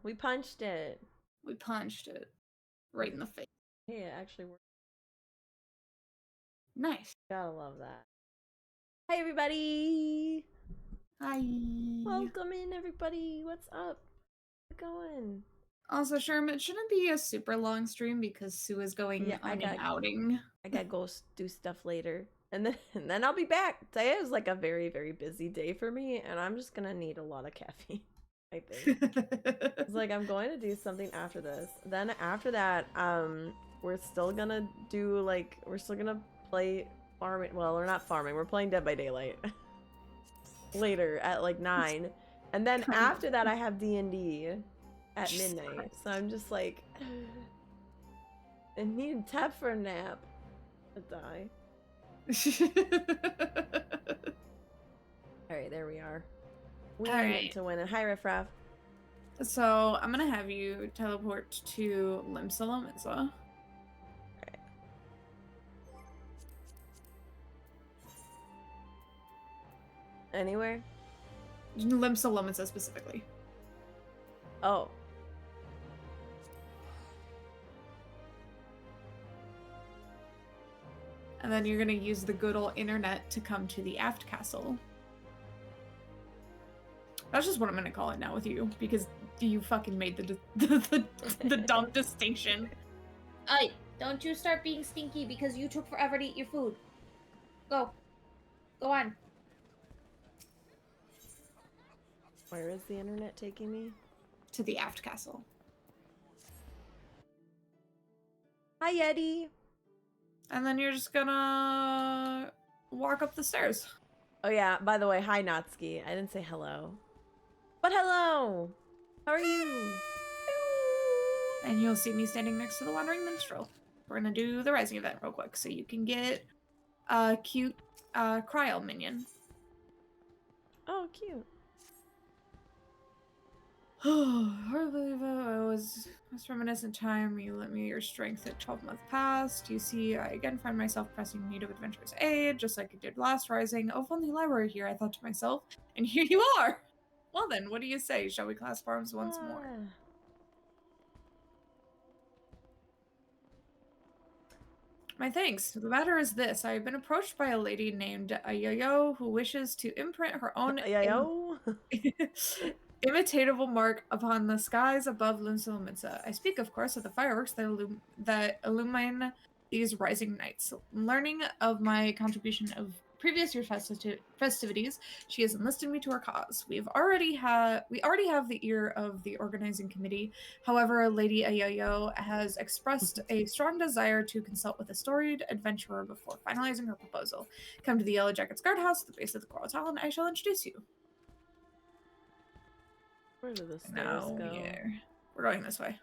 We punched it. We punched it right in the face. Hey, it actually worked. Nice. Gotta love that. Hey, everybody. Hi. Welcome in, everybody. What's up? How's it going? Also, Sherm, it shouldn't be a super long stream because Sue is going on an outing. I gotta go do stuff later. And then I'll be back. Today is like a very, very busy day for me, and I'm just gonna need a lot of caffeine, I think. It's like I'm going to do something after this. Then after that, we're still gonna do like we're still gonna play farming. Well, we're not farming. We're playing Dead by Daylight later at like 9, and then after that I have D&D at midnight. So I'm just like, I need tap for a nap. To die. All right, there we are. We need to win. And hi, Riffraff. So I'm gonna have you teleport to Limsa Lominsa. Okay. Anywhere? Limsa Lominsa specifically. Oh. And then you're gonna use the good old internet to come to the aft castle. That's just what I'm gonna call it now with you, because you fucking made the dumb distinction. Hey, don't you start being stinky because you took forever to eat your food. Go. Go on. Where is the internet taking me? To the aft castle. Hi, Yeti. And then you're just gonna walk up the stairs. Oh yeah, by the way, hi Natsuki. I didn't say hello. But hello! How are you? And you'll see me standing next to the Wandering Minstrel. We're gonna do the Rising event real quick so you can get a cute Cryo minion. Oh, cute. Hard to believe I was reminiscent time. You lent me your strength at 12-month past. You see, I again find myself pressing in need of adventurous aid, just like I did last Rising. Oh, if only Lyra were here, I thought to myself. And here you are! Well then, what do you say? Shall we clasp arms once more? My thanks. The matter is this. I have been approached by a lady named Ayoyo who wishes to imprint her own imitatable mark upon the skies above Limsa Lominsa. I speak, of course, of the fireworks that illumine these rising nights. Learning of my contribution of previous year's festivities, she has enlisted me to her cause. We already have the ear of the organizing committee. However, Lady Ayoyo has expressed a strong desire to consult with a storied adventurer before finalizing her proposal. Come to the Yellow Jackets guardhouse at the base of the Coral Tower, and I shall introduce you. Where do the stairs go? Yeah. We're going this way.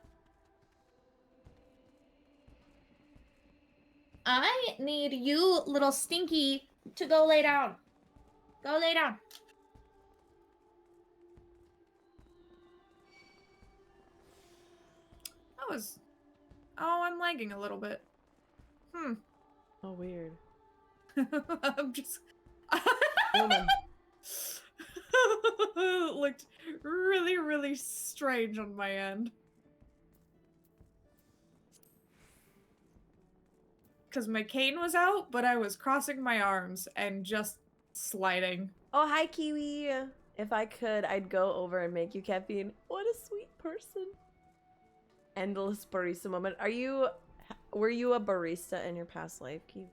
I need you, little stinky, to go lay down. Go lay down. That was... Oh, I'm lagging a little bit. Oh, weird. I'm just... Woman. It looked really, really strange on my end. Because my cane was out, but I was crossing my arms and just sliding. Oh, hi, Kiwi. If I could, I'd go over and make you caffeine. What a sweet person. Endless barista moment. Were you a barista in your past life, Kiwi?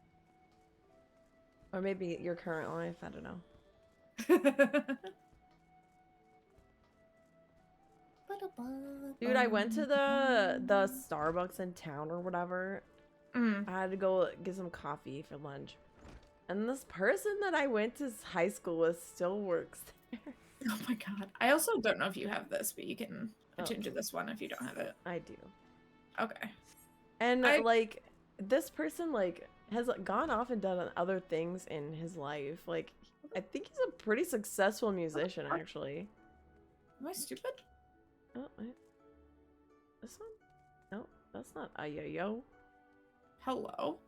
Or maybe your current life, I don't know. Dude, I went to the Starbucks in town or whatever. I had to go get some coffee for lunch. And this person that I went to high school with still works there. Oh my god. I also don't know if you have this, but you can attune to this one if you don't have it. I do. Okay. And like, this person like has gone off and done other things in his life. Like, I think he's a pretty successful musician, actually. Am I stupid? Oh, wait. This one? No, that's not Ayoyo. Hello.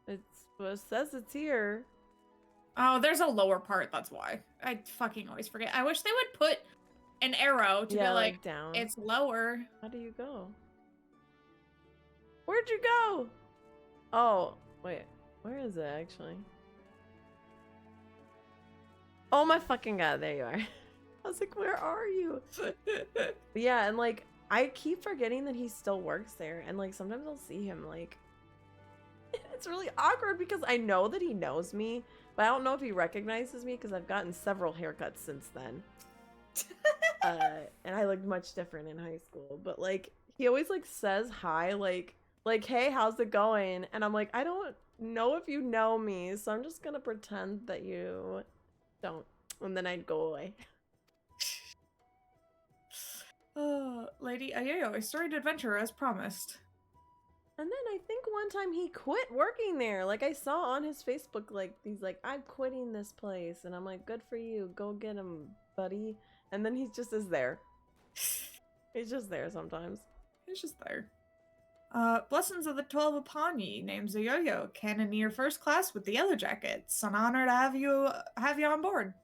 It says it's here. Oh, there's a lower part, that's why. I fucking always forget. I wish they would put an arrow to be Yeah, like, down. it's lower. How do you go? Where'd you go? Oh, wait. Where is it actually? Oh my fucking god, there you are. I was like, where are you? But yeah, and like, I keep forgetting that he still works there, and like, sometimes I'll see him, like, it's really awkward because I know that he knows me, but I don't know if he recognizes me because I've gotten several haircuts since then. And I looked much different in high school, but like, he always like says hi, like, hey, how's it going? And I'm like, I don't know if you know me, so I'm just gonna pretend that you don't, and then I'd go away. Lady Ayoyo, a storied adventurer as promised. And then I think one time he quit working there. Like, I saw on his Facebook, like, he's like, I'm quitting this place. And I'm like, good for you. Go get him, buddy. And then he just is there. He's just there sometimes. He's just there. Blessings of the 12 upon ye, name's Ayoyo, Cannoneer First Class with the Yellow Jackets. An honor to have you on board.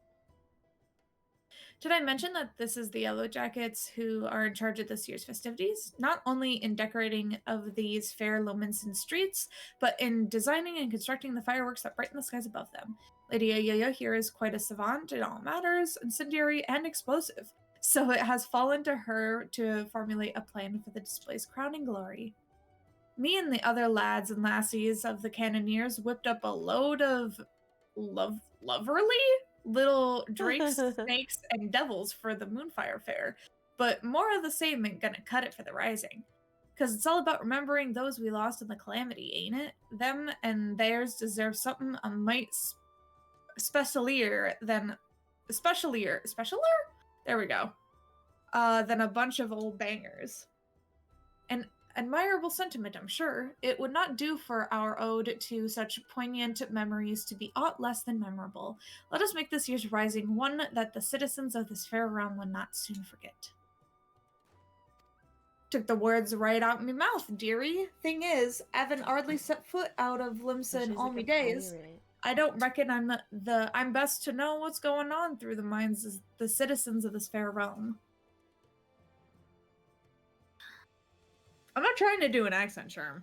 Did I mention that this is the Yellow Jackets who are in charge of this year's festivities? Not only in decorating of these fair Lominson streets, but in designing and constructing the fireworks that brighten the skies above them. Lady Ayoyo here is quite a savant in all matters, incendiary and explosive, so it has fallen to her to formulate a plan for the display's crowning glory. Me and the other lads and lassies of the Cannoneers whipped up a load of loverly little drakes, snakes, and devils for the Moonfire Fair, but more of the same ain't gonna cut it for the Rising. Because it's all about remembering those we lost in the calamity, ain't it? Them and theirs deserve something a mite specialer than... Specialer? There we go. Than a bunch of old bangers. An admirable sentiment, I'm sure. It would not do for our ode to such poignant memories to be aught less than memorable. Let us make this year's Rising one that the citizens of this fair realm will not soon forget. Took the words right out of my mouth, dearie. Thing is, I haven't hardly set foot out of Limsa in all me days. I don't reckon I'm best to know what's going on through the minds of the citizens of this fair realm. I'm not trying to do an accent, Sherm.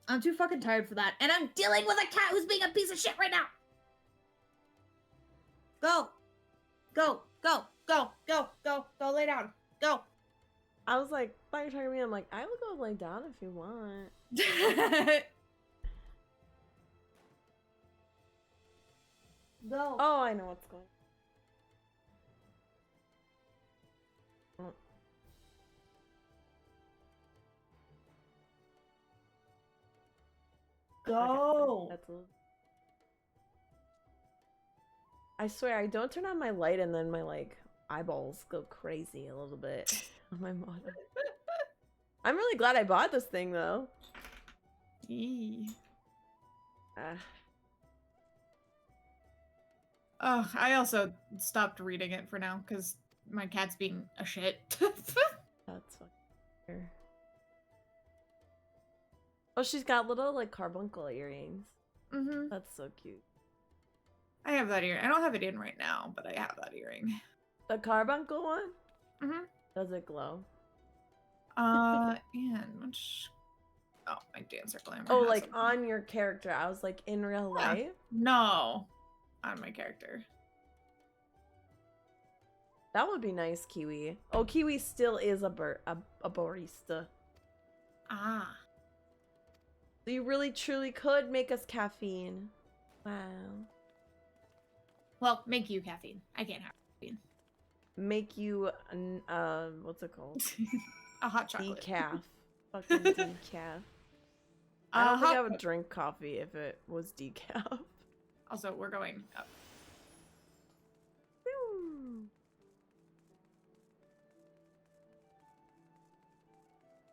I'm too fucking tired for that. And I'm dealing with a cat who's being a piece of shit right now. Go. Go. Go. Go. Go. Go. Go lay down. Go. I was like, I thought you were talking to me. I'm like, I will go lay down if you want. Go. Oh, I know what's going on. Go. That's I swear, I don't turn on my light and then my, like, eyeballs go crazy a little bit on my monitor. I'm really glad I bought this thing, though. Oh, I also stopped reading it for now, because my cat's being a shit. That's fucking weird. Oh, she's got little, like, carbuncle earrings. Mm-hmm. That's so cute. I have that earring. I don't have it in right now, but I have that earring. The carbuncle one? Mm-hmm. Does it glow? And which... Oh, my dancer glamour. Oh, like on your character. I was like, in real life? No. On my character. That would be nice, Kiwi. Oh, Kiwi still is a barista. Ah. So you really truly could make us caffeine. Wow. Well, make you caffeine. I can't have caffeine. Make you, what's it called? A hot chocolate. Decaf. Fucking decaf. I don't think I would drink coffee if it was decaf. Also, we're going up.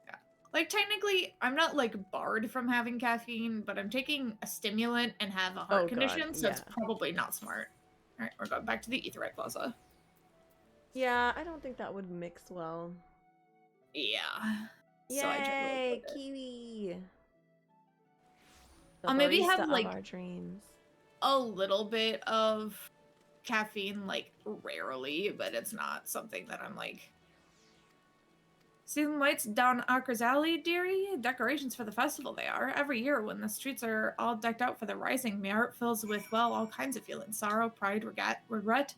Yeah. Like, technically, I'm not, like, barred from having caffeine, but I'm taking a stimulant and have a heart condition, so it's probably not smart. Alright, we're going back to the Aetheryte Plaza. Yeah, I don't think that would mix well. Yeah. Yay, so Kiwi! I'll maybe have, like, our dreams. a little bit of caffeine, like, rarely, but it's not something that I'm like... See the lights down Akra's Alley, dearie? Decorations for the festival they are. Every year when the streets are all decked out for the rising, my heart fills with, well, all kinds of feelings. Sorrow, pride, regret.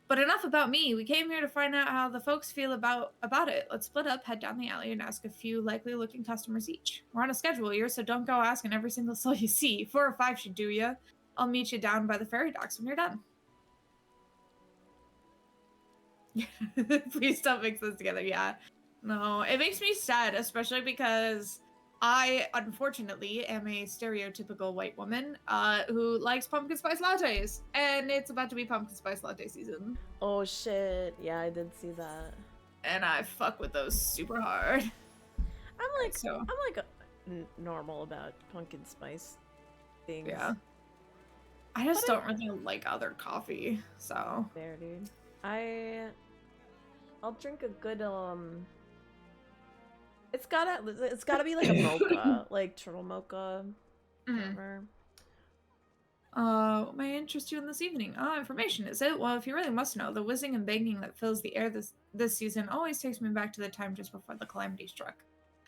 But enough about me. We came here to find out how the folks feel about it. Let's split up, head down the alley, and ask a few likely-looking customers each. We're on a schedule here, so don't go asking every single soul you see. 4 or 5 should do ya. I'll meet you down by the ferry docks when you're done. Please don't mix this together, yeah. No, it makes me sad, especially because I, unfortunately, am a stereotypical white woman who likes pumpkin spice lattes, and it's about to be pumpkin spice latte season. Oh shit! Yeah, I did see that. And I fuck with those super hard. I'm like normal about pumpkin spice things. Yeah. I just don't really like other coffee, so. There, dude. I'll drink a good It's gotta be like a mocha, like turtle mocha. Whatever. What may interest you in this evening? Information, is it? Well, if you really must know, the whizzing and banging that fills the air this season always takes me back to the time just before the calamity struck.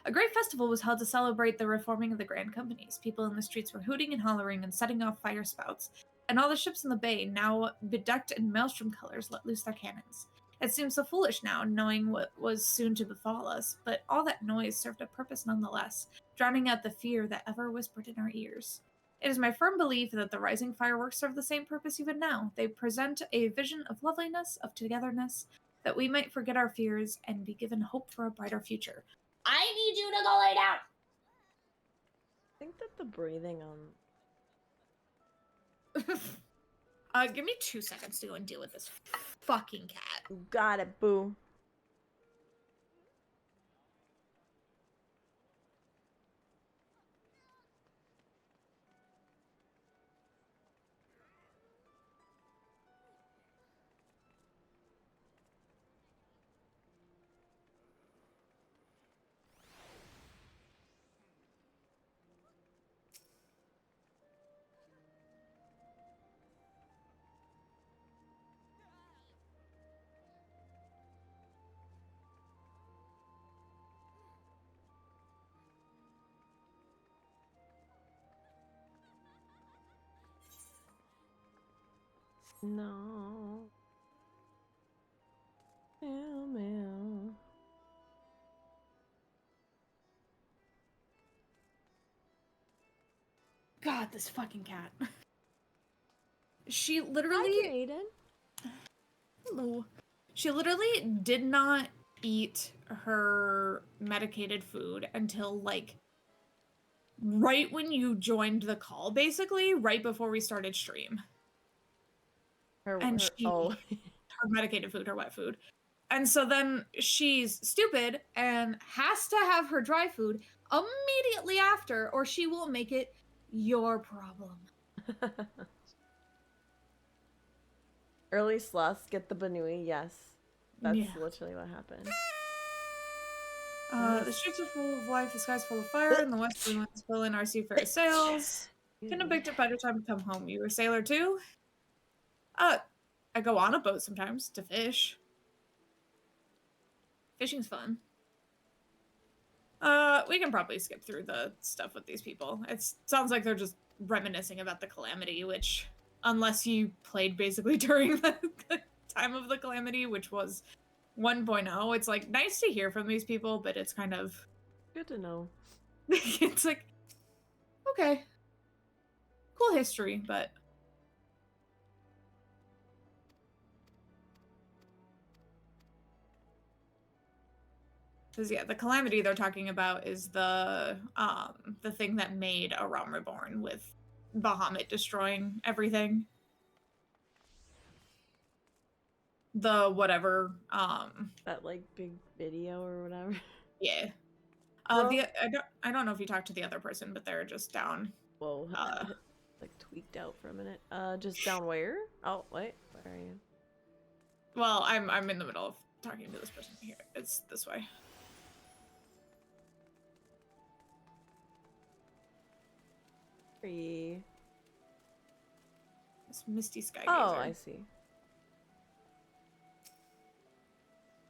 A great festival was held to celebrate the reforming of the grand companies. People in the streets were hooting and hollering and setting off fire spouts, and all the ships in the bay, now bedecked in maelstrom colors, let loose their cannons. It seems so foolish now, knowing what was soon to befall us, but all that noise served a purpose nonetheless, drowning out the fear that ever whispered in our ears. It is my firm belief that the rising fireworks serve the same purpose even now. They present a vision of loveliness, of togetherness, that we might forget our fears and be given hope for a brighter future. I need you to go lay down! I think that the breathing on... Give me 2 seconds to go and deal with this fucking cat. You got it, boo. No. Meow, meow. God, this fucking cat. She literally... Hi, Aiden. Hello. She literally did not eat her medicated food until, like, right when you joined the call, basically, right before we started stream. Her medicated food, her wet food. And so then she's stupid and has to have her dry food immediately after, or she will make it your problem. Early sloths get the banui, yes. That's literally what happened. The streets are full of life, the sky's full of fire, and the westerly winds fill in our seafarer sails. Couldn't have picked a better time to come home. You were a sailor too? I go on a boat sometimes to fish. Fishing's fun. We can probably skip through the stuff with these people. It sounds like they're just reminiscing about the calamity, which, unless you played basically during the time of the calamity, which was 1.0, it's like nice to hear from these people, but it's kind of good to know. It's like, okay, cool history, but because the calamity they're talking about is the thing that made A Realm Reborn, with Bahamut destroying everything. The whatever that like big video or whatever. Yeah. I don't know if you talked to the other person, but they're just down. Whoa. Like tweaked out for a minute. Just down where? Oh, wait. Where are you? Well, I'm in the middle of talking to this person here. It's this way. It's Misty Sky Gazer. Oh, I see.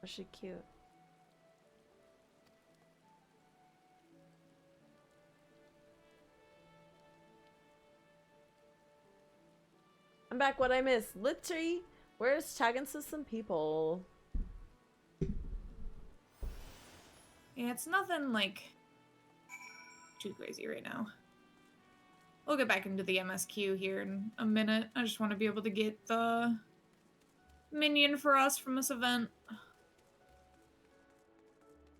Oh, she cute. I'm back. What I missed? Literally, where's tagging to some people? Yeah, it's nothing like too crazy right now. We'll get back into the MSQ here in a minute. I just want to be able to get the minion for us from this event.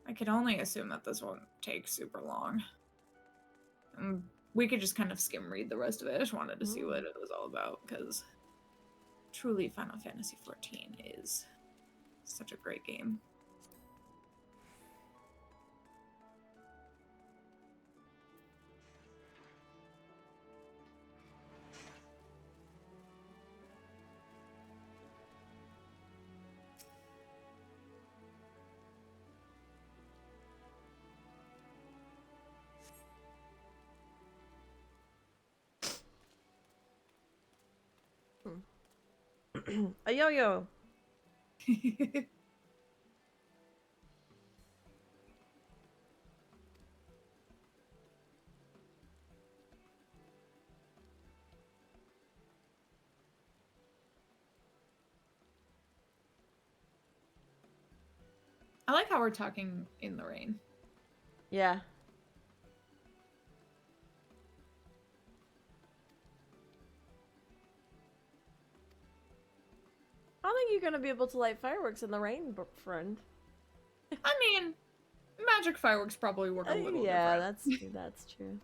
I could only assume that this won't take super long. We could just kind of skim read the rest of it. I just wanted to see what it was all about, because truly Final Fantasy XIV is such a great game. A yo-yo. I like how we're talking in the rain. Yeah. I don't think you're gonna be able to light fireworks in the rain, friend. I mean, magic fireworks probably work a little yeah, different. that's true.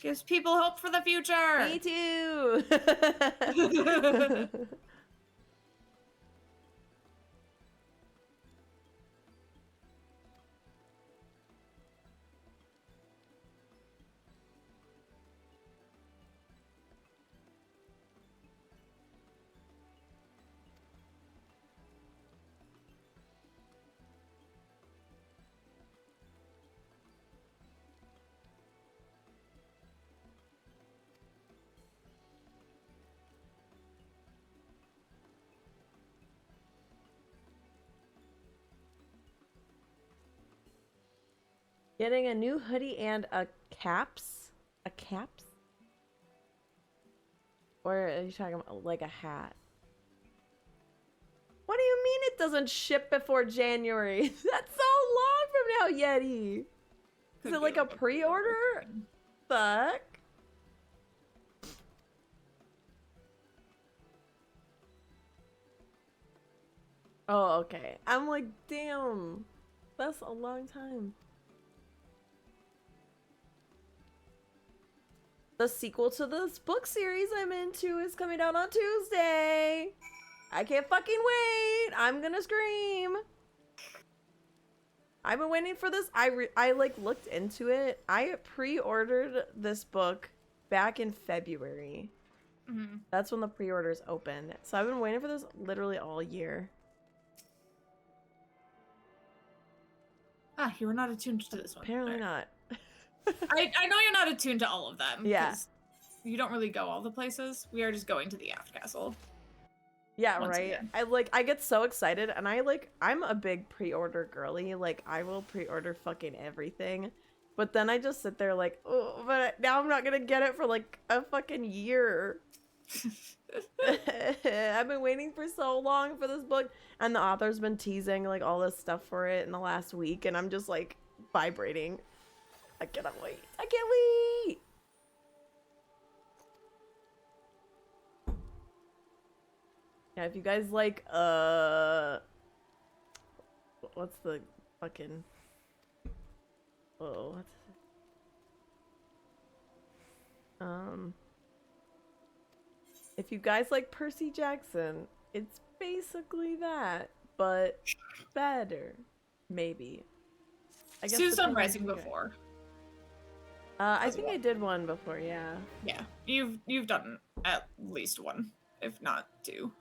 Gives people hope for the future. Me too. Getting a new hoodie and a caps? A caps? Or are you talking about like a hat? What do you mean it doesn't ship before January? That's so long from now, Yeti. Is it like a pre-order? Fuck. Oh, okay. I'm like, damn. That's a long time. The sequel to this book series I'm into is coming out on Tuesday. I can't fucking wait. I'm gonna scream. I've been waiting for this. I like looked into it. I pre-ordered this book back in February. Mm-hmm. That's when the pre-orders opened. So I've been waiting for this literally all year. Ah, you were not attuned to this one. Apparently not. I know you're not attuned to all of them. Yeah. You don't really go all the places. We are just going to the Aft Castle. Yeah, Once right. again. I get so excited, and I'm a big pre-order girly. Like, I will pre-order fucking everything. But then I just sit there like, oh, but now I'm not gonna get it for like a fucking year. I've been waiting for so long for this book, and the author's been teasing like all this stuff for it in the last week, and I'm just like vibrating. I cannot wait. I can't wait. Yeah, if you guys like, what's the fucking, oh, what's, if you guys like Percy Jackson, it's basically that, but better, maybe. I guess Sue's done depends Rising on you guys. before. I think I did one before, yeah. Yeah, you've done at least one, if not two.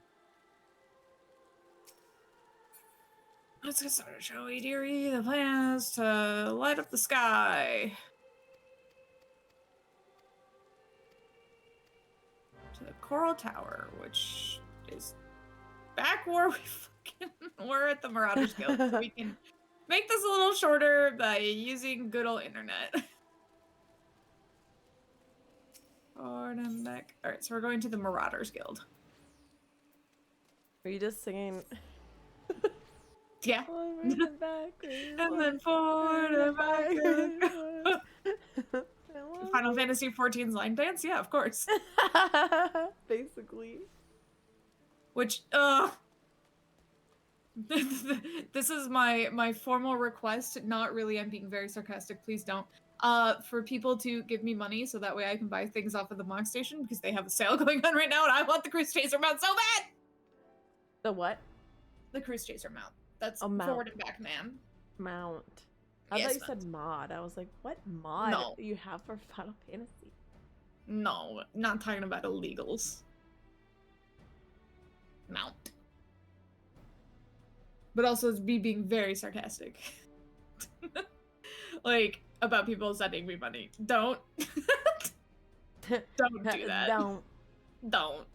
Let's get started, shall we, dearie? The plan is to light up the sky. to the Coral Tower, which is back where we fucking were at the Marauders Guild. So we can make this a little shorter by using good old internet. Forward and back. Alright, so we're going to the Marauders Guild. Are you just singing? Yeah. Forward and backwards, And then forward and backwards. I Final Fantasy XIV's line dance? Yeah, of course. Basically. Which, this is my formal request. Not really, I'm being very sarcastic, please don't. For people to give me money so that way I can buy things off of the Mock Station because they have a sale going on right now and I want the Cruise Chaser mount so bad! The what? The Cruise Chaser mount. That's A mount. forward and back, man. Mount. I Yes, thought you mount. said mod. I was like, what mod No. do you have for Final Fantasy? No, not talking about illegals. Mount. But also it's me being very sarcastic. Like, about people sending me money. Don't. Don't do that. Don't. Don't.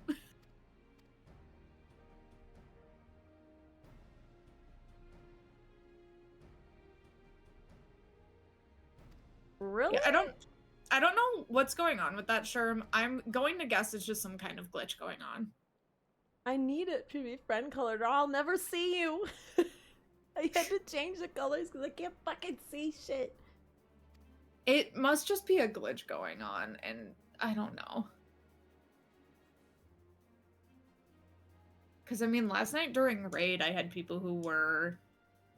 Really? Yeah, I don't know what's going on with that Sherm. I'm going to guess it's just some kind of glitch going on. I need it to be friend colored or I'll never see you. I had to change the colors because I can't fucking see shit. It must just be a glitch going on, and I don't know. Because, I mean, last night during Raid, I had people who were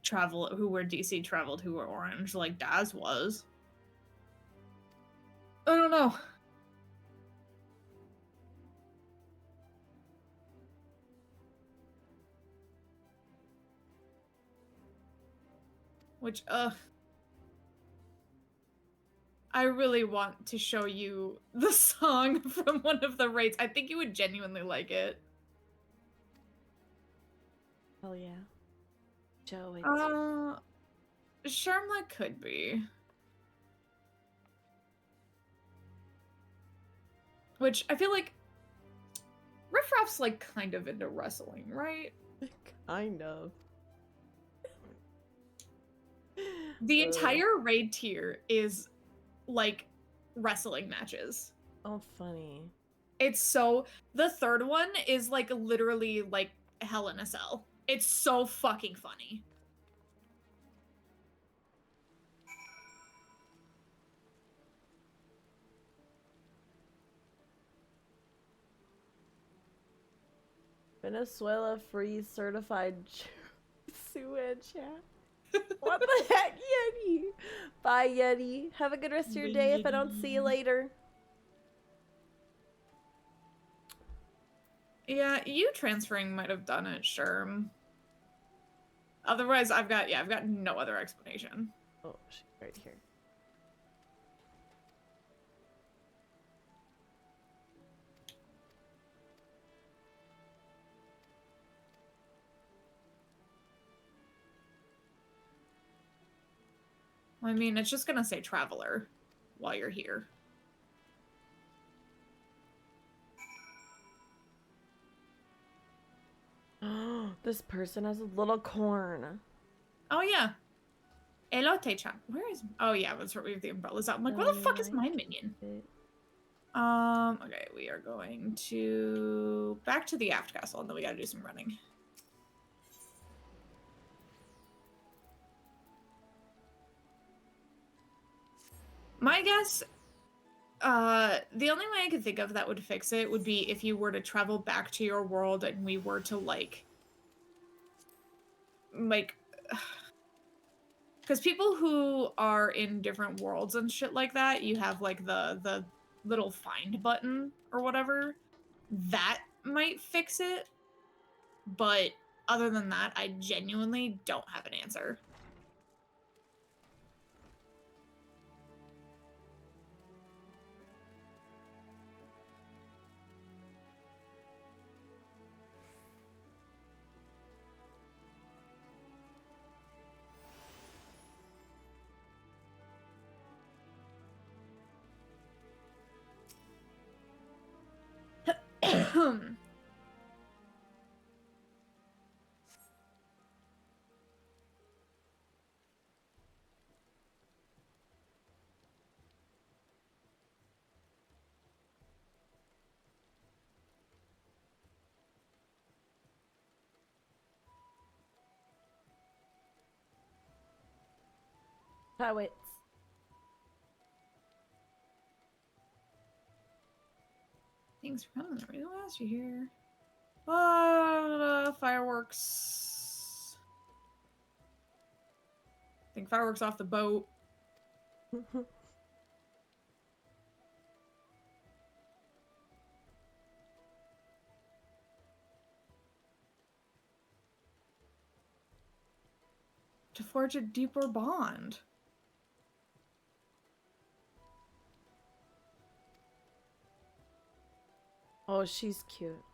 DC traveled, who were orange, like Daz was. I don't know. Which, I really want to show you the song from one of the raids. I think you would genuinely like it. Oh yeah. Joe, it's Shermla could be. Which, I feel like Riff Raff's, like, kind of into wrestling, right? kind of. The entire raid tier is, like, wrestling matches. Oh, funny. It's so... The third one is, like, literally, like, Hell in a Cell. It's so fucking funny. Venezuela free certified Sued chat. What the heck, Yeti? Bye, Yeti. Have a good rest of your day if I don't see you later. Yeah, you transferring might have done it, Sherm. Otherwise, I've got no other explanation. Oh, she's right here. I mean, it's just gonna say traveler while you're here. This person has a little corn. Oh, yeah. Elote-chan. Where is... Oh, yeah, that's where we have the umbrellas out. I'm like, where the fuck is my minion? Okay, we are going to... Back to the aft castle, and then we gotta do some running. My guess... the only way I could think of that would fix it would be if you were to travel back to your world and we were to, like... Because people who are in different worlds and shit like that, you have, like, the little find button or whatever. That might fix it. But other than that, I genuinely don't have an answer. Poets. Thanks for coming. I really asked you here. Fireworks. I think fireworks off the boat. To forge a deeper bond. Oh, she's cute.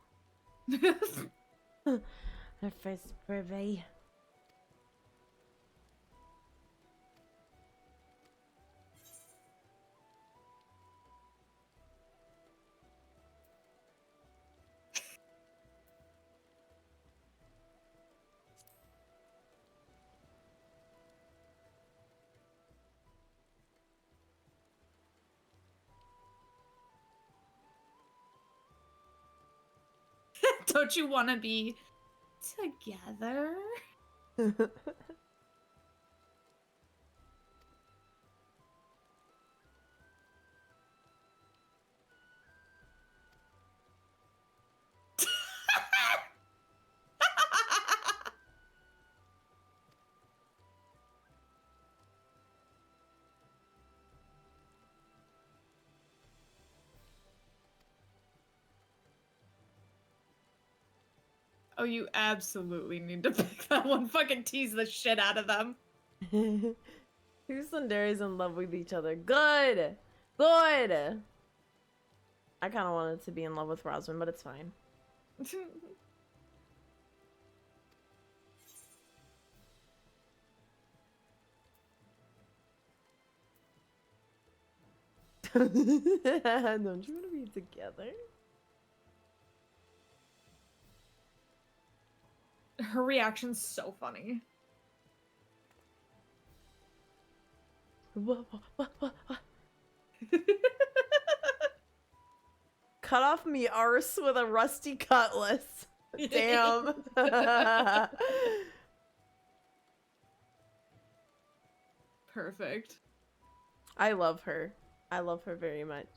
Her first birthday. Don't you want to be together? Oh, you absolutely need to pick that one. Fucking tease the shit out of them. Two Sundaries in love with each other. Good! Good! I kind of wanted to be in love with Rosman, but it's fine. Don't you want to be together? Her reaction's so funny. What? Cut off me arse with a rusty cutlass. Damn. Perfect. I love her. I love her very much.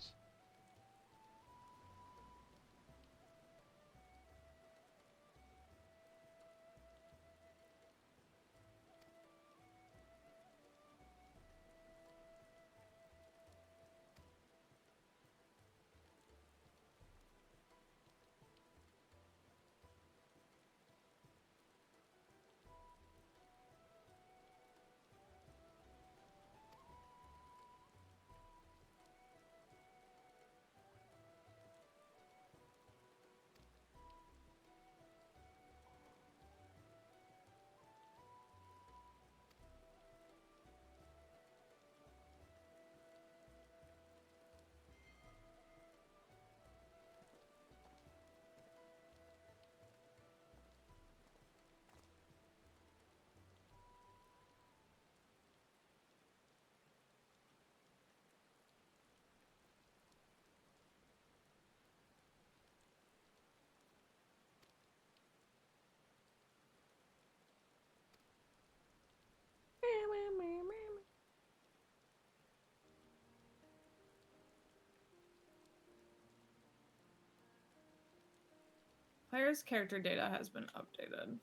Player's character data has been updated.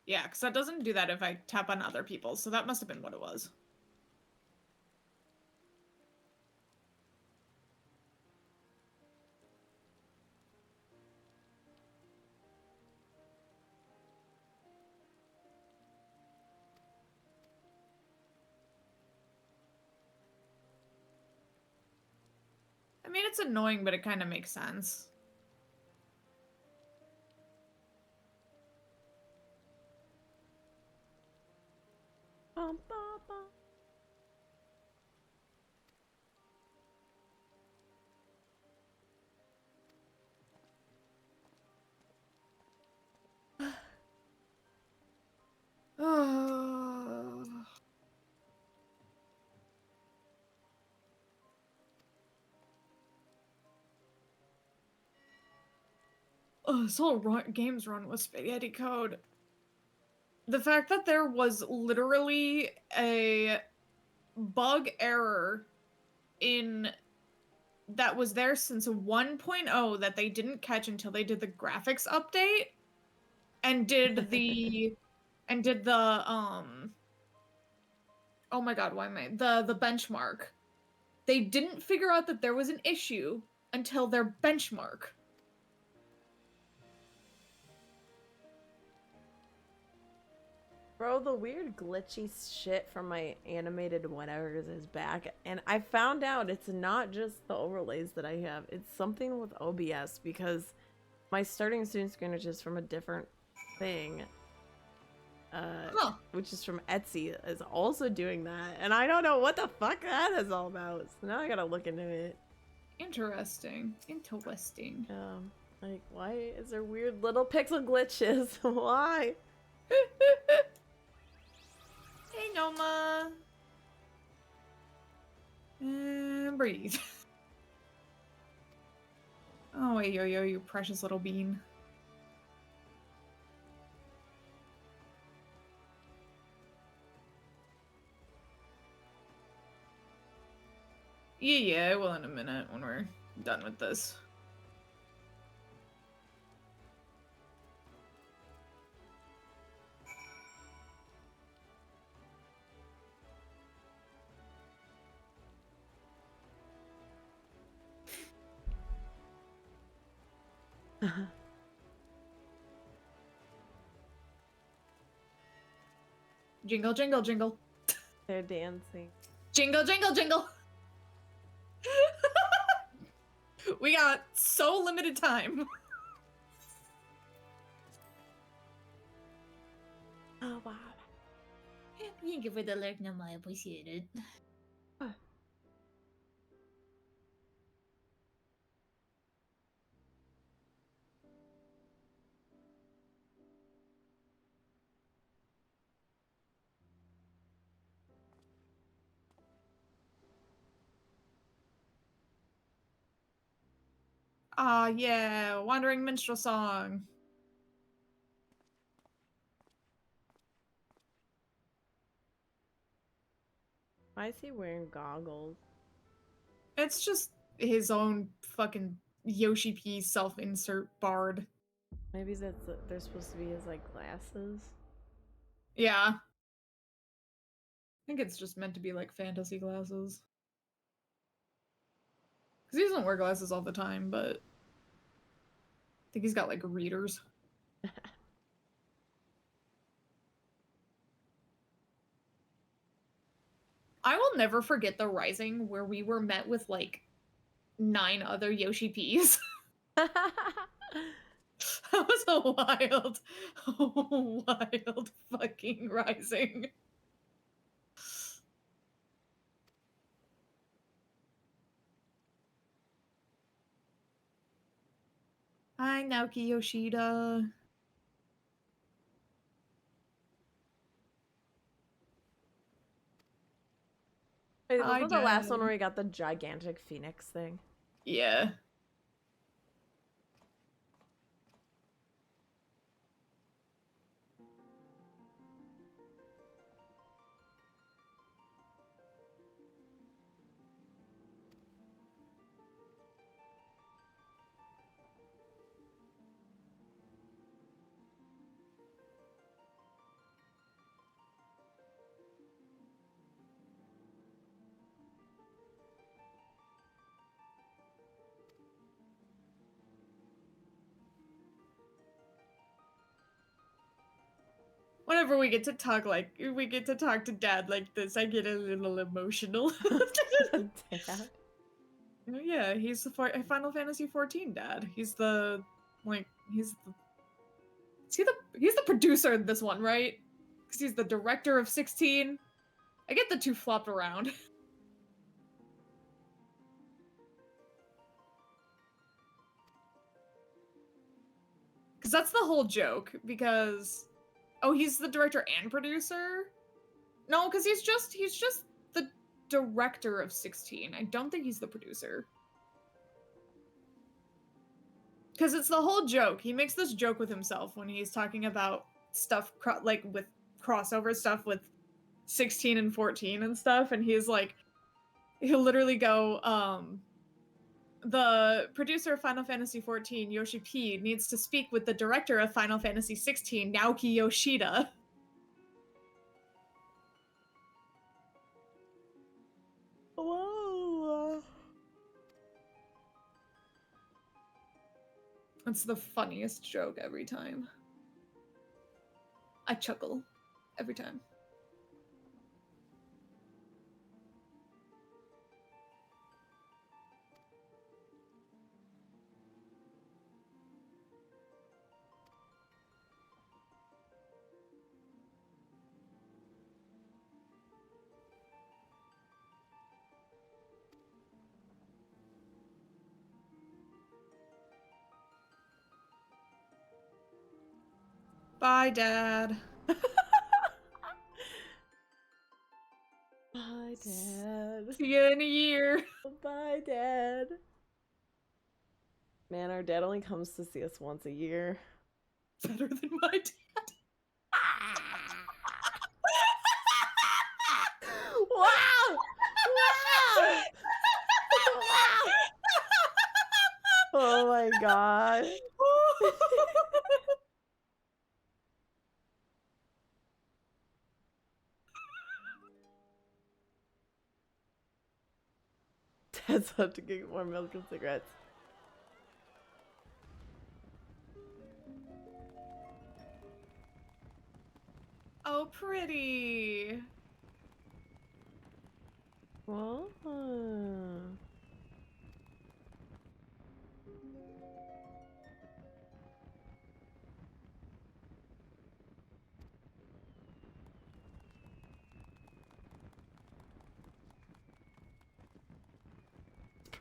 Yeah, because that doesn't do that if I tap on other people, so that must have been what it was. I mean, it's annoying, but it kind of makes sense. Bum, bum, bum. I this whole game's run with spaghetti code. The fact that there was literally a bug error in that was there since 1.0 that they didn't catch until they did the graphics update and did the oh my god, why am I the benchmark. They didn't figure out that there was an issue until their benchmark. Bro, the weird glitchy shit from my animated whatevers is back, and I found out it's not just the overlays that I have, it's something with OBS, because my starting student screen, which is from a different thing, which is from Etsy, is also doing that, and I don't know what the fuck that is all about, so now I gotta look into it. Interesting. Like, why is there weird little pixel glitches? Why? Hey, Noma. Breathe. Oh, wait, yo, you precious little bean. Yeah, I will in a minute when we're done with this. Jingle, jingle, jingle. They're dancing. Jingle, jingle, jingle. We got so limited time. Oh, wow. Thank you for the alert, Nama. I appreciate it. Ah, yeah, Wandering Minstrel Song. Why is he wearing goggles? It's just his own fucking Yoshi P self-insert bard. Maybe they're supposed to be his, like, glasses? Yeah. I think it's just meant to be like fantasy glasses. Because he doesn't wear glasses all the time, but I think he's got like readers. I will never forget the Rising where we were met with like 9 other Yoshi Ps. That was a wild fucking Rising. Hi, Naoki Yoshida. Wait, Hi, wasn't the last one Jen. where he got the gigantic phoenix thing? Yeah. Whenever we get to talk to Dad like this, I get a little emotional. Dad? Yeah, he's the Final Fantasy 14 dad. He's the he's the producer of this one, right? Because he's the director of 16. I get the two flopped around. Because that's the whole joke. Because he's the director and producer. No, because he's just the director of 16. I don't think he's the producer. Because it's the whole joke. He makes this joke with himself when he's talking about stuff like with crossover stuff with 16 and 14 and stuff, and he's like, he'll literally go, the producer of Final Fantasy XIV, Yoshi P, needs to speak with the director of Final Fantasy XVI, Naoki Yoshida. Whoa. It's the funniest joke every time. I chuckle every time. Bye, Dad. Bye, Dad. See you in a year. Bye, Dad. Man, our dad only comes to see us once a year. Better than my dad. Wow! Wow! Wow! Oh my god. Dad's have to get more milk and cigarettes. Oh, pretty. Whoa.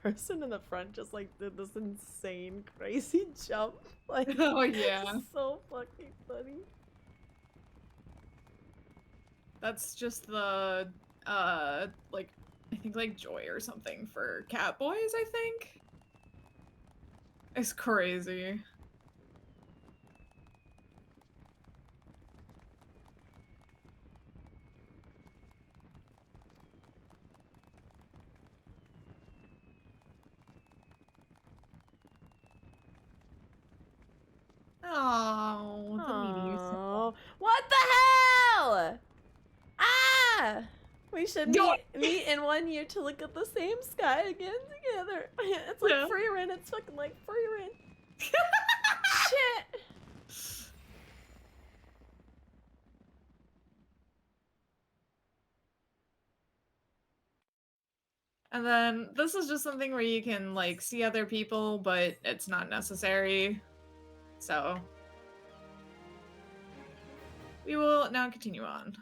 Person in the front just like did this insane crazy jump. Like, Oh, yeah. so fucking funny. That's just the, like, I think like Joy or something for cat boys, I think. It's crazy. Oh, the meteor. Oh, what the hell? Ah! We should meet in 1 year to look at the same sky again together. It's like Yeah. Freerin. It's fucking like Freerin. Shit. And then this is just something where you can like see other people, but it's not necessary. So we will now continue on.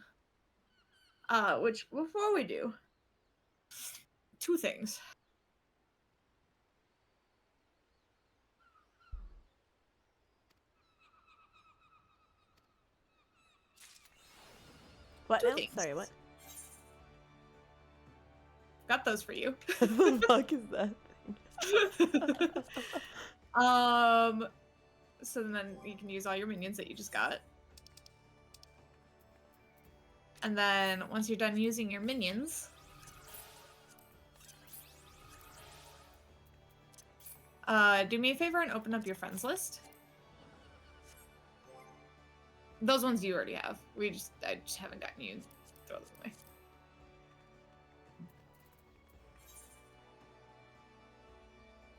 Which before we do, two things. What Two now? things. Sorry, what? Got those for you. What the fuck is that thing? So then you can use all your minions that you just got. And then once you're done using your minions, do me a favor and open up your friends list. Those ones you already have. I just haven't gotten you to throw them away.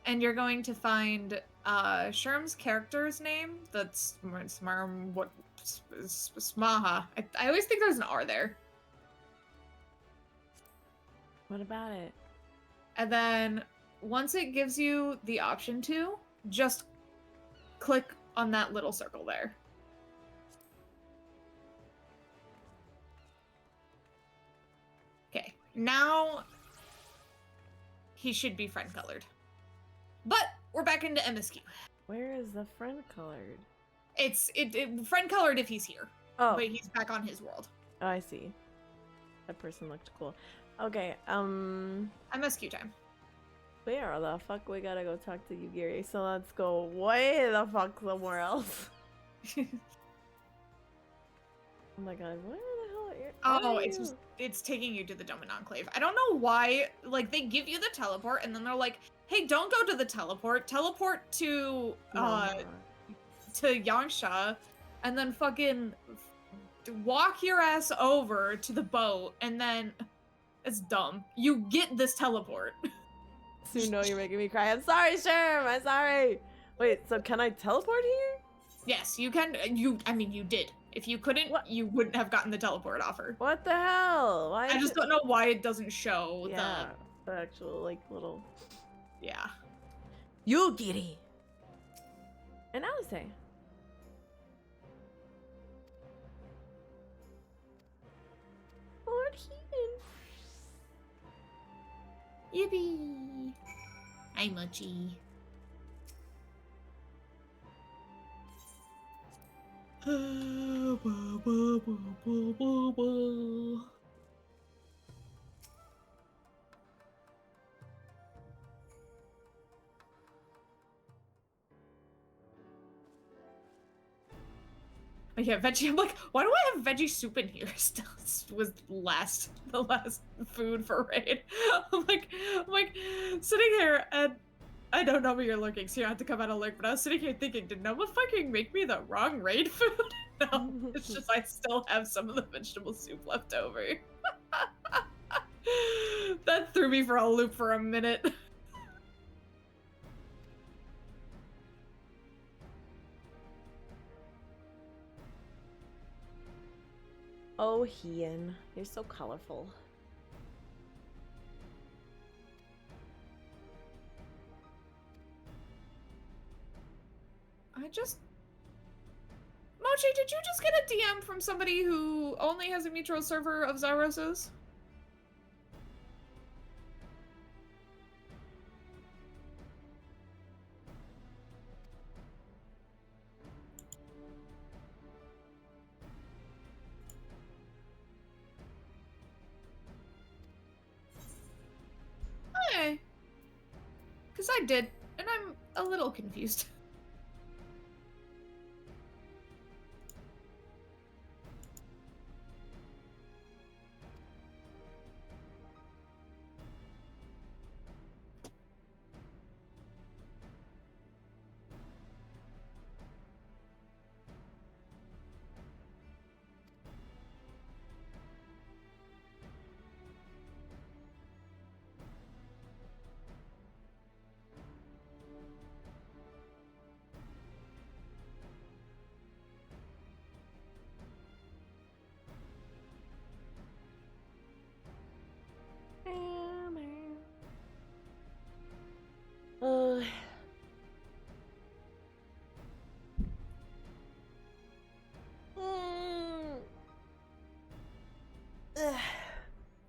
And you're going to find Sherm's character's name. That's Smarm. Smaha. I always think there's an R there. What about it? And then once it gives you the option to, just click on that little circle there. Okay, now he should be friend colored. But we're back into MSQ. Where is the friend colored? It's friend colored if he's here. Oh. But he's back on his world. Oh, I see. That person looked cool. Okay, MSQ time. Where the fuck we gotta go talk to you, Gary? So let's go way the fuck somewhere else. Oh my god, where the hell Oh, are it's you? just it's taking you to the Domin Enclave. I don't know why. Like they give you the teleport, and then they're like, "Hey, don't go to the teleport. Teleport to Yangsha, and then fucking walk your ass over to the boat, and then it's dumb. You get this teleport." So you know you're making me cry. I'm sorry, Sherm. I'm sorry. Wait, so can I teleport here? Yes, you can. I mean, you did. If you couldn't, What? you wouldn't have gotten the teleport offer. What the hell? Why? I just don't know why it doesn't show Yeah, the actual like little. Yeah. You Giri. And Alice. Lord Heathen. Yippee! Hi, Mochi. Yeah, veggie. I'm like, why do I have veggie soup in here? Still, was the last food for raid. I'm like, sitting here and I don't know where you're lurking, so you have to come out of lurk. But I was sitting here thinking, did Noma fucking make me the wrong raid food? No, it's just I still have some of the vegetable soup left over. That threw me for a loop for a minute. Oh, Hien, you're so colorful. Mochi, did you just get a DM from somebody who only has a mutual server of Zyros's? Hey. Because I did, and I'm a little confused.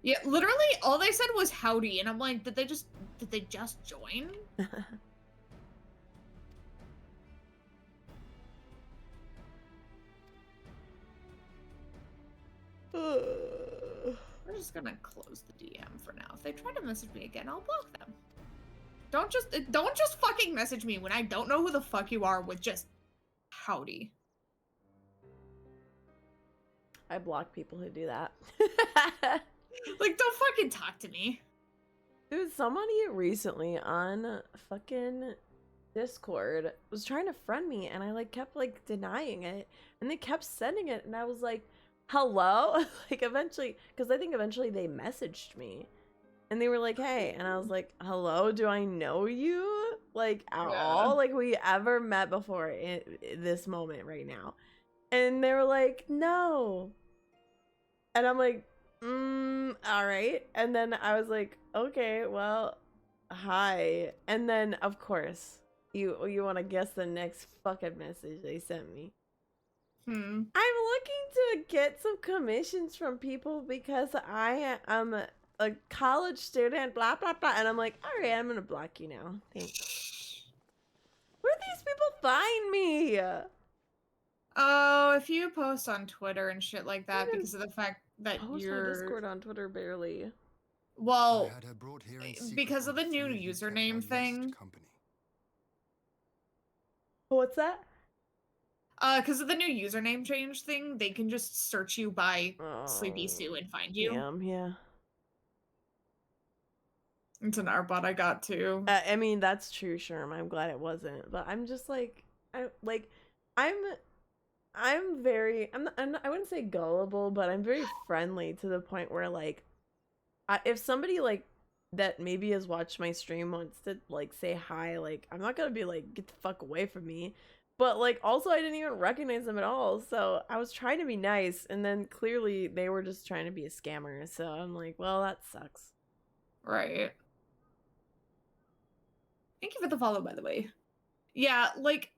Yeah, literally all they said was howdy, and I'm like, did they just join? We're just gonna close the DM for now. If they try to message me again, I'll block them. Don't just fucking message me when I don't know who the fuck you are with just howdy. I block people who do that. Like, don't fucking talk to me. Dude, somebody recently on fucking Discord was trying to friend me, and I like kept like denying it, and they kept sending it, and I was like, hello? Like eventually, because I think eventually they messaged me, and they were like, hey, and I was like, hello, do I know you like at all? Like we ever met before in this moment right now? And they were like, no. And I'm like, all right. And then I was like, okay, well, hi. And then of course you want to guess the next fucking message they sent me. I'm looking to get some commissions from people because I am a college student, blah blah blah. And I'm like, all right, I'm gonna block you now. Thanks. Where do these people find me? Oh, if you post on Twitter and shit like that because of the fact that Post you're my Discord on Twitter barely. Well, I had her brought here in secret because of the while new three of you kept my username lost thing. company. What's that? Because of the new username change thing, they can just search you by Sleepy Sue and find you. Damn, yeah. It's an Arbot I got too. I mean, that's true, Sherm. I'm glad it wasn't, but I'm just like, I'm very, I wouldn't say gullible, but I'm very friendly to the point where like, if somebody like that maybe has watched my stream wants to like say hi, like I'm not gonna be like get the fuck away from me, but like also I didn't even recognize them at all, so I was trying to be nice, and then clearly they were just trying to be a scammer. So I'm like, well, that sucks. Right. Thank you for the follow, by the way. Yeah, like,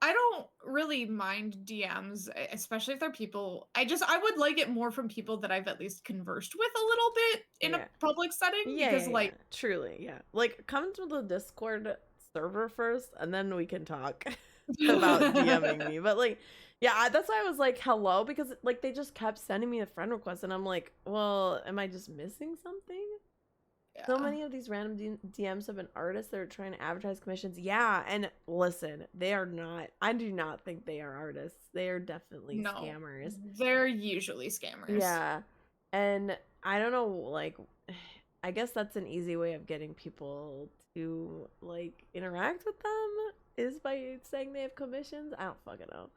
I don't really mind DMs, especially if they're people. I would like it more from people that I've at least conversed with a little bit in Yeah. a public setting. Yeah, Because, yeah, like, yeah. Truly, yeah. Like, come to the Discord server first, and then we can talk about DMing me. But like, yeah, that's why I was like, hello, because like they just kept sending me a friend request, and I'm like, well, am I just missing something? yeah. So many of these random DMs have been artists that are trying to advertise commissions. Yeah, and listen, they are not. I do not think they are artists. They are definitely scammers. They're usually scammers. Yeah, and I don't know, like, I guess that's an easy way of getting people to like interact with them is by saying they have commissions. I don't fucking know.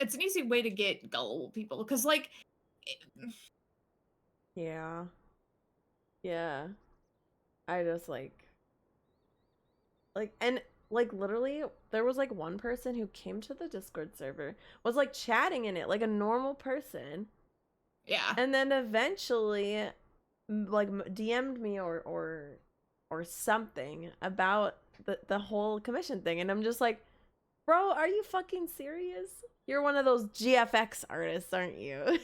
It's an easy way to get gullible people because, like, Yeah. Yeah. I just like, and like literally there was like one person who came to the Discord server, was like chatting in it like a normal person. yeah. And then eventually like DM'd me or something about the whole commission thing, and I'm just like, bro, are you fucking serious? You're one of those GFX artists, aren't you?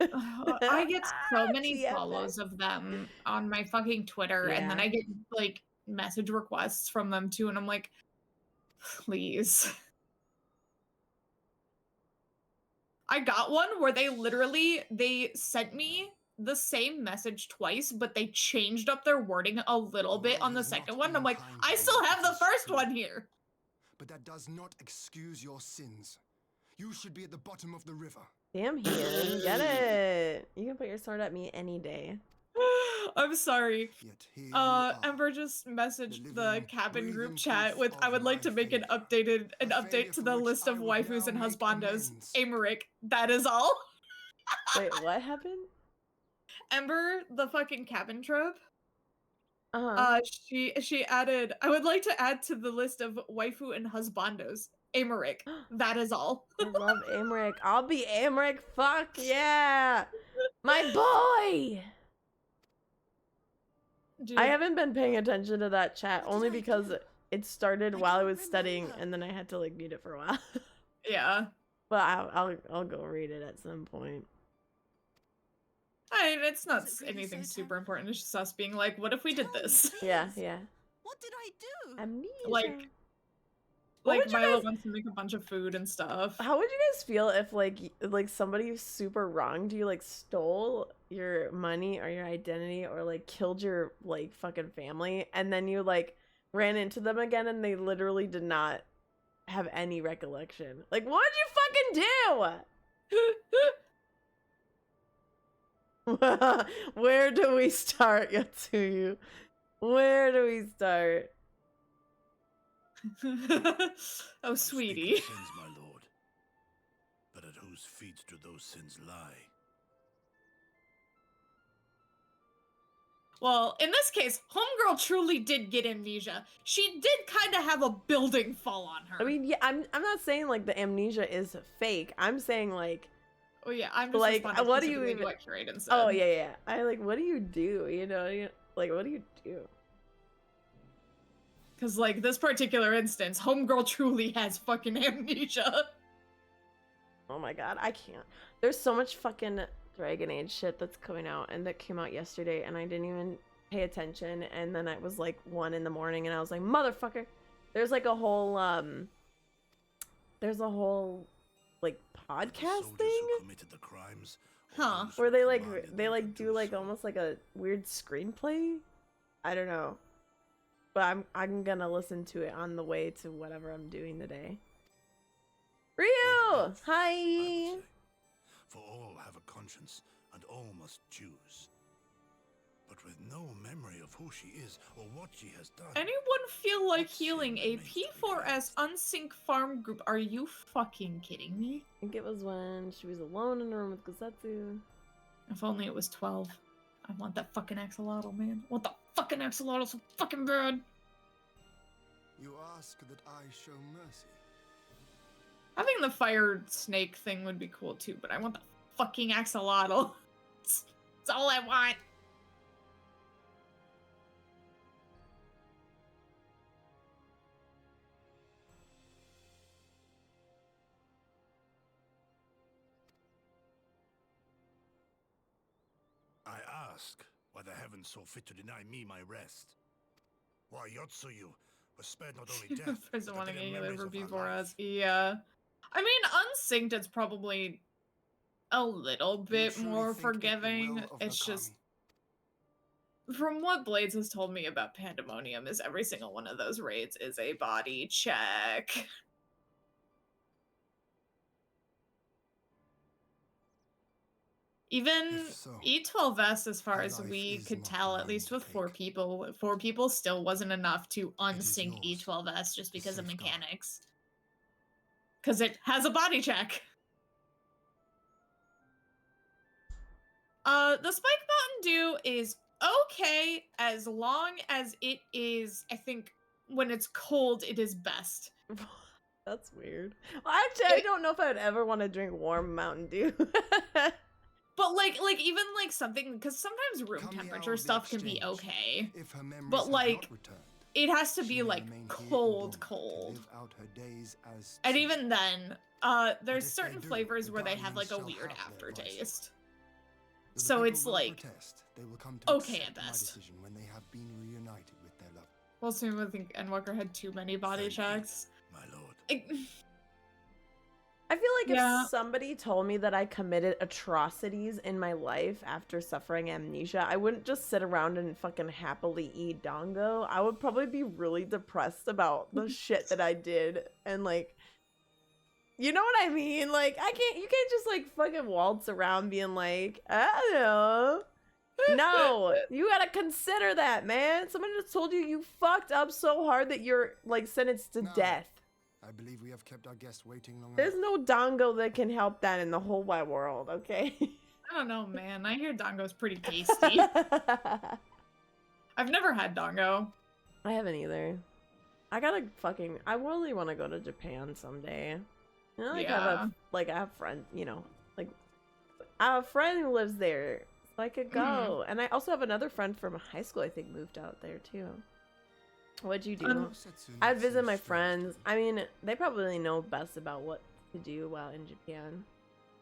I get so many GFX. follows of them on my fucking Twitter, and then Yeah. I get like message requests from them too, and I'm like, please. I got one where they sent me the same message twice, but they changed up their wording a little bit on the second one. I'm like, I still have the first one here. But that does not excuse your sins. You should be at the bottom of the river. Damn, Heaton, get it. You can put your sword at me any day. I'm sorry. Yet here you are, Ember just messaged the living, cabin group breathing chat proof with, I of would like my to make an failure. update to for the which list I of would waifus and now make husbandos. amends. Amaric, that is all. Wait, what happened? Ember, the fucking cabin trope. Uh-huh. She added, I would like to add to the list of waifu and husbandos. Amaric, that is all. I love Amric. I'll be Amric. Fuck yeah. My boy. Dude, I haven't been paying attention to that chat only because it started while I was studying, and then I had to like mute it for a while. yeah. But I'll go read it at some point. I mean, it's not Is it really anything so super important. It's just us being like, what if we did Tell me, this? Yeah, please. yeah. What did I do? Amnesia. Like, What like would you Milo guys- wants to make a bunch of food and stuff. How would you guys feel if like somebody super wronged you, like stole your money or your identity or like killed your like fucking family, and then you like ran into them again and they literally did not have any recollection? Like, what would you fucking do? Where do we start, Yatsuyu? Where do we start? Oh, Speak sweetie. of sins, my lord. But at whose feet do those sins lie? Well, in this case, Homegirl truly did get amnesia. She did kind of have a building fall on her. I mean, yeah, I'm not saying like the amnesia is fake. I'm saying like, oh yeah, I'm just like, responding what do you specifically to even- what Curaden said. oh yeah. I like, what do you do? You know, like, what do you do? Because, like, this particular instance, Homegirl truly has fucking amnesia. Oh my god, I can't. There's so much fucking Dragon Age shit that's coming out and that came out yesterday, and I didn't even pay attention. And then it was like 1 in the morning, and I was like, motherfucker. There's like a whole like That the podcast soldiers thing. who committed the crimes Huh. Whose where they commanded them to do like so. almost like a weird screenplay. I don't know, but I'm gonna listen to it on the way to whatever I'm doing today. Ryu, With both, I hi. would say. For all have a conscience, and all must choose. But with no memory of who she is or what she has done. Anyone feel like What sin healing a remains to be P4S unsync farm group? Are you fucking kidding me? I think it was when she was alone in the room with Gazetsu. If only it was 12. I want that fucking axolotl, man. I want the fucking axolotl so fucking bad. You ask that I show mercy. Having the fire snake thing would be cool too, but I want the fucking axolotl. That's all I want. I ask why the heavens saw fit to deny me my rest. Why Yotsuyu was spared not only death, Prison but wanting the a very healer for memories of her P4S. life. Yeah. I mean, unsynced, it's probably a little bit truly more think it the forgiving. will of It's Nakami? just, from what Blades has told me about Pandemonium, is every single one of those raids is a body check. Even If so, E12S, as far her as life we is could not tell, at mine least to with four take. people still wasn't enough to is unsync yours E12S just to because of safeguard. mechanics. Because it has a body check. The Spike Mountain Dew is okay as long as it is, I think, when it's cold, it is best. That's weird. Well, actually, I don't know if I would ever want to drink warm Mountain Dew. But like even like something, because sometimes room Come the hour temperature of the stuff can be exchange. okay. If her memories But have like not returned, it has to she be may like remain here in cold, Dawn cold. To live out her days as And she. even then, there's if certain they do, flavors the where they have Guardians like a shall weird have their voice. aftertaste. Though the So people it's will like, protest, they will come to okay at accept my best. decision when they have been reunited with their love. Well, soon I think Endwalker had too many body Thank you, checks. my lord. I feel like Yeah. if somebody told me that I committed atrocities in my life after suffering amnesia, I wouldn't just sit around and fucking happily eat dongo. I would probably be really depressed about the shit that I did and like, you know what I mean? Like, you can't just like fucking waltz around being like, I don't know. No, you gotta consider that, man. Someone just told you fucked up so hard that you're like sentenced to No. death. I believe we have kept our guests waiting long There's enough. no dongo that can help that in the whole wide world, okay? I don't know, man. I hear dongo's pretty tasty. I've never had dongo. I haven't either. I really want to go to Japan someday. You know, like Yeah. I have friends, you know, like I have a friend who lives there, so I could go. And I also have another friend from high school, I think, moved out there too. What'd you do? Setsuna I'd visit seems my strange to friends. me. I mean, they probably know best about what to do while in Japan.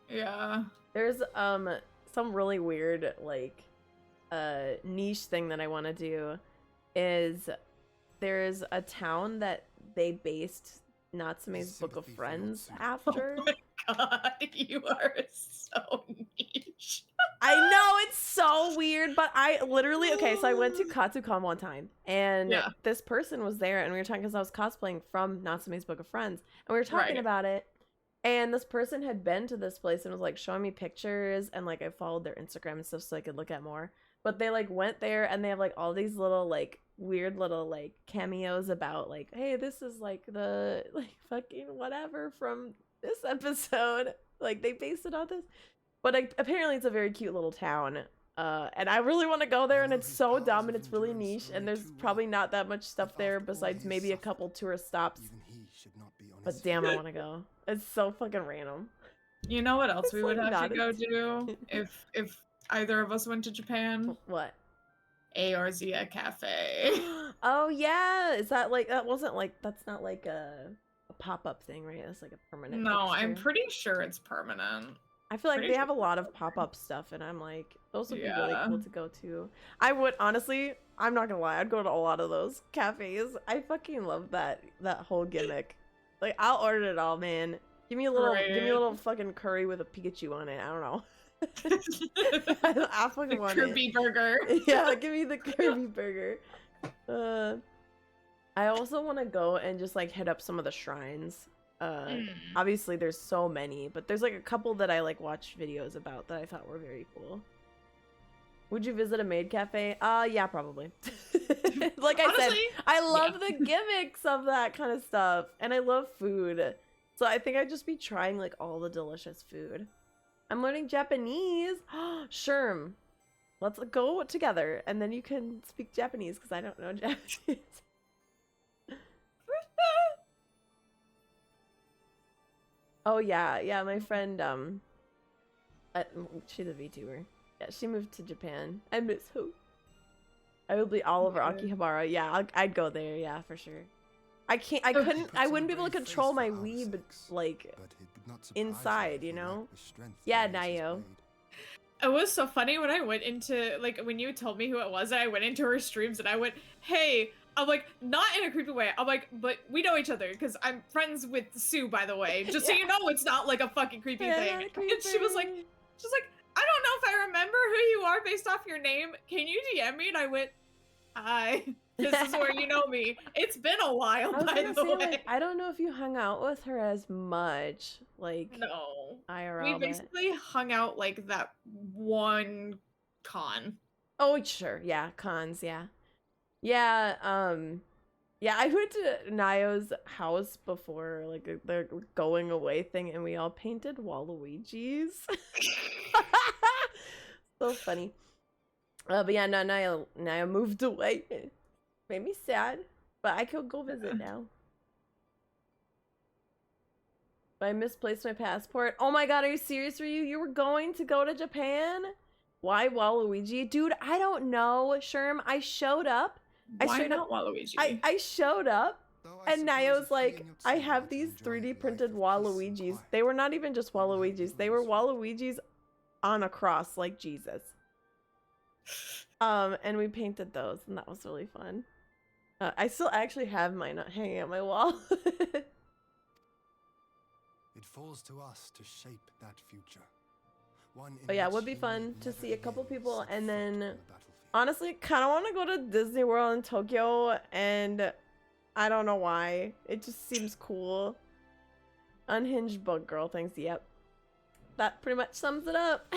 Yeah. There's some really weird like niche thing that I want to do is there's a town that they based Natsume's Book of Sympathy for Friends Yotsuyu. after. God, you are so niche. I know it's so weird, but I literally so I went to Katsucon one time and Yeah. this person was there and we were talking because I was cosplaying from Natsume's Book of Friends and we were talking Right. about it. And this person had been to this place and was like showing me pictures and like I followed their Instagram and stuff so I could look at more. But they like went there and they have like all these little like weird little like cameos about like, hey, this is like the like fucking whatever from this episode. Like they based it on this. But apparently it's a very cute little town. And I really want to go there and Although it's his so powers dumb and of it's really endurance niche are and only there's too probably well. not that much stuff If there after all besides he maybe a suffered, couple tourist stops. Even he should not be on But his damn, I want to go. It's so fucking random. You know what else It's we would like have to not go a- do if either of us went to Japan? What? Aorzia Cafe. Oh yeah, is that like that's not like a pop-up thing, right? That's like a permanent No, I'm fixture. pretty sure it's permanent. I feel like pretty they have a sure lot of pop-up stuff and I'm like those would be really Yeah. cool to go to. I would honestly, I'm not gonna lie, I'd go to a lot of those cafes. I fucking love that whole gimmick. Like I'll order it all, man. Give me a little Right. fucking curry with a Pikachu on it. I don't know. I fucking The want Kirby it. burger. Yeah, give me the Kirby burger. I also want to go and just like hit up some of the shrines. Obviously there's so many, but there's like a couple that I like watched videos about that I thought were very cool. Would you visit a maid cafe? Yeah, probably. Like I said, Honestly, I love the gimmicks of that kind of stuff, and I love food. So I think I'd just be trying like all the delicious food. I'm learning Japanese. Sherm, let's go together, and then you can speak Japanese because I don't know Japanese. Oh yeah, my friend she's a VTuber. Yeah, she moved to Japan. I miss her. I would be all over Akihabara. Yeah, I'd go there. Yeah, for sure. I wouldn't be able to control my weeb like inside, you know? Yeah, Nayo. It was so funny when I went into, like, when you told me who it was, and I went into her streams and I went, hey, I'm like, not in a creepy way. I'm like, but we know each other because I'm friends with Sue, by the way. Just so you know, it's not like a fucking creepy thing. And she was like, I don't know if I remember who you are based off your name. Can you DM me? And I went, hi. This is where you know me. It's been a while, by the way. Like, I don't know if you hung out with her as much. Like, no. IRL. We basically hung out like that one con. Oh, sure. Yeah, cons, yeah. Yeah, yeah, I went to Nayo's house before, like, the going away thing, and we all painted Waluigi's. So funny. But yeah, no, Nayo moved away. Made me sad, but I could go visit now. But I misplaced my passport. Oh my god, are you serious, Ryu? You were going to go to Japan? Why Waluigi? Dude, I don't know, Sherm. I showed up. Why not Waluigi? I showed up, and Nayo's like, I have these 3D printed Waluigis. They were not even just Waluigis. They were Waluigis on a cross, like Jesus. And we painted those, and that was really fun. I still actually have mine hanging on my wall. It falls to us to shape that future. But yeah, it would be fun to see a couple people, and then honestly, kind of want to go to Disney World in Tokyo, and I don't know why. It just seems cool. Unhinged bug girl thinks, yep. That pretty much sums it up.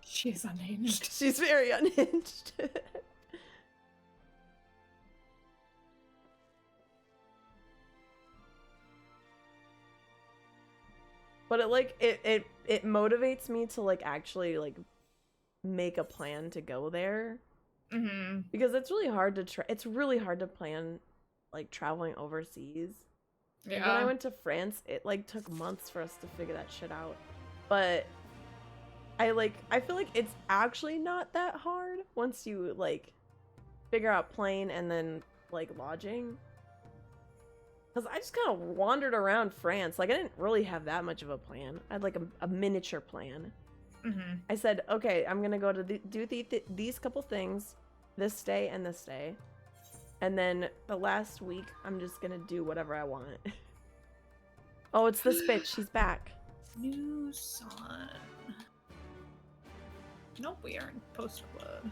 She's unhinged. She's very unhinged. But it motivates me to like actually like make a plan to go there. Because it's really hard to plan like traveling overseas. Yeah. Like, when I went to France, it like took months for us to figure that shit out. But I feel like it's actually not that hard once you like figure out plane and then like lodging. Because I just kind of wandered around France. Like, I didn't really have that much of a plan. I had, like, a miniature plan. I said, okay, I'm going to go to do these couple things this day and this day. And then the last week, I'm just going to do whatever I want. Oh, it's this bitch. She's back. New sun. Nope, we are in post-upload.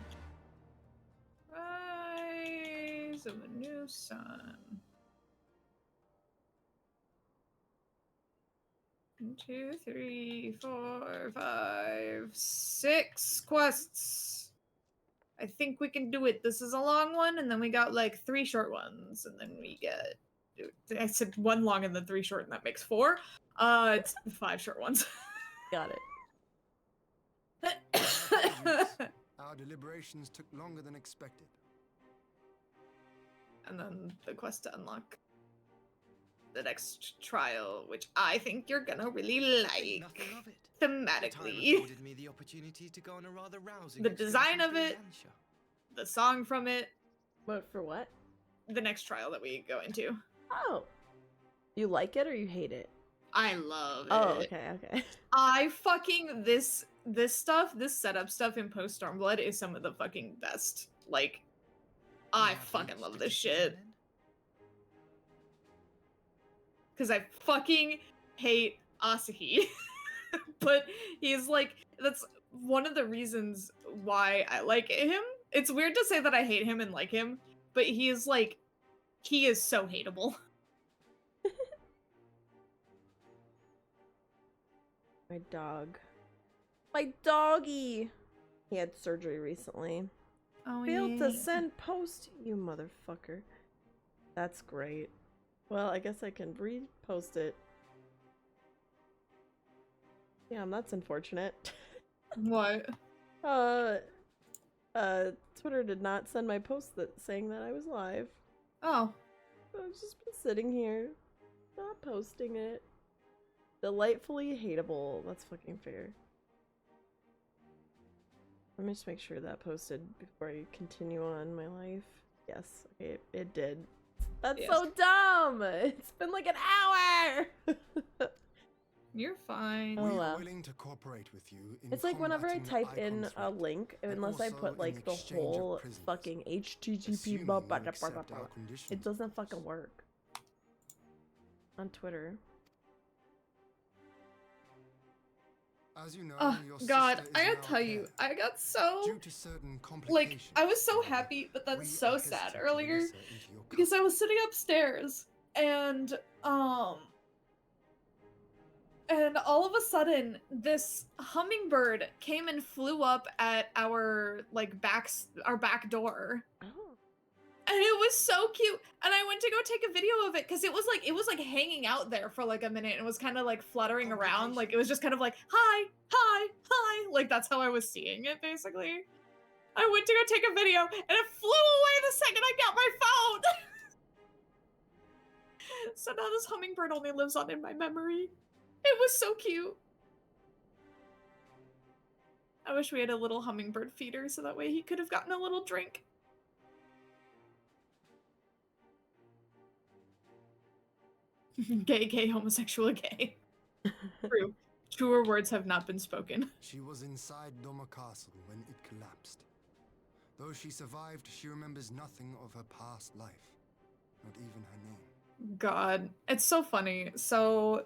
Rise of a new sun. 1, 2, 3, 4, 5, 6 quests. I think we can do it. This is a long one, and then we got like 3 short ones, and then we get. I said 1 long and then 3 short, and that makes 4. It's 5 short ones. Got it. Our deliberations took longer than expected. And then the quest to unlock the next trial, which I think you're gonna really like. Nothing of it. Thematically. afforded me the opportunity to go on a rather rousing The design of excursion it. through Lancia. The song from it. What, for what? The next trial that we go into. Oh. You like it or you hate it? I love it. Oh, okay. I fucking this setup stuff in Post Stormblood is some of the fucking best. Like, I fucking love this shit. Because I fucking hate Asahi. but he's like, that's one of the reasons why I like him. It's weird to say that I hate him and like him, but he is like, he is so hateable. My dog. My doggy! He had surgery recently. Oh, Failed to send post, you motherfucker. That's great. Well, I guess I can repost it. Damn, that's unfortunate. What? Twitter did not send my post saying that I was live. Oh. I've just been sitting here, not posting it. Delightfully hateable. That's fucking fair. Let me just make sure that posted before I continue on my life. Yes, okay, it did. That's Yes. so dumb! It's been like an hour! You're fine. Oh, We wow. are willing to cooperate with you in It's like whenever I combating the type in Icon's a threat, link, and unless I also put in like the exchange of whole prisoners, fucking HTTP assuming blah, you blah, blah, accept blah, blah, our blah. conditions. It doesn't fucking work. On Twitter. As you know, Oh your God, sister is I gotta now tell you, dead. I got so Due to certain like complications, I was so however, happy, but we then so are sad hesitant to earlier release her into your because I custody. was sitting upstairs and all of a sudden this hummingbird came and flew up at our our back door. Oh. And it was so cute. And I went to go take a video of it because it was like hanging out there for like a minute and was kind of like fluttering around. Like it was just kind of like, hi, hi, hi. Like that's how I was seeing it basically. I went to go take a video and it flew away the second I got my phone. So now this hummingbird only lives on in my memory. It was so cute. I wish we had a little hummingbird feeder so that way he could have gotten a little drink. Gay, gay, homosexual, gay. True. Truer words have not been spoken. She was inside Doma Castle when it collapsed. Though she survived, she remembers nothing of her past life, not even her name. God, it's so funny. So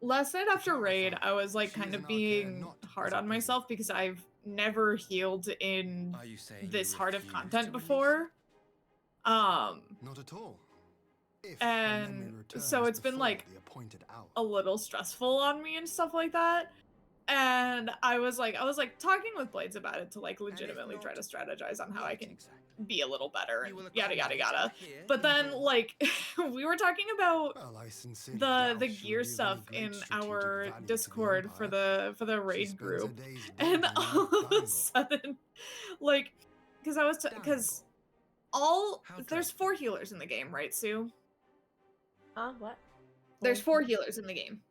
last night after raid, I was like She kind is of in our care, being not hard as a on myself because I've never healed in Are you saying this you hard of refuse content to release before. Not at all. If her And memory so returns it's been before like the appointed hour. a little stressful on me and stuff like that. And I was like talking with Blades about it to like legitimately try to strategize on how I can be a little better and yada yada yada. But then like we were talking about Well, I sincerely the doubt she'll gear be of stuff any in great strategic our value to the Discord for Empire. the She raid spends her group. days And daydreaming all of of a Dangle. sudden like because there's 4 healers in the game, right, Sue? What? There's 4 healers in the game.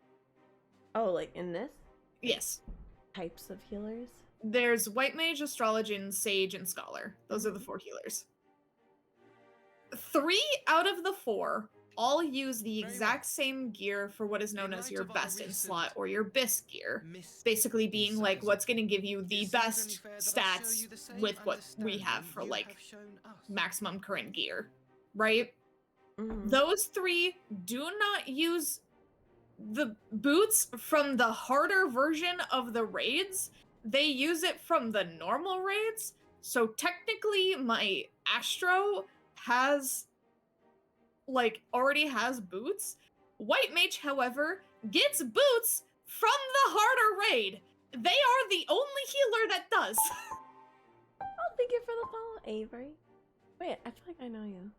Oh, like in this? Yes. Types of healers? There's White Mage, Astrologian, Sage, and Scholar. Those are the 4 healers. 3 out of the 4 all use the exact same gear for what is known as your best in slot or your BIS gear. Basically being like what's going to give you the best stats with what we have for like maximum current gear, right? Mm-hmm. Those 3 do not use the boots from the harder version of the raids. They use it from the normal raids. So technically my Astro already has boots. White Mage, however, gets boots from the harder raid. They are the only healer that does. Oh, thank you for the follow, Avery. Wait, I feel like I know you.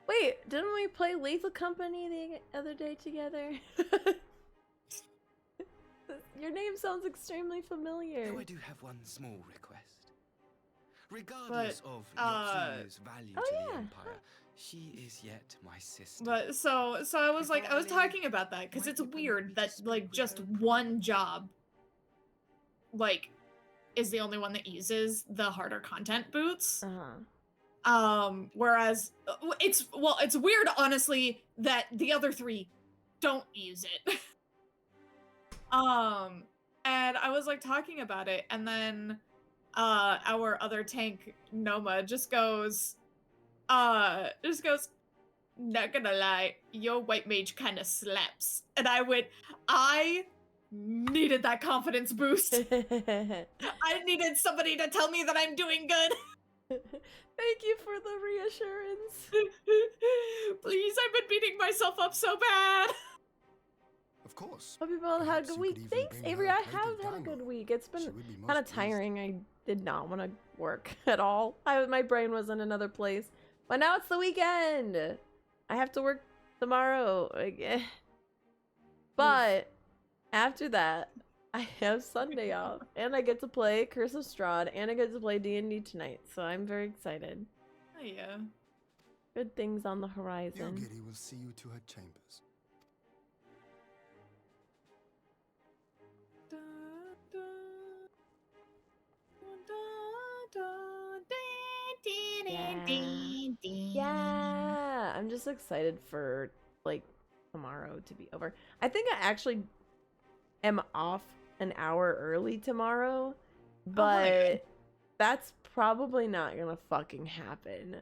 Wait, didn't we play Lethal Company the other day together? Your name sounds extremely familiar. Though I do have one small request. Regardless of uh, Yotsu's value oh to yeah. the Empire, she is yet my sister. But so I was like, I was talking about that because it's weird that like just one job like is the only one that uses the harder content boots. Whereas it's weird honestly that the other 3 don't use it. And I was like talking about it, and then our other tank Noma just goes not gonna lie, your White Mage kind of slaps. And I went, I needed that confidence boost. I needed somebody to tell me that I'm doing good. Thank you for the reassurance. Please, I've been beating myself up so bad. Of course. Hope you've all had a Perhaps good you week. could even Thanks, bring Avery. her a I plate have of had a dango. good week. It's been She would be most kind of pleased. tiring. I did not want to work at all. My brain was in another place. But now it's the weekend. I have to work tomorrow. But after that, I have Sunday off, and I get to play Curse of Strahd, and I get to play D&D tonight. So I'm very excited. Oh, yeah. Good things on the Your horizon. Giddy will see you to her chambers. Yeah, I'm just excited for like tomorrow to be over. I think I actually am off an hour early tomorrow, but that's probably not gonna fucking happen.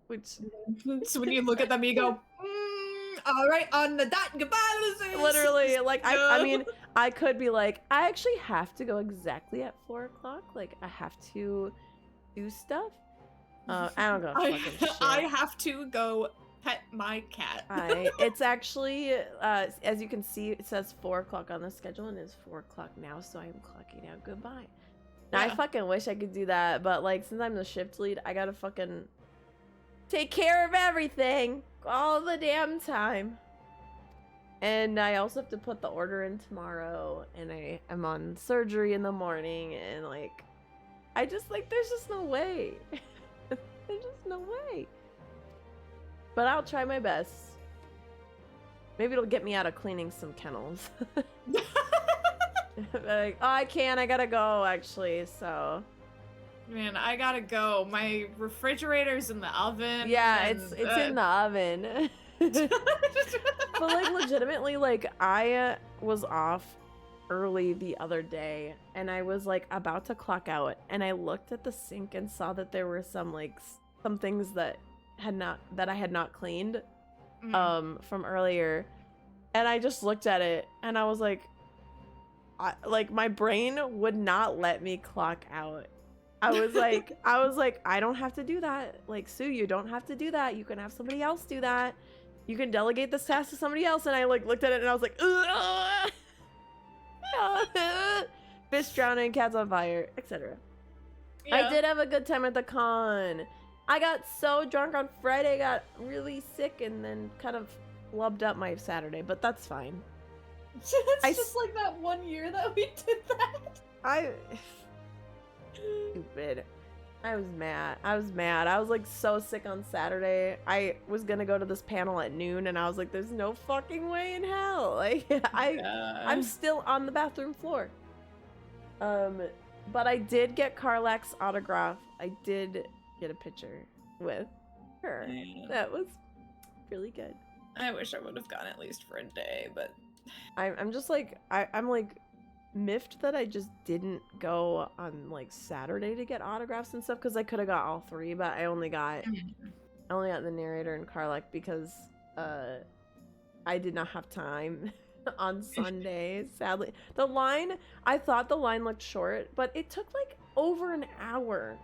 Which So when you look at them, you go, all right, on the dot, goodbye, losers. literally, like, I No. mean, I could be like, I actually have to go exactly at 4 o'clock. Like, I have to do stuff. I don't go fucking shit. I have to go pet my cat. It's actually, as you can see, it says 4 o'clock on the schedule, and it's 4 o'clock now, so I am clocking out. Goodbye. Now, I Yeah. fucking wish I could do that, but, like, since I'm the shift lead, I gotta fucking take care of everything all the damn time. And I also have to put the order in tomorrow, and I am on surgery in the morning, and, like, I just, like, there's just no way. There's just no way. But I'll try my best. Maybe it'll get me out of cleaning some kennels. Like, oh, I gotta go, actually, so. Man, I gotta go. My refrigerator's in the oven. Yeah, and, it's in the oven. But, like, legitimately, like, I was off early the other day, and I was, like, about to clock out, and I looked at the sink and saw that there were some, like, some things that I had not cleaned from earlier, and I just looked at it, and I was like, my brain would not let me clock out. I was like, I don't have to do that. Like, Sue, you don't have to do that. You can have somebody else do that. You can delegate this task to somebody else. And I, like, looked at it, and I was like, fish drowning, cats on fire, etc. Yeah. I did have a good time at the con. I got so drunk on Friday, got really sick, and then kind of flubbed up my Saturday, but that's fine. It's I just like that one year that we did that. Stupid. I was mad. I was like so sick on Saturday. I was gonna go to this panel at noon, and I was like, there's no fucking way in hell. Like, I'm still on the bathroom floor. But I did get Carlax's autograph. I did get a picture with her. Yeah. That was really good. I wish I would have gone at least for a day, but I'm just like, I'm like miffed that I just didn't go on like Saturday to get autographs and stuff, because I could have got all three, but I only got the narrator and Carlax because I did not have time on Sunday, sadly. I thought the line looked short, but it took like over an hour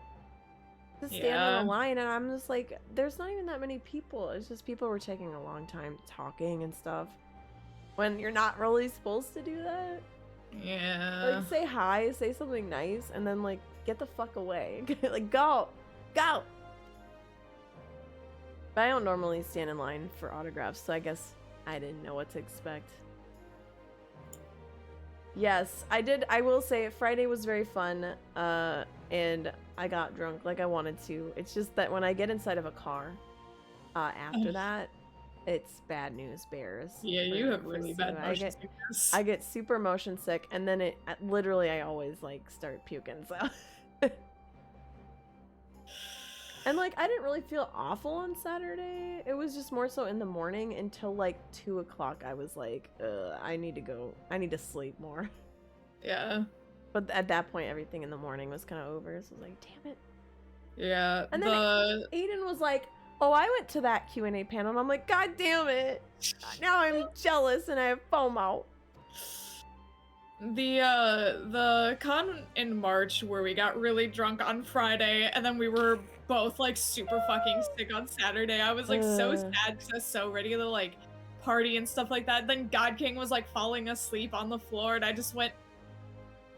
to stand on the line, and I'm just like, there's not even that many people. It's just people were taking a long time talking and stuff when you're not really supposed to do that. yeah. Like, say hi, say something nice, and then, like, get the fuck away. Like, go! But I don't normally stand in line for autographs, so I guess I didn't know what to expect. Yes, I did. I will say Friday was very fun, and I got drunk like I wanted to. It's just that when I get inside of a car, after that, it's bad news bears. Yeah, you have really bad Sue. motion sickness. I get super motion sick, and then literally I always like start puking. So, and like I didn't really feel awful on Saturday. It was just more so in the morning until like 2 o'clock. I was like, I need to go. I need to sleep more. Yeah. But at that point, everything in the morning was kind of over. So I was like, damn it. Yeah. And then Aiden was like, oh, I went to that Q&A panel, and I'm like, god damn it. Now I'm jealous and I have FOMO. The con in March where we got really drunk on Friday and then we were both like super fucking sick on Saturday. I was like so sad, so ready to like party and stuff like that. Then God King was like falling asleep on the floor and I just went,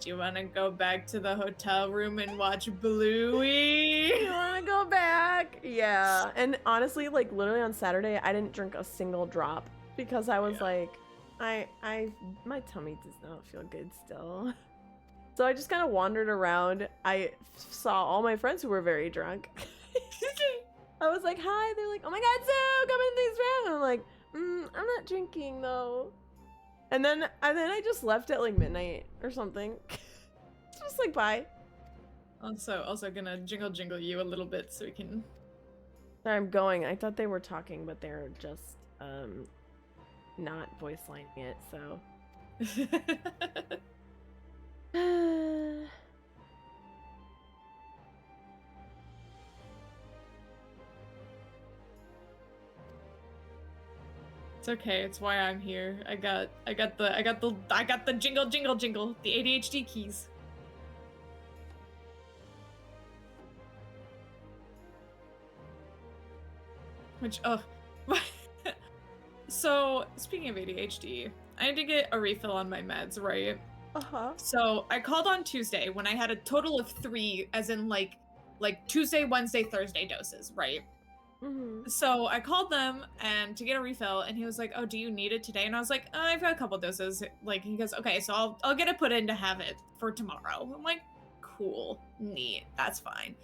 do you want to go back to the hotel room and watch Bluey? You want to go back? Yeah. And honestly, like literally on Saturday, I didn't drink a single drop because I was like, my tummy does not feel good still. So I just kind of wandered around. I saw all my friends who were very drunk. I was like, hi. They're like, oh my God, Sue, come in these rooms. And I'm like, I'm not drinking though. And then I just left at like midnight or something. Just like, bye. Also gonna jingle you a little bit so we can. Sorry, I'm going. I thought they were talking, but they're just not voice lining it, so. It's okay. It's why I'm here. I got the jingle, the ADHD keys. Which, so, speaking of ADHD, I had to get a refill on my meds, right? Uh-huh. So, I called on Tuesday when I had a total of 3, as in, like Tuesday, Wednesday, Thursday doses, right? Mm-hmm. So, I called them and to get a refill, and he was like, oh, do you need it today? And I was like, I've got a couple doses. Like, he goes, okay, so I'll get it put in to have it for tomorrow. I'm like, cool, neat, that's fine.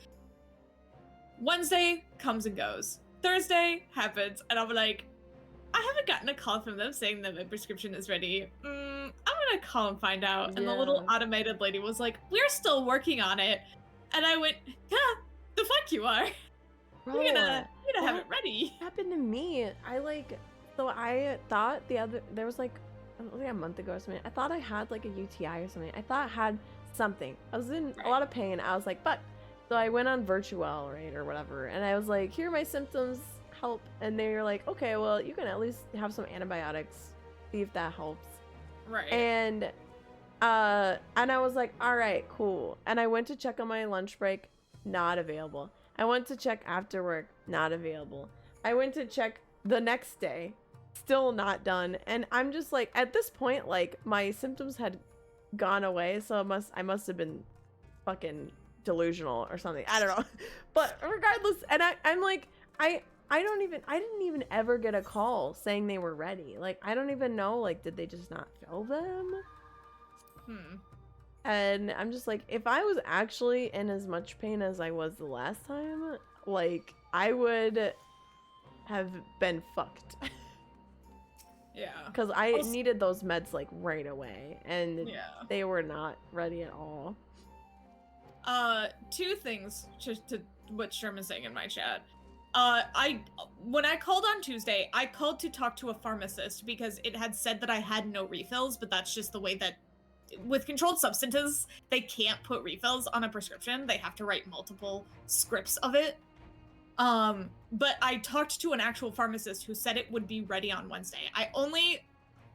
Wednesday comes and goes. Thursday happens, and I'm like, I haven't gotten a call from them saying that my prescription is ready. I'm gonna call and find out. And the little automated lady was like, we're still working on it. And I went, yeah, the fuck you are. Bro, You're gonna have it ready. Happened to me. I thought there was like a month ago or something. I thought I had like a UTI or something. I thought I had something. I was in a lot of pain. I was like, fuck. So I went on Virtual, right, or whatever, and I was like, here are my symptoms, help. And they're like, okay, well, you can at least have some antibiotics, see if that helps. Right. And I was like, all right, cool. And I went to check on my lunch break, not available. I went to check after work, not available. I went to check the next day, still not done. And I'm just like, at this point, like, my symptoms had gone away, so I must have been fucking delusional or something. I don't know. But regardless, and I'm like, I didn't even ever get a call saying they were ready. Like, I don't even know, like, did they just not fill them? And I'm just like, if I was actually in as much pain as I was the last time, like, I would have been fucked. Yeah. Because I needed those meds, like, right away. And they were not ready at all. Two things just to what Sherman's saying in my chat. When I called on Tuesday, I called to talk to a pharmacist because it had said that I had no refills, but that's just the way that with controlled substances, they can't put refills on a prescription. They have to write multiple scripts of it. But I talked to an actual pharmacist who said it would be ready on Wednesday. I only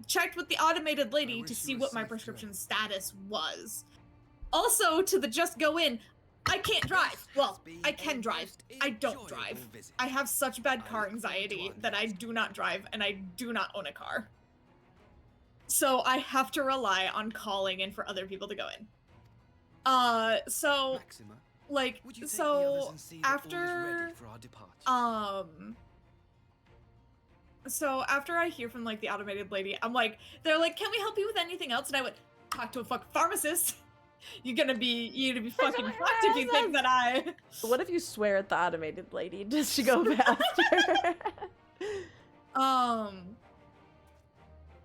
checked with the automated lady to see what my prescription status was. Also, to the just go in, I can't drive. Well, I can drive. I don't drive. I have such bad car anxiety that I do not drive and I do not own a car. So I have to rely on calling in for other people to go in. So after I hear from like the automated lady, I'm like, they're like, can we help you with anything else? And I went, talk to a fucking pharmacist. You're gonna be fucking fucked if you think that I. What if you swear at the automated lady just to go faster?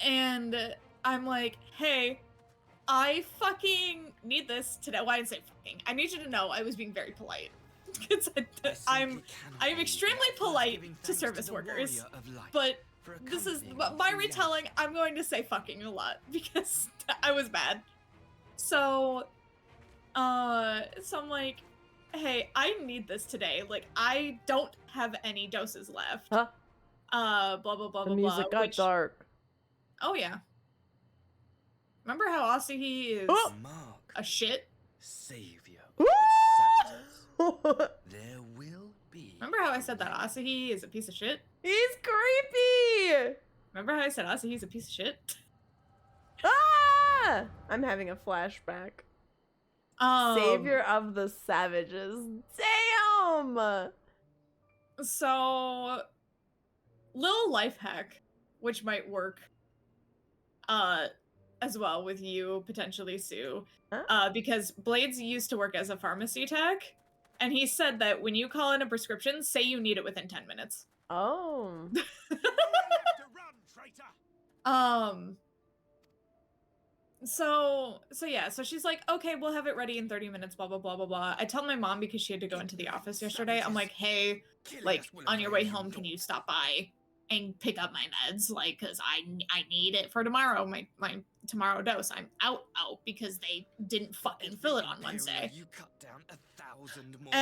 And I'm like, hey, I fucking need this today. Well, I didn't say fucking. I need you to know I was being very polite. I'm extremely polite to service workers, but this is my retelling. I'm going to say fucking a lot because I was bad. So I'm like, hey, I need this today. Like, I don't have any doses left. Huh? Blah, blah, blah, The blah, music blah. got dark. Oh, yeah. Remember how Asahi is Oh! Mark, a shit? savior of Woo! the saboteurs. There will be. Remember how I said that Asahi is a piece of shit? He's creepy! Remember how I said Asahi's a piece of shit? Ah! I'm having a flashback. Savior of the savages. Damn! So, little life hack, which might work as well with you, potentially, Sue. Huh? Because Blades used to work as a pharmacy tech, and he said that when you call in a prescription, say you need it within 10 minutes. Oh. Nowhere left to run, traitor! So yeah, so she's like, okay, we'll have it ready in 30 minutes, blah, blah, blah, blah, blah. I tell my mom because she had to go into the office yesterday. I'm like, hey, like, on your way home, can you stop by and pick up my meds? Like, cause I need it for tomorrow, my tomorrow dose. I'm out because they didn't fucking fill it on Wednesday. You cut down 1,000 more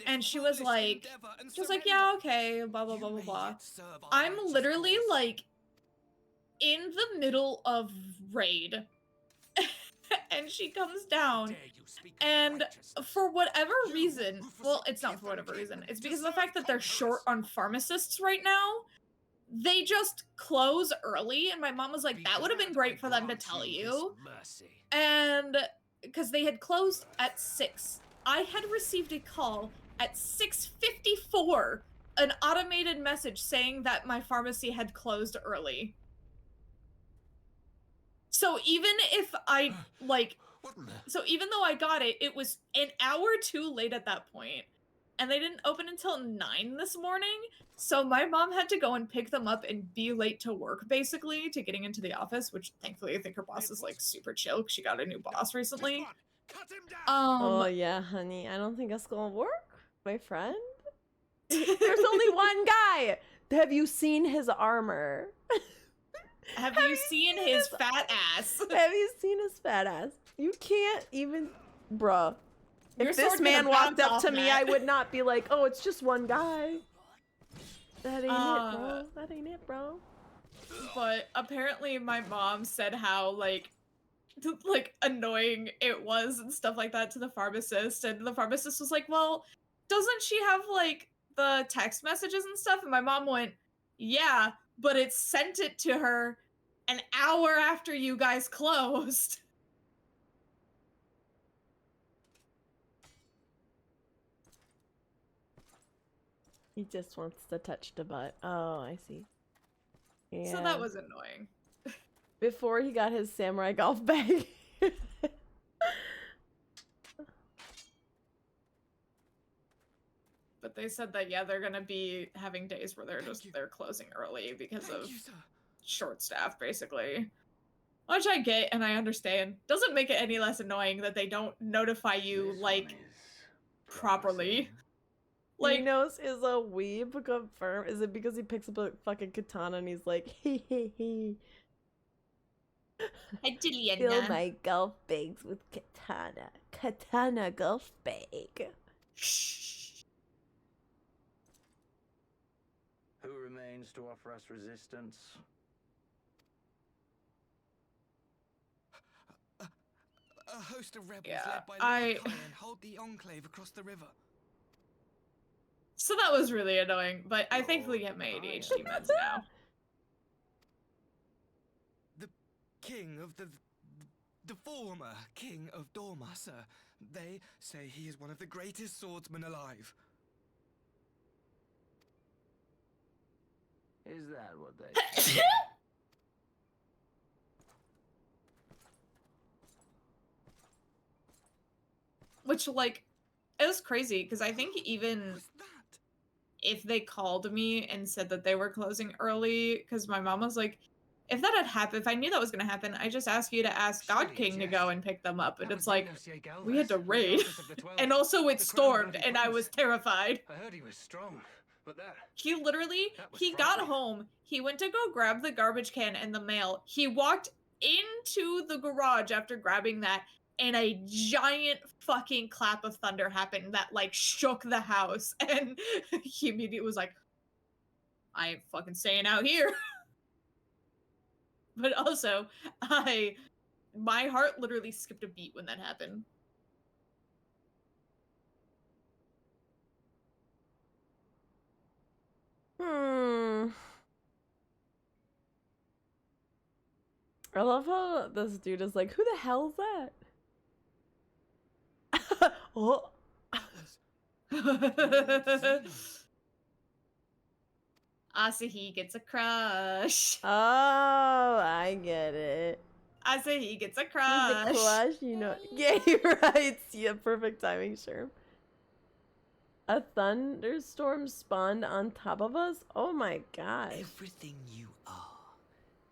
and she was like, yeah, okay, blah, blah, blah, blah, blah. I'm literally like, in the middle of raid, and she comes down, and for whatever reason, well, it's not for whatever reason, it's because of the fact that they're short on pharmacists right now, they just close early, and my mom was like, that would have been great for them to tell you, and because they had closed at 6. I had received a call at 6:54, an automated message saying that my pharmacy had closed early. So even if I, like, so even though I got it, it was an hour too late at that point, and they didn't open until 9 this morning, so my mom had to go and pick them up and be late to work, basically, to getting into the office, which thankfully I think her boss is, like, super chill, because she got a new boss recently. Oh, yeah, honey. I don't think that's gonna work, my friend. There's only one guy! Have you seen his armor? Have you seen his fat ass? Have you seen his fat ass? You can't even... Bruh. Your If this sword man gonna walked bounce up off to me, that. I would not be like, oh, it's just one guy. That ain't it, bro. That ain't it, bro. But apparently my mom said how, like annoying it was and stuff like that to the pharmacist, and the pharmacist was like, well, doesn't she have, like, the text messages and stuff? And my mom went, yeah, but it sent it to her an hour after you guys closed. He just wants to touch the butt. Oh, I see. Yeah. So that was annoying. Before he got his samurai golf bag. But they said that, yeah, they're gonna be having days where they're closing early because of short staff, basically. Which I get and I understand. Doesn't make it any less annoying that they don't notify you, like, properly. Like, Minos is a weeb, confirm. Is it because he picks up a fucking katana and he's like, hee hee hee. Fill my golf bags with katana. Katana golf bag. Who remains to offer us resistance? A host of rebels Yeah, led by Lord Kyan hold the enclave across the river. So that was really annoying, but I thankfully get my ADHD meds now. The king of the former king of Dormasa. They say he is one of the greatest swordsmen alive. Is that what they say? Which, like, it was crazy, because I think even if they called me and said that they were closing early, because my mom was like, if that had happened, if I knew that was going to happen, I just asked you to ask God King to go and pick them up. And it's like, we had to raid. And also it stormed, and I was terrified. I heard he was strong, but that... He literally, he got home, he went to go grab the garbage can and the mail. He walked into the garage after grabbing that, and a giant fucking clap of thunder happened that, like, shook the house. And he immediately was like, I ain't fucking staying out here. But also, my heart literally skipped a beat when that happened. I love how this dude is like, who the hell's that? Oh. Asahi gets a crush. Oh, I get it. Asahi gets a He's crush. a crush, you know. Yeah, you're right. Yeah, perfect timing, sure. A thunderstorm spawned on top of us? Oh my gosh. Everything you are,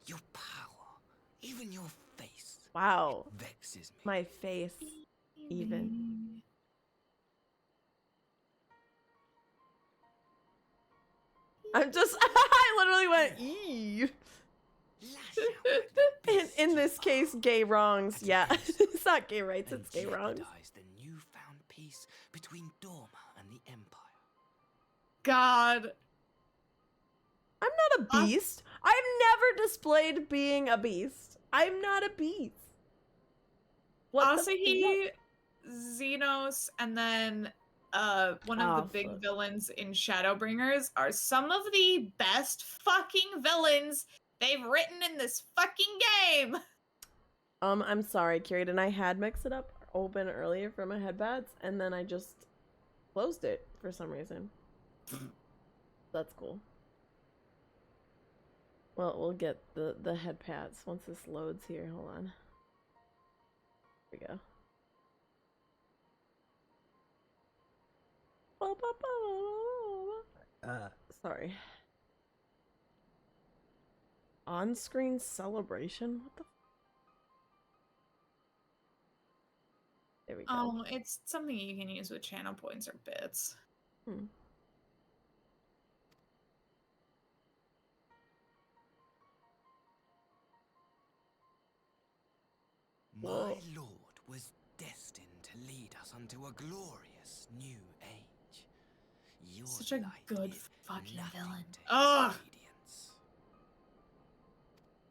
your power, even your face, Wow. vexes me. My face, even. I'm just, I literally went, eee. Lash out like the beast In you this case, are. gay wrongs. At Yeah, best, it's not gay rights, and it's gay wrongs. jeopardize the newfound peace between Dorma and the Empire. God. I'm not a beast. I've never displayed being a beast. I'm not a beast. What the Asahi, Xenos, and then one of the big fuck. villains in Shadowbringers are some of the best fucking villains they've written in this fucking game. I'm sorry, Kieran. I had mixed it up open earlier for my headbats, and then I just closed it for some reason. That's cool. Well, we'll get the head pats once this loads here. Hold on. Here we go. Sorry. On-screen celebration? What the? There we go. Oh, it's something you can use with channel points or bits. My Whoa. lord was destined to lead us unto a glorious new age. Your Such a light good is fucking nothing villain. to his Ugh. radiance.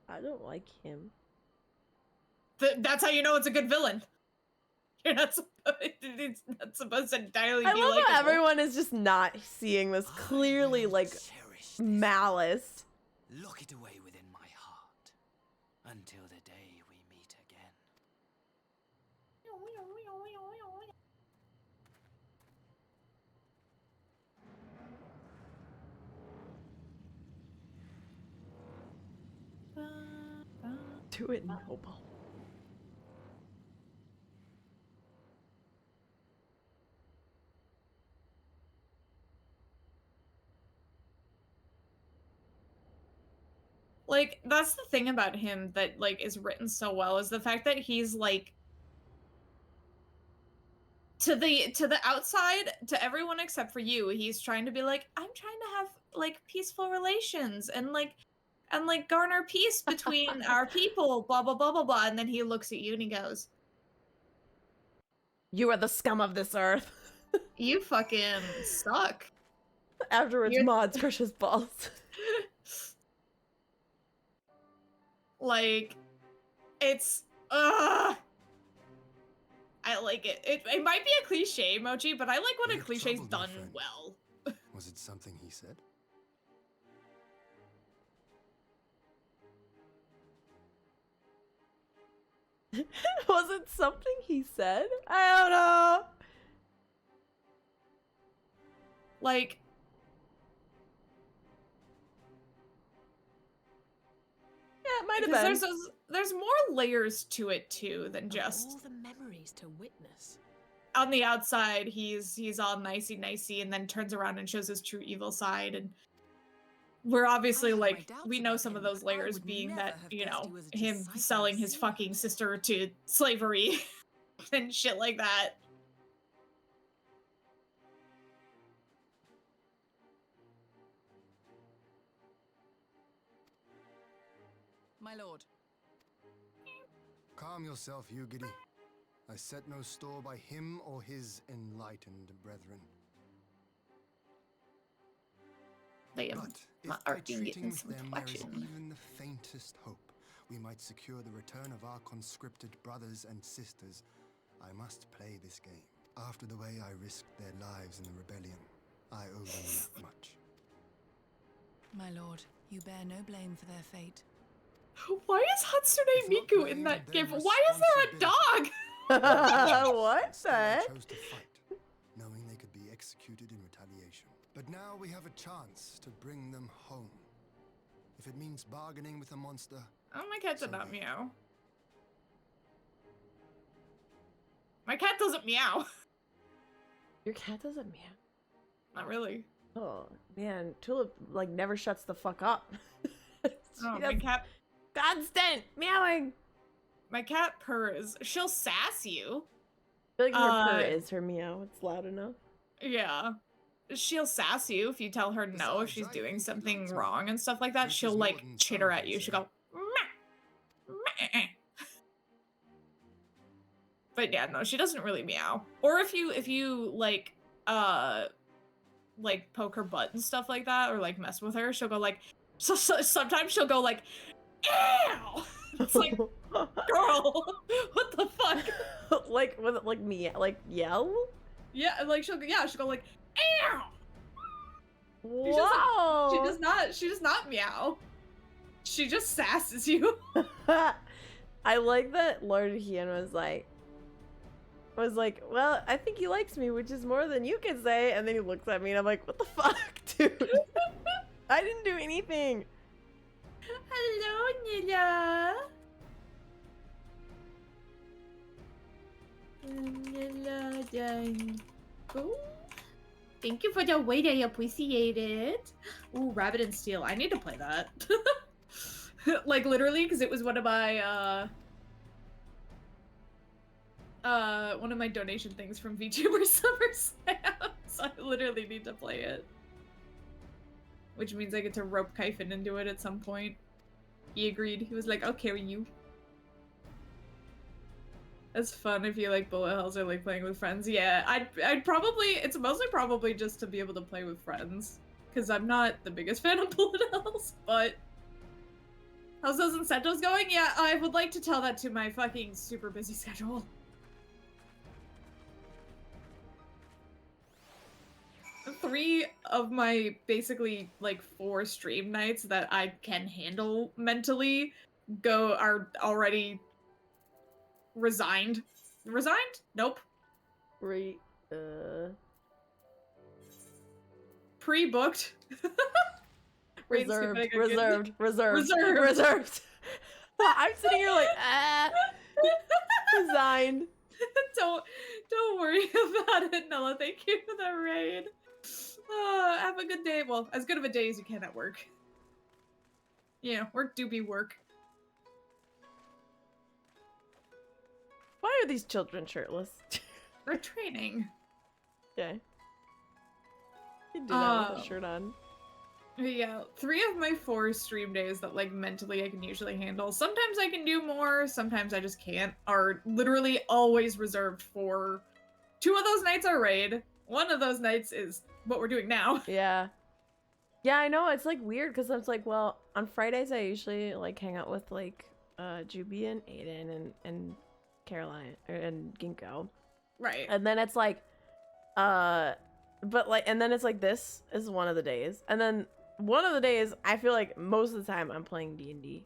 I don't like him. That's how you know it's a good villain. You're not it's not supposed to entirely I be love likable. how everyone is just not seeing this clearly, I will like, cherish this malice. light, lock it away within my heart until the day we meet again. Do it, noble. Like, that's the thing about him that, like, is written so well, is the fact that he's, like, to the outside, to everyone except for you, he's trying to be like, I'm trying to have, like, peaceful relations and garner peace between our people, blah, blah, blah, blah, blah. And then he looks at you and he goes, You are the scum of this earth. you fucking suck. Afterwards, You're- Mods crushes balls. Like, it's, I like it. It might be a cliche emoji, but I like when You a look cliché's troubled, my done friend. well. Was it something he said? Was it something he said? I don't know. Like, Yeah, it might have because been. there's more layers to it too than just all the memories to witness. on the outside he's all nicey and then turns around and shows his true evil side, and we're obviously I have my like doubts we know about some of him, those but I layers would being never that, have you guessed know, he was a him disciple of selling his Caesar. fucking sister to slavery and shit like that. My lord. Calm yourself, Yugiri. I set no store by him or his enlightened brethren. They am But if not by arguing treating getting with some them there is flexion. even the faintest hope, we might secure the return of our conscripted brothers and sisters, I must play this game. After the way I risked their lives in the rebellion, I owe them that much. My lord, you bear no blame for their fate. Why is Hatsune If not Miku in blame, that then GIF? Why is there a dog? What Instead, the I heck? chose to fight, knowing they could be executed in retaliation. But now we have a chance to bring them home. If it means bargaining with a monster, Oh, my cat did So not be it. meow. My cat doesn't meow. Your cat doesn't meow. Not really. Oh man, Tulip like never shuts the fuck up. She Oh, does my cat. constant meowing. My cat purrs. She'll sass you. I feel like her purr Uh, is her meow. It's loud enough. Yeah. She'll sass you if you tell her no if Besides, she's I doing think you'd something like to wrong know, and stuff like that. which She'll is more like than chitter some at you. can She'll say. go "Meh, meh." But yeah, no, she doesn't really meow. Or if you like poke her butt and stuff like that, or like mess with her, she'll go like sometimes she'll go like ew. It's like, girl, what the fuck? like with like me like yell. Yeah, like she'll go like ew. Whoa! She does not meow. She just sasses you. I like that Lord Hien was like, well, I think he likes me, which is more than you can say. And then he looks at me and I'm like, what the fuck, dude? I didn't do anything. Hello, Nila. Nila, dang. Ooh. Thank you for the wait, I appreciate it. Ooh, Rabbit and Steel. I need to play that. Like, literally, because it was one of my donation things from VTuber SummerSlam. So I literally need to play it. Which means I get to rope Kyphon into it at some point. He agreed. He was like, I'll carry you. That's fun if you like bullet hells or like playing with friends. Yeah, I'd probably, it's mostly probably just to be able to play with friends. Because I'm not the biggest fan of bullet hells, but... How's those incentives going? Yeah, I would like to tell that to my fucking super busy schedule. Three of my basically like 4 stream nights that I can handle mentally are already resigned. Resigned? Nope. Pre-booked. Rain's Reserved, skipping again. reserved, reserved, Reserved. reserved. I'm sitting here like, resigned. Don't worry about it, Nella. Thank you for the raid. Have a good day. Well, as good of a day as you can at work. Yeah, work do be work. Why are these children shirtless? We're training. Okay. You do that with a shirt on. Yeah, 3 of my 4 stream days that like mentally I can usually handle. Sometimes I can do more, sometimes I just can't. Are literally always reserved for 2 of those nights are raid. 1 of those nights is what we're doing now. Yeah. Yeah, I know. It's like weird because I was like, well, on Fridays I usually like hang out with like Juby and Aiden and Caroline and Ginkgo. Right. And then it's like but like and then it's like this is one of the days. And then one of the days I feel like most of the time I'm playing D&D.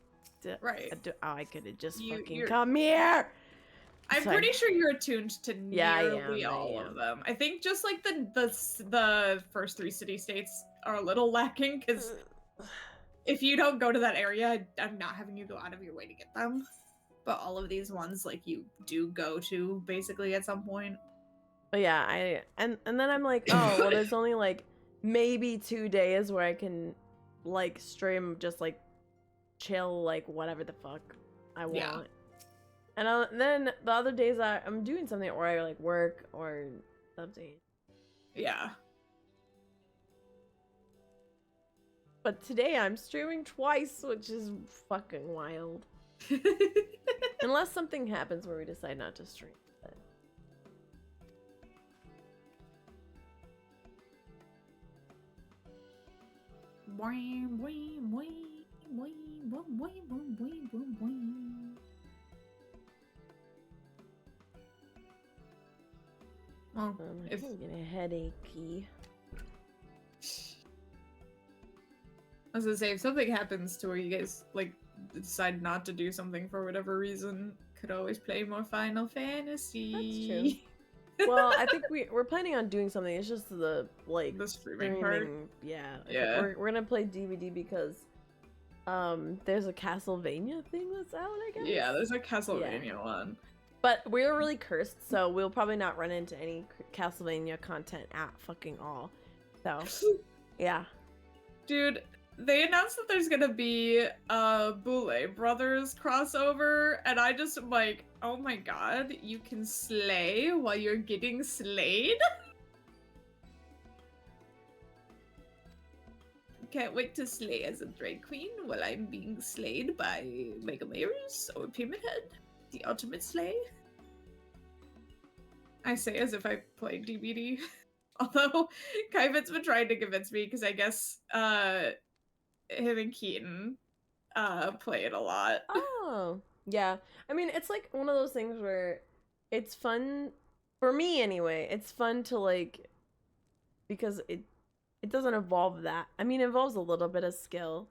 Right. I could have just fucking you're- come here. I'm Sorry. pretty sure you're attuned to Yeah, I nearly am, I all am. of them. I think just like the first 3 city-states are a little lacking because if you don't go to that area, I'm not having you go out of your way to get them. But all of these ones, like, you do go to basically at some point. But yeah, and then I'm like, oh, well, there's only like maybe 2 days where I can like stream just like chill, like whatever the fuck I want. Yeah. And then the other days I'm doing something or I like work or something. Yeah. But today I'm streaming twice, which is fucking wild. Unless something happens where we decide not to stream. But... Boing, boing, boing, boing, Well, if I'm getting headachy. I was gonna say, if something happens to where you guys like decide not to do something for whatever reason, could always play more Final Fantasy. Well, I think we're planning on doing something. It's just the like The streaming part. Yeah. I think Yeah. We're gonna play DVD because there's a Castlevania thing that's out, I guess. Yeah, there's a Castlevania one. But we're really cursed, so we'll probably not run into any Castlevania content at fucking all. So, yeah. Dude, they announced that there's gonna be a Boule Brothers crossover, and I just am like, oh my god, you can slay while you're getting slayed? Can't wait to slay as a drag queen while I'm being slayed by Mega Mayors or Pyramid Head, the ultimate slay. I say as if I played DBD. Although Kyvan's been trying to convince me because I guess him and Keaton play it a lot. Oh, yeah. I mean, it's like one of those things where it's fun for me anyway. It's fun to like because it doesn't involve that. I mean, it involves a little bit of skill.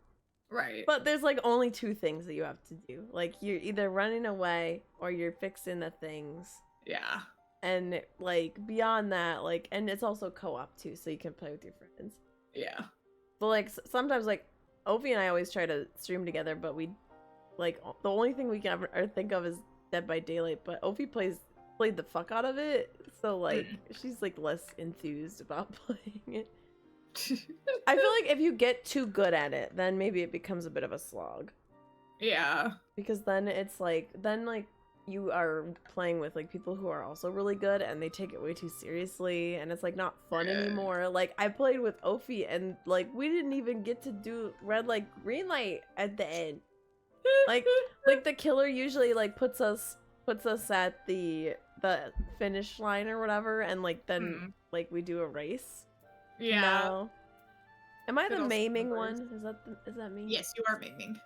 Right. But there's like only two things that you have to do. Like you're either running away or you're fixing the things. Yeah. And like beyond that, like, and it's also co-op too, so you can play with your friends. Yeah. But like sometimes like Ovi and I always try to stream together, but we like the only thing we can ever think of is Dead by Daylight. But Ovi played the fuck out of it, so like she's like less enthused about playing it. I feel like if you get too good at it, then maybe it becomes a bit of a slog. Yeah. Because then it's like you are playing with like people who are also really good and they take it way too seriously and it's like not fun anymore. Like I played with Ofi and like we didn't even get to do red light green light at the end. Like the killer usually like puts us at the finish line or whatever and like then like we do a race. Yeah. No. Am I the Fiddles maiming numbers. one? Is that me? Yes, you are maiming.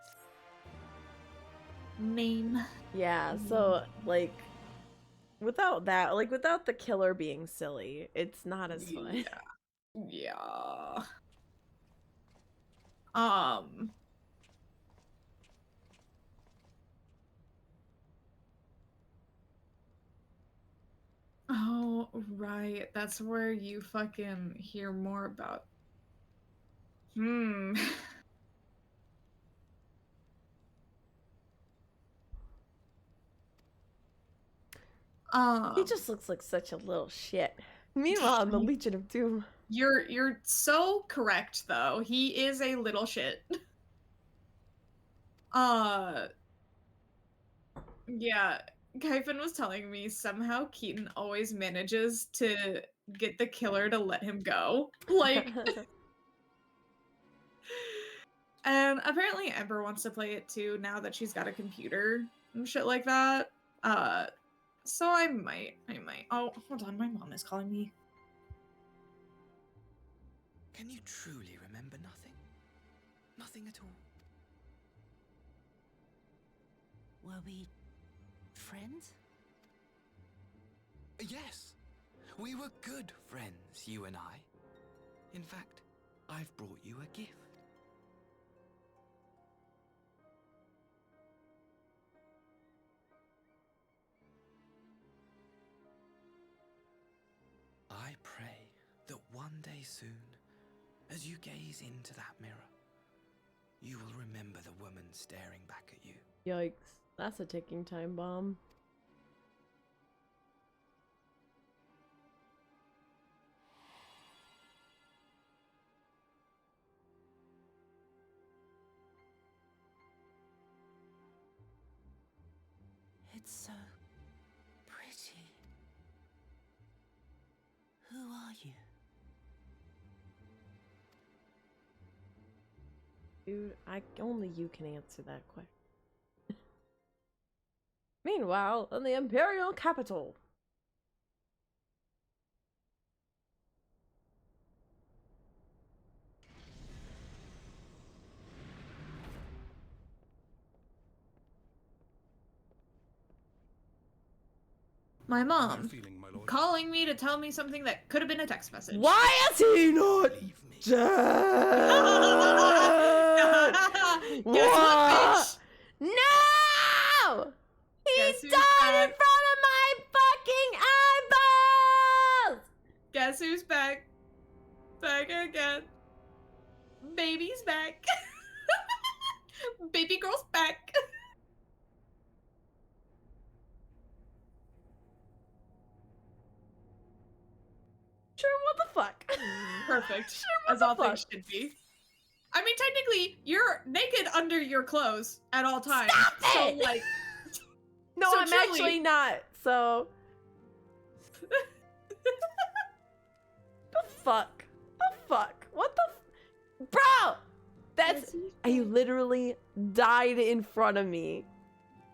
Maim. Yeah, so like without that, like without the killer being silly, it's not as fun. Yeah. Oh, right. That's where you fucking hear more about. He just looks like such a little shit. Meanwhile, I'm the Legion of Doom. You're so correct though. He is a little shit. Yeah, Kyphin was telling me somehow Keaton always manages to get the killer to let him go. Like and apparently Ember wants to play it too now that she's got a computer and shit like that. So I might. Oh, hold on, my mom is calling me. Can you truly remember nothing? Nothing at all? Were we friends? Yes. We were good friends, you and I. In fact, I've brought you a gift. I pray that one day soon, as you gaze into that mirror, you will remember the woman staring back at you. Yikes, that's a ticking time bomb. It's so pretty. Who are you? Dude, only you can answer that question. Meanwhile, in the Imperial capital. my How are you mom feeling, my lord? calling me to tell me something that could have been a text message. Why is he not Leave me. dead? Guess what, bitch? No! He Guess who's died in back? front of my fucking eyeballs! Guess who's back? Back again. Baby's back. Baby girl's back. Sure, what the fuck? Perfect. Sure, what As the all fuck? things should be. I mean, technically, you're naked under your clothes at all times. Stop So, it! like, No, so I'm truly- actually not, so... The fuck? The fuck? What the Bro! That's... He literally died in front of me.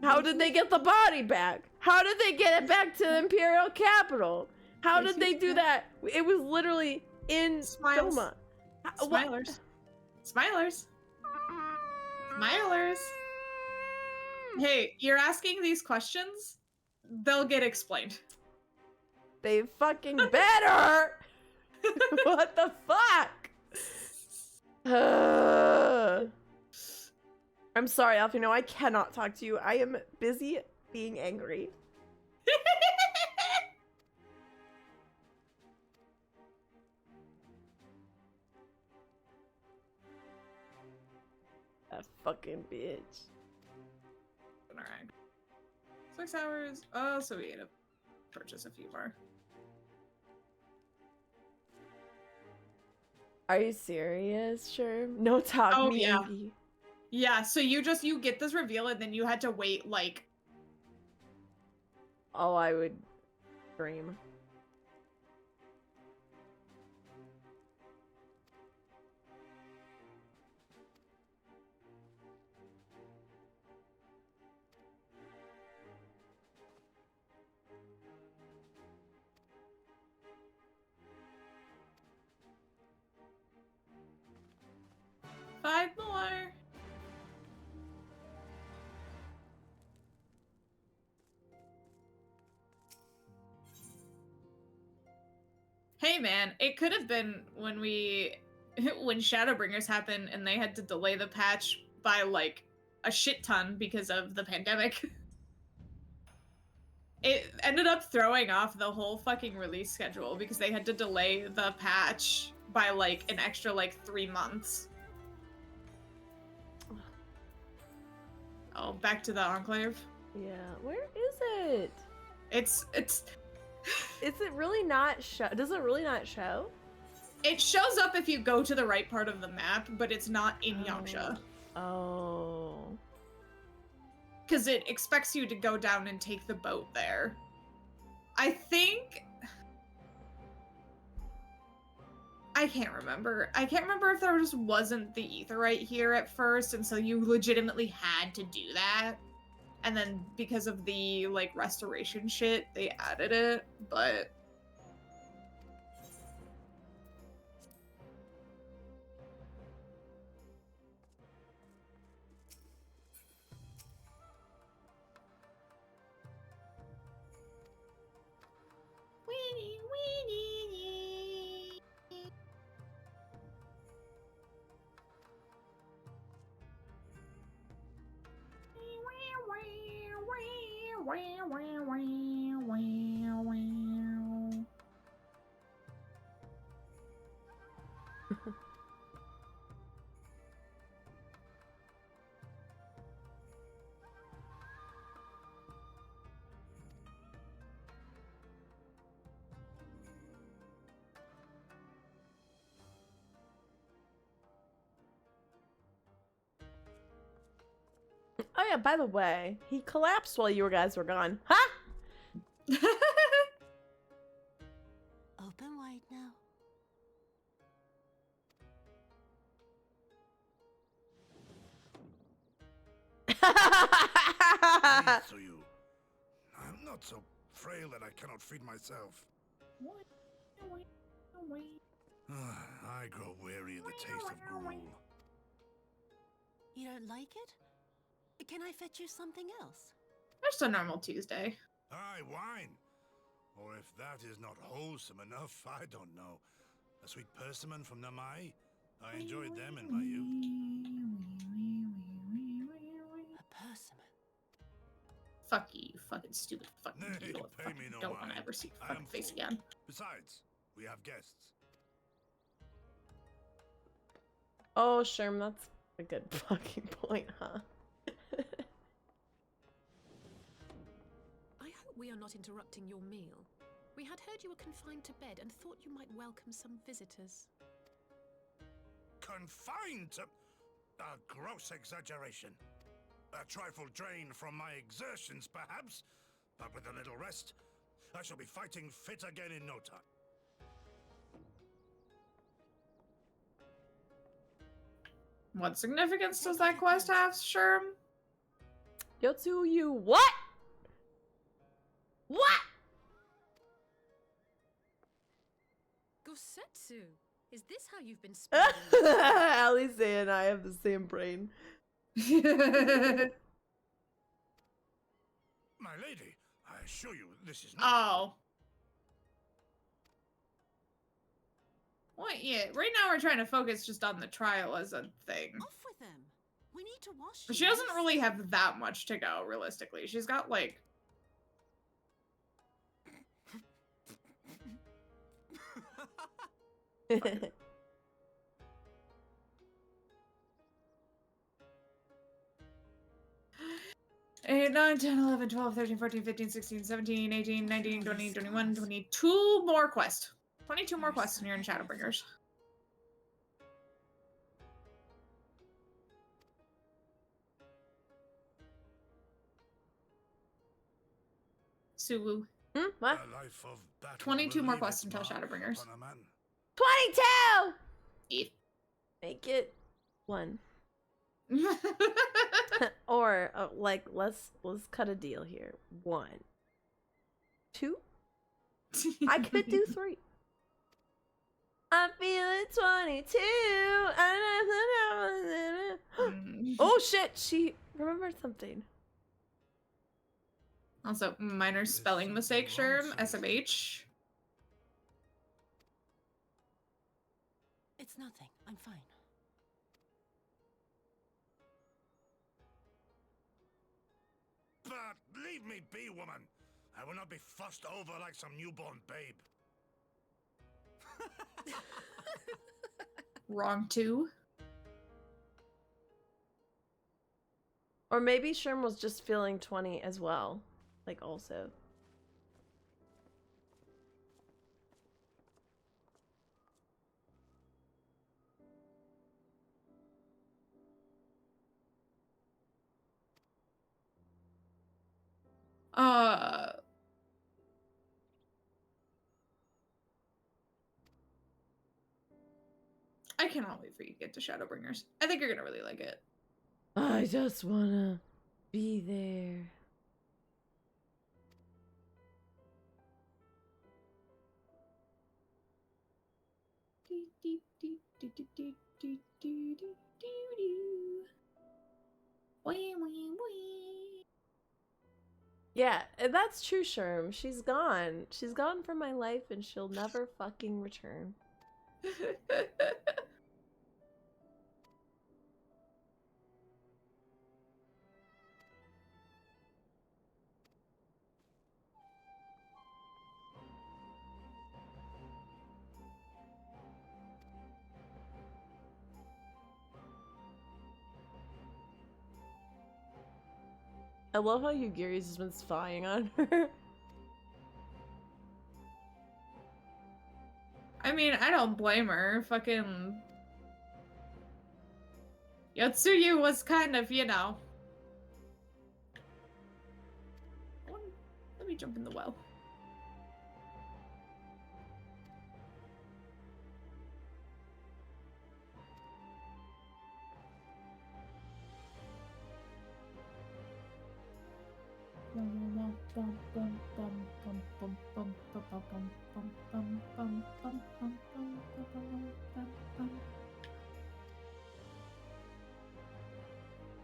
How did they get the body back? How did they get it back to the Imperial capital? How did they do that? It was literally in Smiles. Doma. Smilers. Smilers. Smilers. Hey, you're asking these questions? They'll get explained. They fucking better! What the fuck? I'm sorry, Alfino. I cannot talk to you. I am busy being angry. That fucking bitch. Alright. 6 hours. Oh, so we ate to purchase a few more. Are you serious? Sure. No talk Oh, me. yeah. Evie. Yeah, so you get this reveal and then you had to wait like Oh, I would dream. five more. Hey man, it could have been when when Shadowbringers happened and they had to delay the patch by like a shit ton because of the pandemic. It ended up throwing off the whole fucking release schedule because they had to delay the patch by like an extra like 3 months. Oh, back to the Enclave. Yeah. Where is it? It's Is it really not show? Does it really not show? it shows up if you go to the right part of the map, but it's not in Yangsha. Oh. Because it expects you to go down and take the boat there. I think... I can't remember. I can't remember if there just wasn't the Aetheryte here at first, and so you legitimately had to do that. And then because of the, like, restoration shit, they added it, but... Weenie, weenie. Oh yeah, by the way, he collapsed while you guys were gone. Huh? Open wide now. Peace to you. I'm not so frail that I cannot feed myself. I grow weary of the taste of gruel. You don't like it? Can I fetch you something else? Just a normal Tuesday. Aye, wine. Or if that is not wholesome enough, I don't know. A sweet persimmon from Namai? I enjoyed them in my youth. A persimmon. Fuck you, fucking stupid fucking Nay, beetle. I pay fucking me no don't want to mind. ever see your I fucking am face full. again. Besides, we have guests. Oh, Sherm, that's a good fucking point, huh? I hope we are not interrupting your meal. We had heard you were confined to bed and thought you might welcome some visitors. Confined to... A gross exaggeration. A trifle drained from my exertions, perhaps. But with a little rest, I shall be fighting fit again in no time. What significance does that quest have, Sherm? Yotsu, you what? What? Gosetsu, is this how you've been spending your time? Alice and I have the same brain. My lady, I assure you, this is not... Oh. What? Yeah, right now we're trying to focus just on the trial as a thing. Off with them. We need to wash But she you. doesn't really have that much to go, realistically. She's got, like... 8, 9, 10, 11, 12, 13, 14, 15, 16, 17, 18, 19, 20, 21, 22 more quests. 22 more quests and you're in Shadowbringers. Suwu. What? A life of battle 22 will more leave quests its until mark Shadowbringers. upon a man. 22! Yeah. Make it 1. Or like let's cut a deal here. 1. 2? I could do 3. I'm feeling 22. Oh shit, she remembered something. Also, minor spelling mistake, Sherm. SMH. It's nothing. I'm fine. But leave me be, woman. I will not be fussed over like some newborn babe. Wrong 2. Or maybe Sherm was just feeling 20 as well. Like also. I cannot wait for you to get to Shadowbringers. I think you're gonna really like it. I just wanna be there. Yeah, that's true, Sherm. She's gone. She's gone from my life and she'll never fucking return. I love how Yugiri's has been spying on her. I mean, I don't blame her. Fucking Yotsuyu was kind of, you know. Let me jump in the well.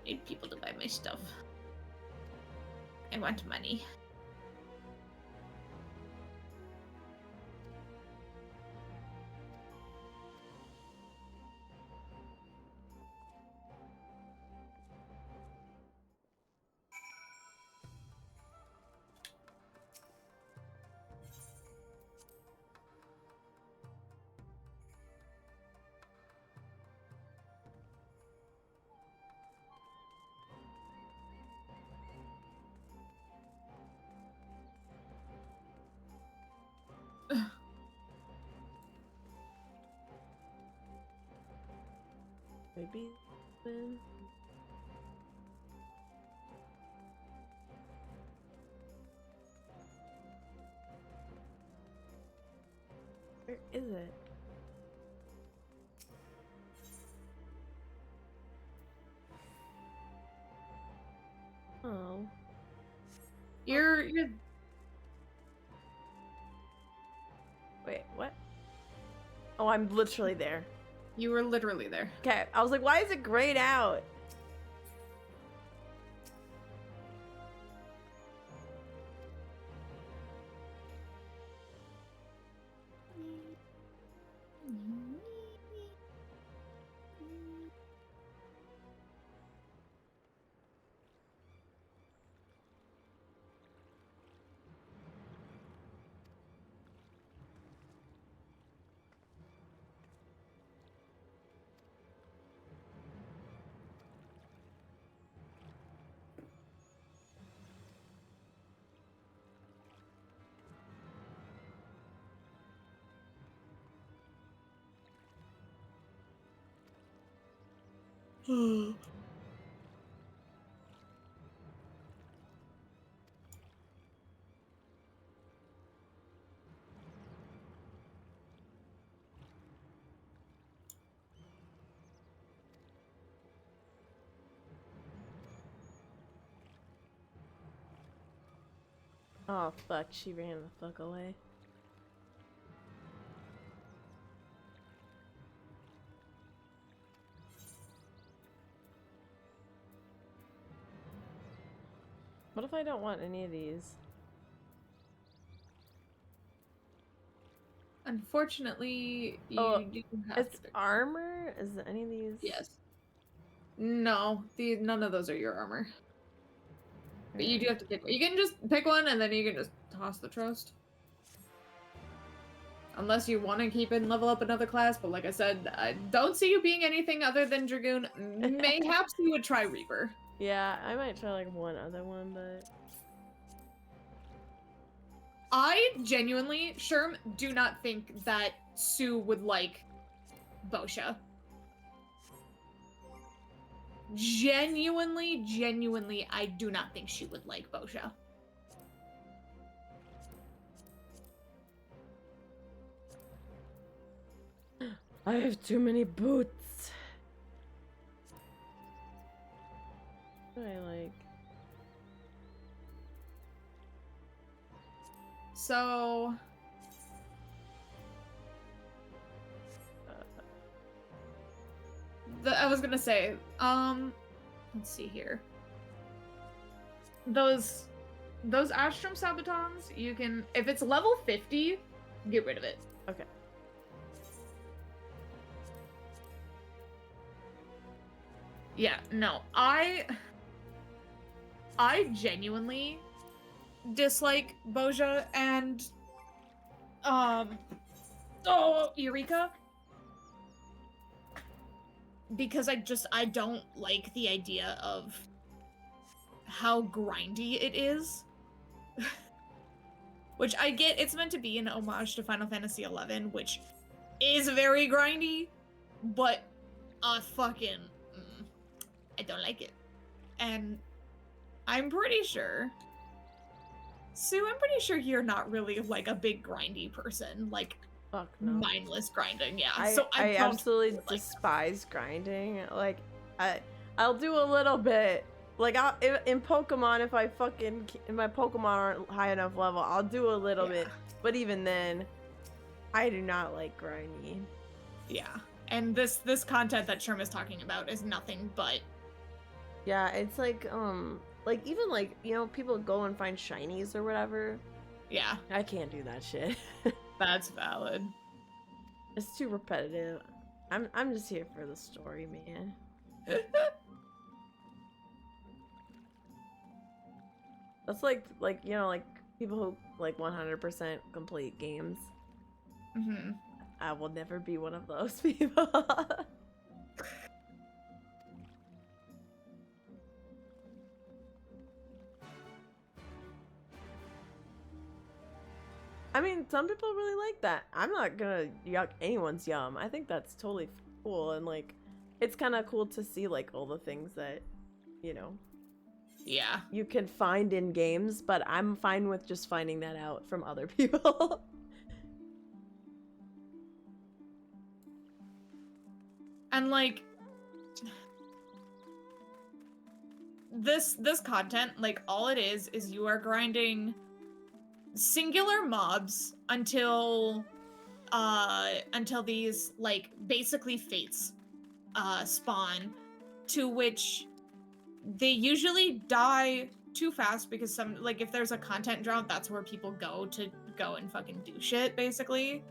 Need people to buy my stuff. I want money. Maybe. Then. Where is it? Oh. You're Wait, what? Oh, I'm literally there. you were literally there. Okay, I was like, why is it grayed out? Oh fuck, she ran the fuck away. What if I don't want any of these? Unfortunately, you Oh, do have It's to pick. armor? Is any of these? Yes. No, none of those are your armor. But you do have to pick one. You can just pick one and then you can just toss the trust. Unless you want to keep it and level up another class, but like I said, I don't see you being anything other than Dragoon. Mayhaps you would try Reaper. Yeah, I might try like one other one, but I genuinely, Sherm, do not think that Sue would like Bosha. Genuinely, I do not think she would like Bosha. I have too many boots. What do I like? So I was gonna say, let's see here. Those Astrum Sabatons, you can, if it's level 50, get rid of it. Okay. Yeah, no, I genuinely dislike Boja and Eureka, because I don't like the idea of how grindy it is. Which I get, it's meant to be an homage to Final Fantasy XI, which is very grindy, but I don't like it. And I'm pretty sure, Sue, I'm pretty sure you're not really like a big grindy person, like Fuck no. mindless grinding, yeah. I don't absolutely like despise grinding. Like, I'll do a little bit. Like, in Pokemon, if my Pokemon aren't high enough level, I'll do a little bit. But even then, I do not like grinding. Yeah. And this content that Sherm is talking about is nothing but. Yeah, it's like even like, you know, people go and find shinies or whatever. Yeah. I can't do that shit. That's valid. It's too repetitive. I'm just here for the story, man. That's like you know, like people who like 100% complete games. Mm-hmm. I will never be one of those people. I mean, some people really like that. I'm not gonna yuck anyone's yum. I think that's totally cool, and like, it's kind of cool to see like all the things that, you know, Yeah. you can find in games, but I'm fine with just finding that out from other people. And like this content, like all it is you are grinding singular mobs until these like basically fates spawn, to which they usually die too fast because some, like, if there's a content drought, that's where people go and fucking do shit, basically.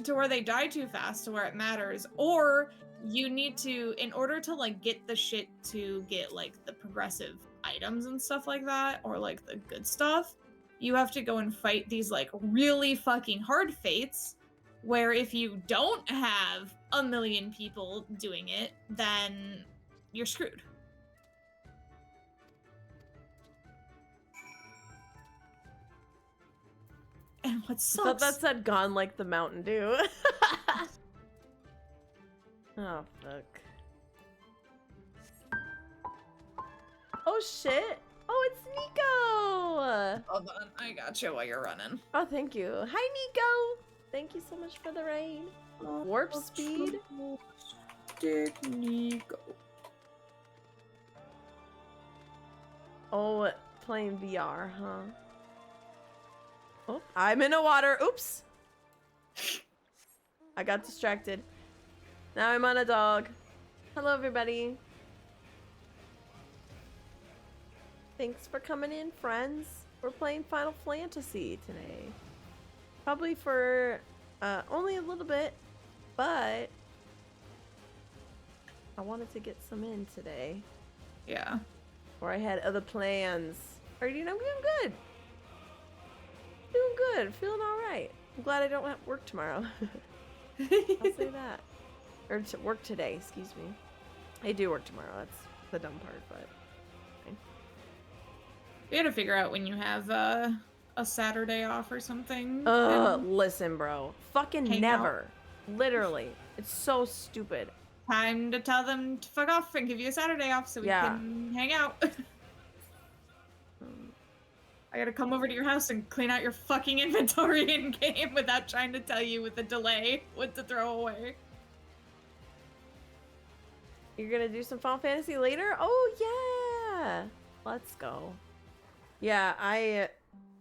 To where they die too fast to where it matters, or you need to, in order to like get the shit to get like the progressive items and stuff like that, or like the good stuff, you have to go and fight these like really fucking hard fates, where if you don't have a million people doing it, then you're screwed. And what I thought sucks, that said gone like the Mountain Dew. Oh, fuck. Oh, shit. Oh, it's Nico! hold on, I got you while you're running. Oh, thank you. Hi, Nico! Thank you so much for the raid. Warp speed? Dick Nico. Oh, playing VR, huh? Oh, I'm in the water. Oops. I got distracted. Now I'm on a dog. Hello, everybody. Thanks for coming in, friends. We're playing Final Fantasy today. Probably for only a little bit, but I wanted to get some in today. Yeah. Or I had other plans. Or, you know, I'm doing good. Doing good. Feeling alright. I'm glad I don't have work tomorrow. I'll say that. Or to work today, excuse me. I do work tomorrow. That's the dumb part, but fine. We gotta figure out when you have a Saturday off or something. Listen, bro. Fucking Hang never. Literally. It's so stupid. Time to tell them to fuck off and give you a Saturday off so we can hang out. I gotta come over to your house and clean out your fucking inventory in game without trying to tell you with a delay what to throw away. You're gonna do some Final Fantasy later? Oh yeah! Let's go. Yeah, I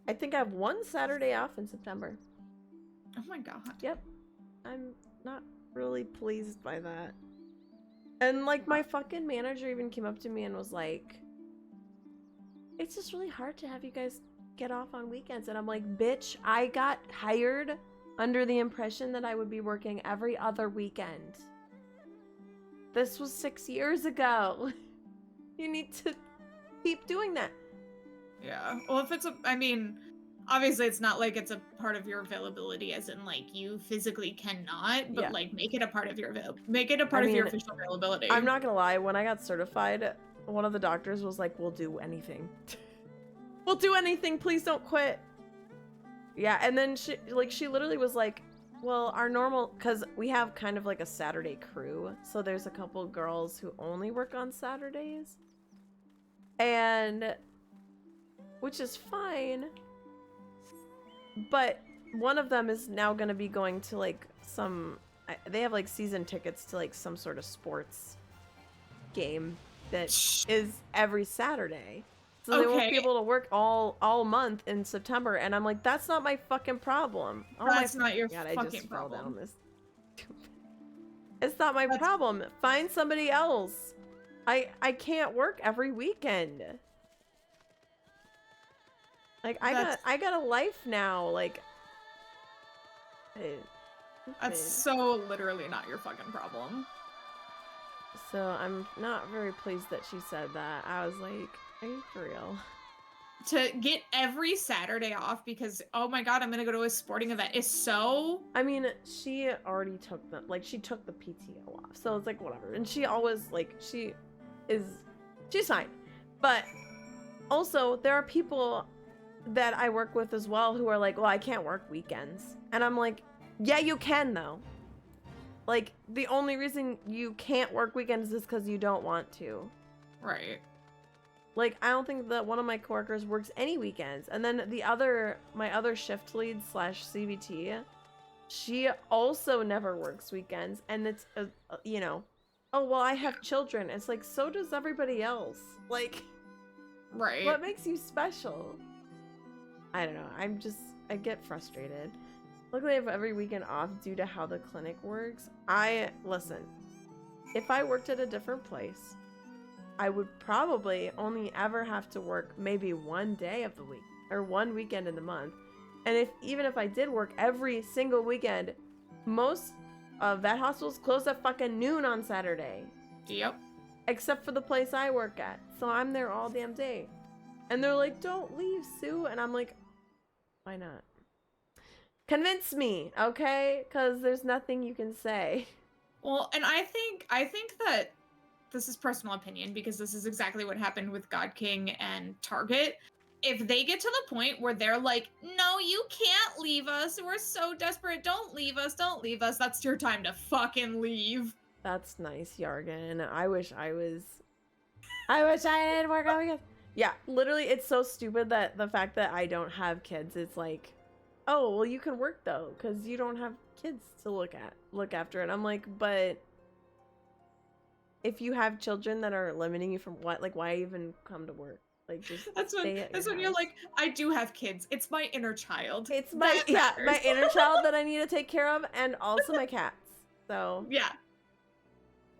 think I have one Saturday off in September. Oh my god. Yep. I'm not really pleased by that. And like my fucking manager even came up to me and was like, it's just really hard to have you guys get off on weekends. And I'm like, bitch, I got hired under the impression that I would be working every other weekend. This was 6 years ago. You need to keep doing that. Yeah. Well, if it's I mean, obviously it's not like it's a part of your availability as in like you physically cannot, but like make it a part of your of your official availability. I'm not gonna lie, when I got certified, one of the doctors was like, we'll do anything. We'll do anything, please don't quit. Yeah, and then she literally was like, well, our normal, because we have kind of like a Saturday crew, so there's a couple girls who only work on Saturdays, and which is fine, but one of them is now going to be going to like they have like season tickets to like some sort of sports game that is every Saturday, so they won't be able to work all month in September. And I'm like, that's not my fucking problem. That's not your fucking problem. It's not my problem. Find somebody else. I can't work every weekend. Like I got a life now. Like that's so literally not your fucking problem. So I'm not very pleased that she said that. I was like, are you for real? To get every Saturday off because, oh my god, I'm gonna go to a sporting event is so... I mean, she already took she took the PTO off, so it's like, whatever. And she always, like, she's fine. But also, there are people that I work with as well who are like, well, I can't work weekends. And I'm like, yeah, you can, though. Like, the only reason you can't work weekends is because you don't want to. Right. Like, I don't think that one of my coworkers works any weekends. And then my other shift lead / CVT, she also never works weekends. And it's, you know, oh, well, I have children. It's like, so does everybody else. Like, Right. what makes you special? I don't know. I get frustrated. Luckily, I have every weekend off due to how the clinic works. Listen, if I worked at a different place, I would probably only ever have to work maybe one day of the week or one weekend in the month. And even if I did work every single weekend, most vet hospitals close at fucking noon on Saturday. Yep. Except for the place I work at. So I'm there all damn day. And they're like, don't leave, Sue. And I'm like, why not? Convince me, okay? Because there's nothing you can say. Well, and I think that this is personal opinion because this is exactly what happened with God King and Target. If they get to the point where they're like, no, you can't leave us. We're so desperate. Don't leave us. Don't leave us. That's your time to fucking leave. That's nice, Yargan. I wish I didn't work on weekends. Yeah, literally, it's so stupid that the fact that I don't have kids, it's like, oh, well, you can work though, because you don't have kids to look after. And I'm like, but if you have children that are limiting you from what, like, why even come to work? Like, just that's when you're like, I do have kids. It's my inner child. It's my my inner child that I need to take care of, and also my cats. So yeah.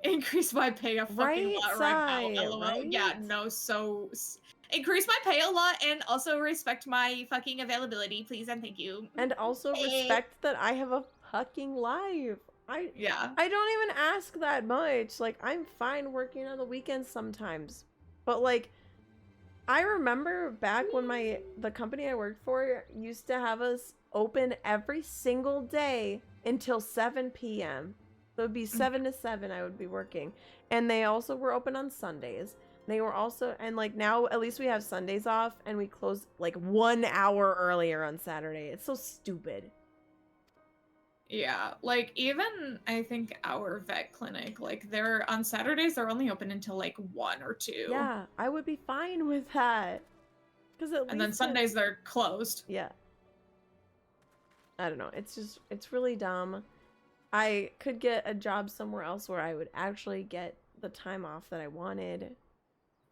Increase my pay a fucking lot right now. LOL. Right? Yeah, no, so increase my pay a lot and also respect my fucking availability, please and thank you. And also respect that I have a fucking life. I don't even ask that much. Like, I'm fine working on the weekends sometimes. But like, I remember back when the company I worked for used to have us open every single day until 7 p.m. So it would be 7 to 7 I would be working. And they also were open on Sundays. They were also, and like now at least we have Sundays off and we close like 1 hour earlier on Saturday. It's so stupid. Yeah, like even I think our vet clinic, like they're on Saturdays, they're only open until like 1 or 2. Yeah, I would be fine with that. And then Sundays they're closed. Yeah. I don't know. It's really dumb. I could get a job somewhere else where I would actually get the time off that I wanted.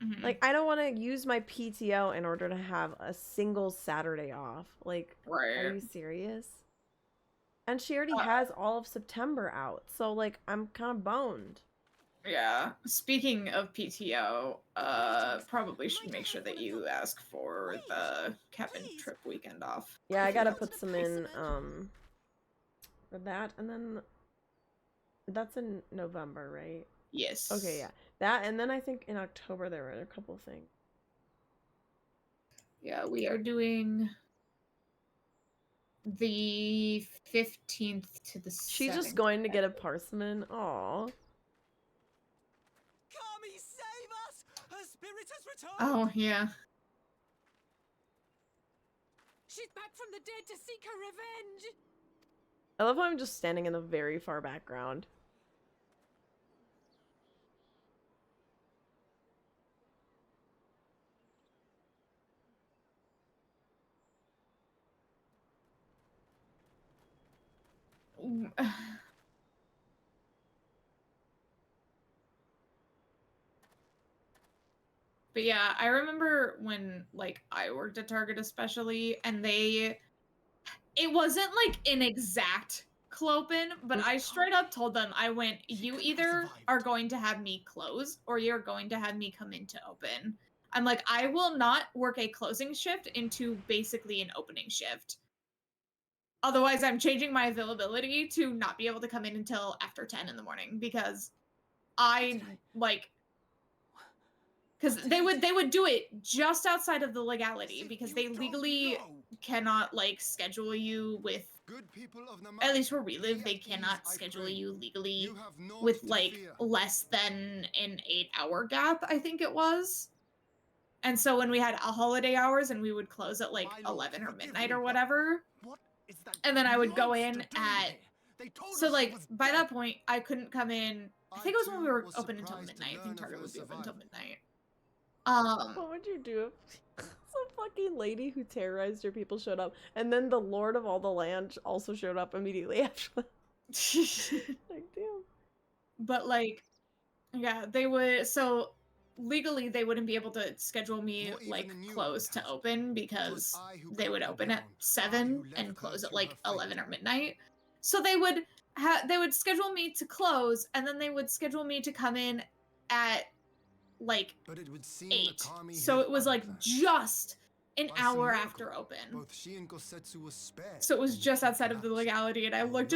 Mm-hmm. Like, I don't want to use my PTO in order to have a single Saturday off. Like, are you serious? And she already has all of September out. So, like, I'm kind of boned. Yeah. Speaking of PTO, probably should make sure that you ask for the cabin trip weekend off. Yeah, I gotta put some in, for that. And then that's in November, right? Yes. Okay, yeah. That, and then I think in October there were a couple of things. Yeah, we are doing the 15th to the 7th. She's just going to get a parsimon. Aw. Kami, save us! Her spirit has returned! Oh, yeah. She's back from the dead to seek her revenge! I love how I'm just standing in the very far background. But yeah, I remember when like I worked at Target especially, and it wasn't like an exact clopen, but I straight up told them, I went, you either are going to have me close or you're going to have me come in to open. I'm like, I will not work a closing shift into basically an opening shift. Otherwise, I'm changing my availability to not be able to come in until after 10 in the morning because because they would do it just outside of the legality because they legally cannot like schedule you with, at least where we live, they cannot schedule you legally with like less than an 8-hour gap, I think it was. And so when we had holiday hours and we would close at like 11 or midnight or whatever, and then I would go in at They told So us she like was by dead. that point, I couldn't come in. I think it was when we too, were was open until surprised to midnight. I learn think of Target her would be open until survival. midnight. What would you do if some fucking lady who terrorized your people showed up, and then the Lord of all the land also showed up immediately after that? Like, damn. But like, yeah, they would. So legally, they wouldn't be able to schedule me Not even like in you close would, to open because I who they cut would her open at down, I 7 who and left her close at to like her fate. 11 or midnight. So they would schedule me to close, and then they would schedule me to come in at like But it would seem 8. Nakami So had it was other like plans. just an By some hour miracle, after open. Both she and Gosetsu were spared. So it was when the just king outside of the collapsed. legality, and I Though looked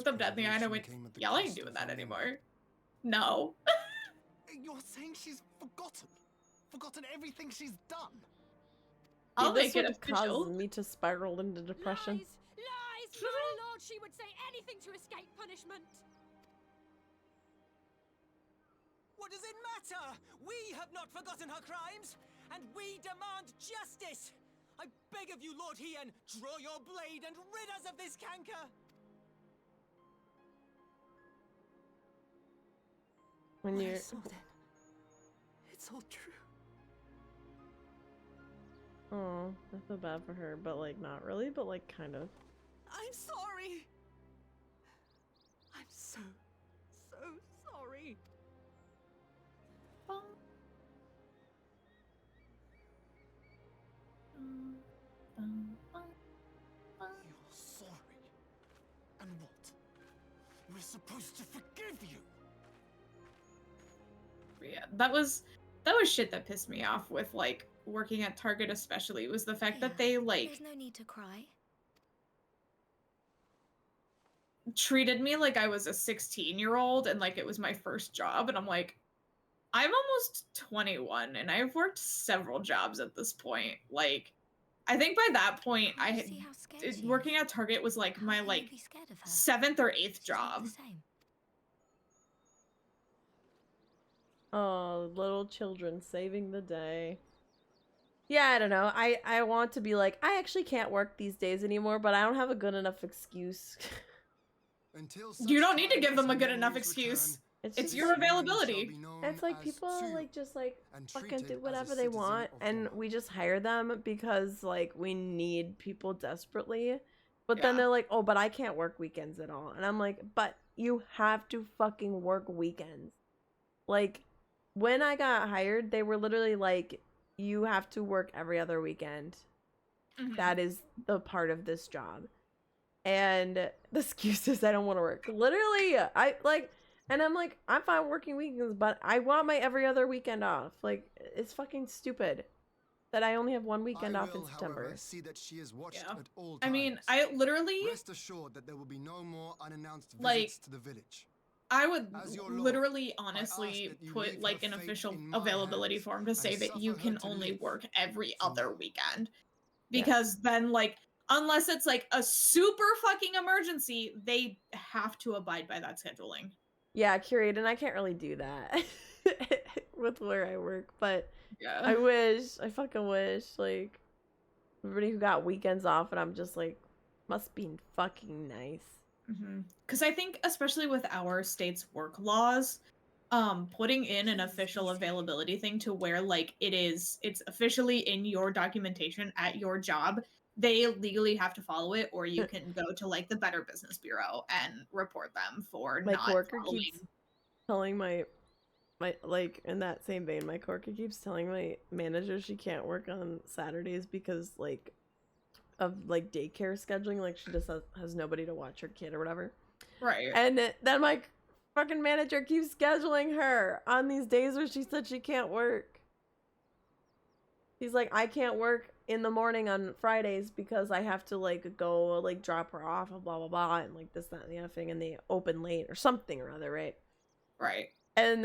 up Dead in the eye and I preservation went, came at the y'all ain't cost doing of that her memory. anymore. No. You're saying she's forgotten everything she's done. I'll this make it would cause official. me to spiral into depression. Lies! My lord, she would say anything to escape punishment. What does it matter? We have not forgotten her crimes, and we demand justice. I beg of you, Lord Hien, draw your blade and rid us of this canker. When When I you're saw that, it's all true. oh, I feel bad for her, but like not really, but like kind of. I'm sorry. I'm so sorry. You're sorry. And what? We're supposed to forgive you. Yeah, that was shit that pissed me off with like working at Target, especially was the fact that they like There's no need to cry. treated me like I was a 16-year-old and like it was my first job, and I'm like, I'm almost 21 and I've worked several jobs at this point. Like, I think by that point I had See how scared she working is? at Target was like How my can you like be scared of her? 7th or 8th She's not job. the same. Oh, little children saving the day. Yeah, I don't know. I want to be like, I actually can't work these days anymore, but I don't have a good enough excuse. Until You such don't need to time give as them a her good enough memories excuse. return, It's It's just your this woman shall availability. be known it's like as people Tsu, like just like and fucking treated do as a whatever they citizen want, of and Doma. we just hire them because like we need people desperately. But then Yeah. they're like, oh, but I can't work weekends at all, and I'm like, but you have to fucking work weekends. Like, when I got hired, they were literally like, you have to work every other weekend. Mhm. That is the part of this job. And the excuse is I don't want to work. Literally, I like, and I'm like, I'm fine working weekends, but I want my every other weekend off. Like, it's fucking stupid that I only have one weekend I off in will, September. however, see that she is watched Yeah. at all times. I mean, I literally Rest assured that there will be no more unannounced visits Like, to the village. I would As your lord, literally I ask honestly that you put leave like her an fate official in my availability hands form to say and that you suffer her can to only live work every from other now. weekend. Yeah. Because then like unless it's like a super fucking emergency, they have to abide by that scheduling. Yeah, curate, and I can't really do that with where I work, but Yeah. I fucking wish, like, everybody who got weekends off, and I'm just like, must be fucking nice. Because I think especially with our state's work laws, putting in an official availability thing to where like it's officially in your documentation at your job, they legally have to follow it, or you can go to like the Better Business Bureau and report them for My not coworker following. keeps telling my like, in that same vein, my coworker keeps telling my manager she can't work on Saturdays because like of like daycare scheduling, like she just has nobody to watch her kid or whatever. Right. And then my fucking manager keeps scheduling her on these days where she said she can't work. He's like, I can't work in the morning on Fridays because I have to like go like drop her off and blah blah blah, and like this, that, and the other thing, and they open late or something or other, right? Right. And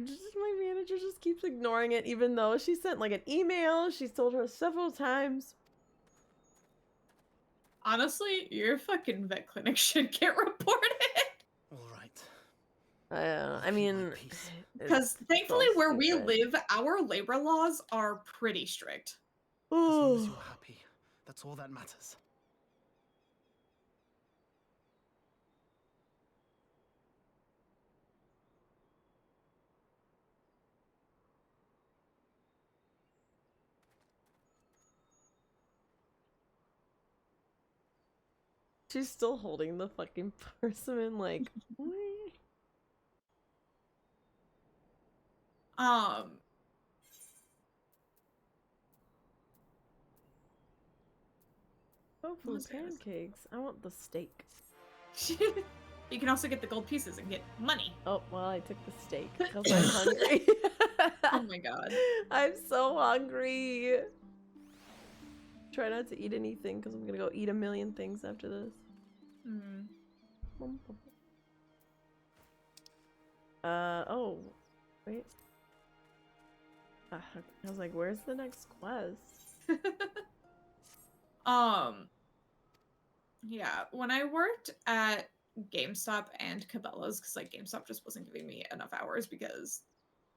just, my manager just keeps ignoring it, even though she sent like an email. She's told her several times. Honestly, your fucking vet clinic should get reported. All right. I mean, Because it's thankfully, so where we stupid. live, our labor laws are pretty strict. As long as Ooh. you're happy, that's all that matters. She's still holding the fucking persimmon, like. Wee. Hopefully was I gonna say? pancakes. I want the steak. You can also get the gold pieces and get money. Oh, well, I took the steak because I'm hungry. Oh my god. I'm so hungry. Try not to eat anything because I'm gonna go eat a million things after this. Hmm. Oh, wait. I was like, where's the next quest? Yeah, when I worked at GameStop and Cabela's, because like GameStop just wasn't giving me enough hours because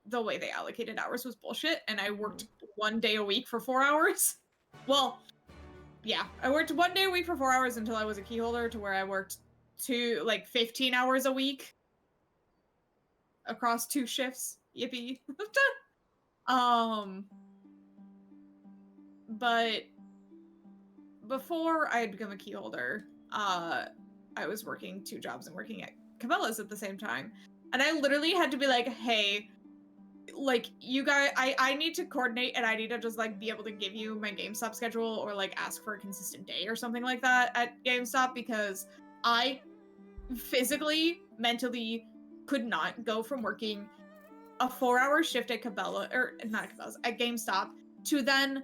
the way they allocated hours was bullshit, and I worked 1 day a week for 4 hours. Well, yeah, I worked 1 day a week for 4 hours until I was a key holder, to where I worked 15 hours a week across 2 shifts. Yippee. But before I had become a key holder, I was working 2 jobs and working at Cabela's at the same time. And I literally had to be like, hey, like, you guys, I need to coordinate, and I need to just, like, be able to give you my GameStop schedule, or, like, ask for a consistent day or something like that at GameStop, because I physically, mentally could not go from working a 4-hour shift at Cabela, or not Cabela's, at GameStop, to then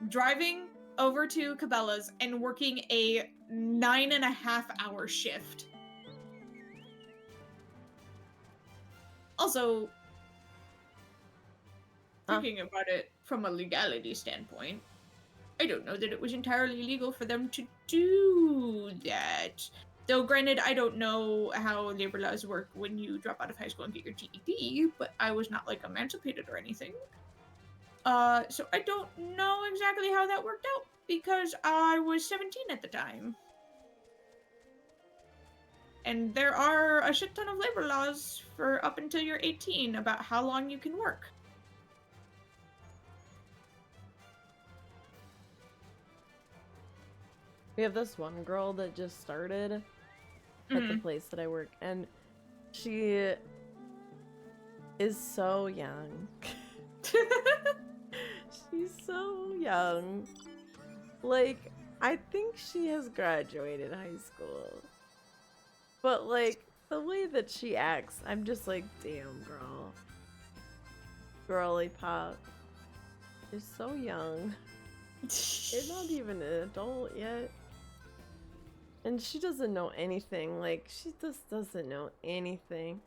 driving over to Cabela's and working a 9.5-hour shift. Also, thinking about it from a legality standpoint, I don't know that it was entirely legal for them to do that. Though, granted, I don't know how labor laws work when you drop out of high school and get your GED, but I was not, like, emancipated or anything. So I don't know exactly how that worked out, because I was 17 at the time. And there are a shit ton of labor laws for up until you're 18 about how long you can work. We have this one girl that just started at the place that I work, and she is so young. She's so young. Like, I think she has graduated high school. But, like, the way that she acts, I'm just like, damn, girl. Girly pop. You're so young. You're not even an adult yet. And she doesn't know anything. Like, she just doesn't know anything.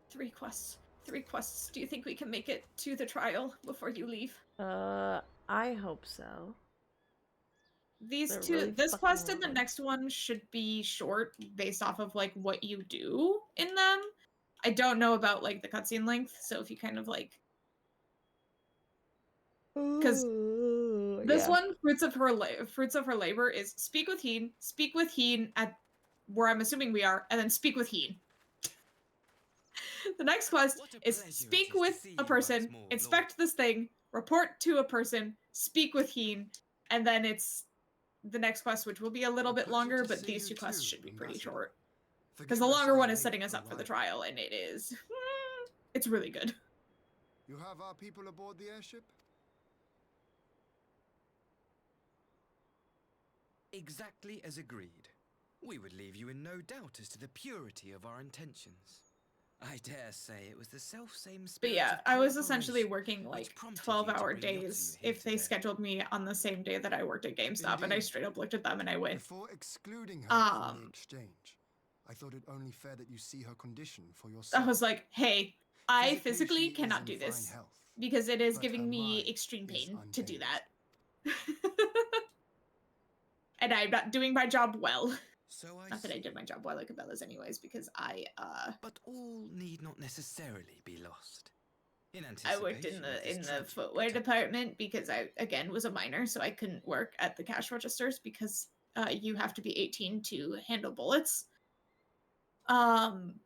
3 quests. 3 quests. Do you think we can make it to the trial before you leave? I hope so. These They're 2, really this fucking quest and the long. next one should be short based off of, like, what you do in them. I don't know about, like, the cutscene length, so if you kind of, like... Because this one, Fruits of Her Labor, is speak with Heen at where I'm assuming we are, and then speak with Heen. The next quest is speak with a person, inspect this thing, report to a person, speak with Heen, and then it's the next quest, which will be a little bit longer, but these 2 quests should be pretty short. Because the longer one is setting us up for the trial, and it is... it's really good. You have our people aboard the airship? Exactly as agreed. We would leave you in no doubt as to the purity of our intentions. I dare say it was the self-same spirit. But yeah, of I was essentially cooperation working which like prompted you to 12-hour bring the days offer you if they today. scheduled me on the same day that I worked at GameStop, and I Indeed. straight up looked at them and I went, Before excluding her from the exchange, I thought it only fair that you see her condition for yourself. I was like, hey, I Physically, physically she is cannot in do fine this health, because it is but giving her me mind extreme is pain to do untamed. that. And I'm not doing my job well. So I Not that I see. did my job well at Cabela's anyways, because But all need not necessarily be lost. In I worked in anticipation of this the tragic footwear catastrophe. department because I again was a minor, so I couldn't work at the cash registers because you have to be 18 to handle bullets. And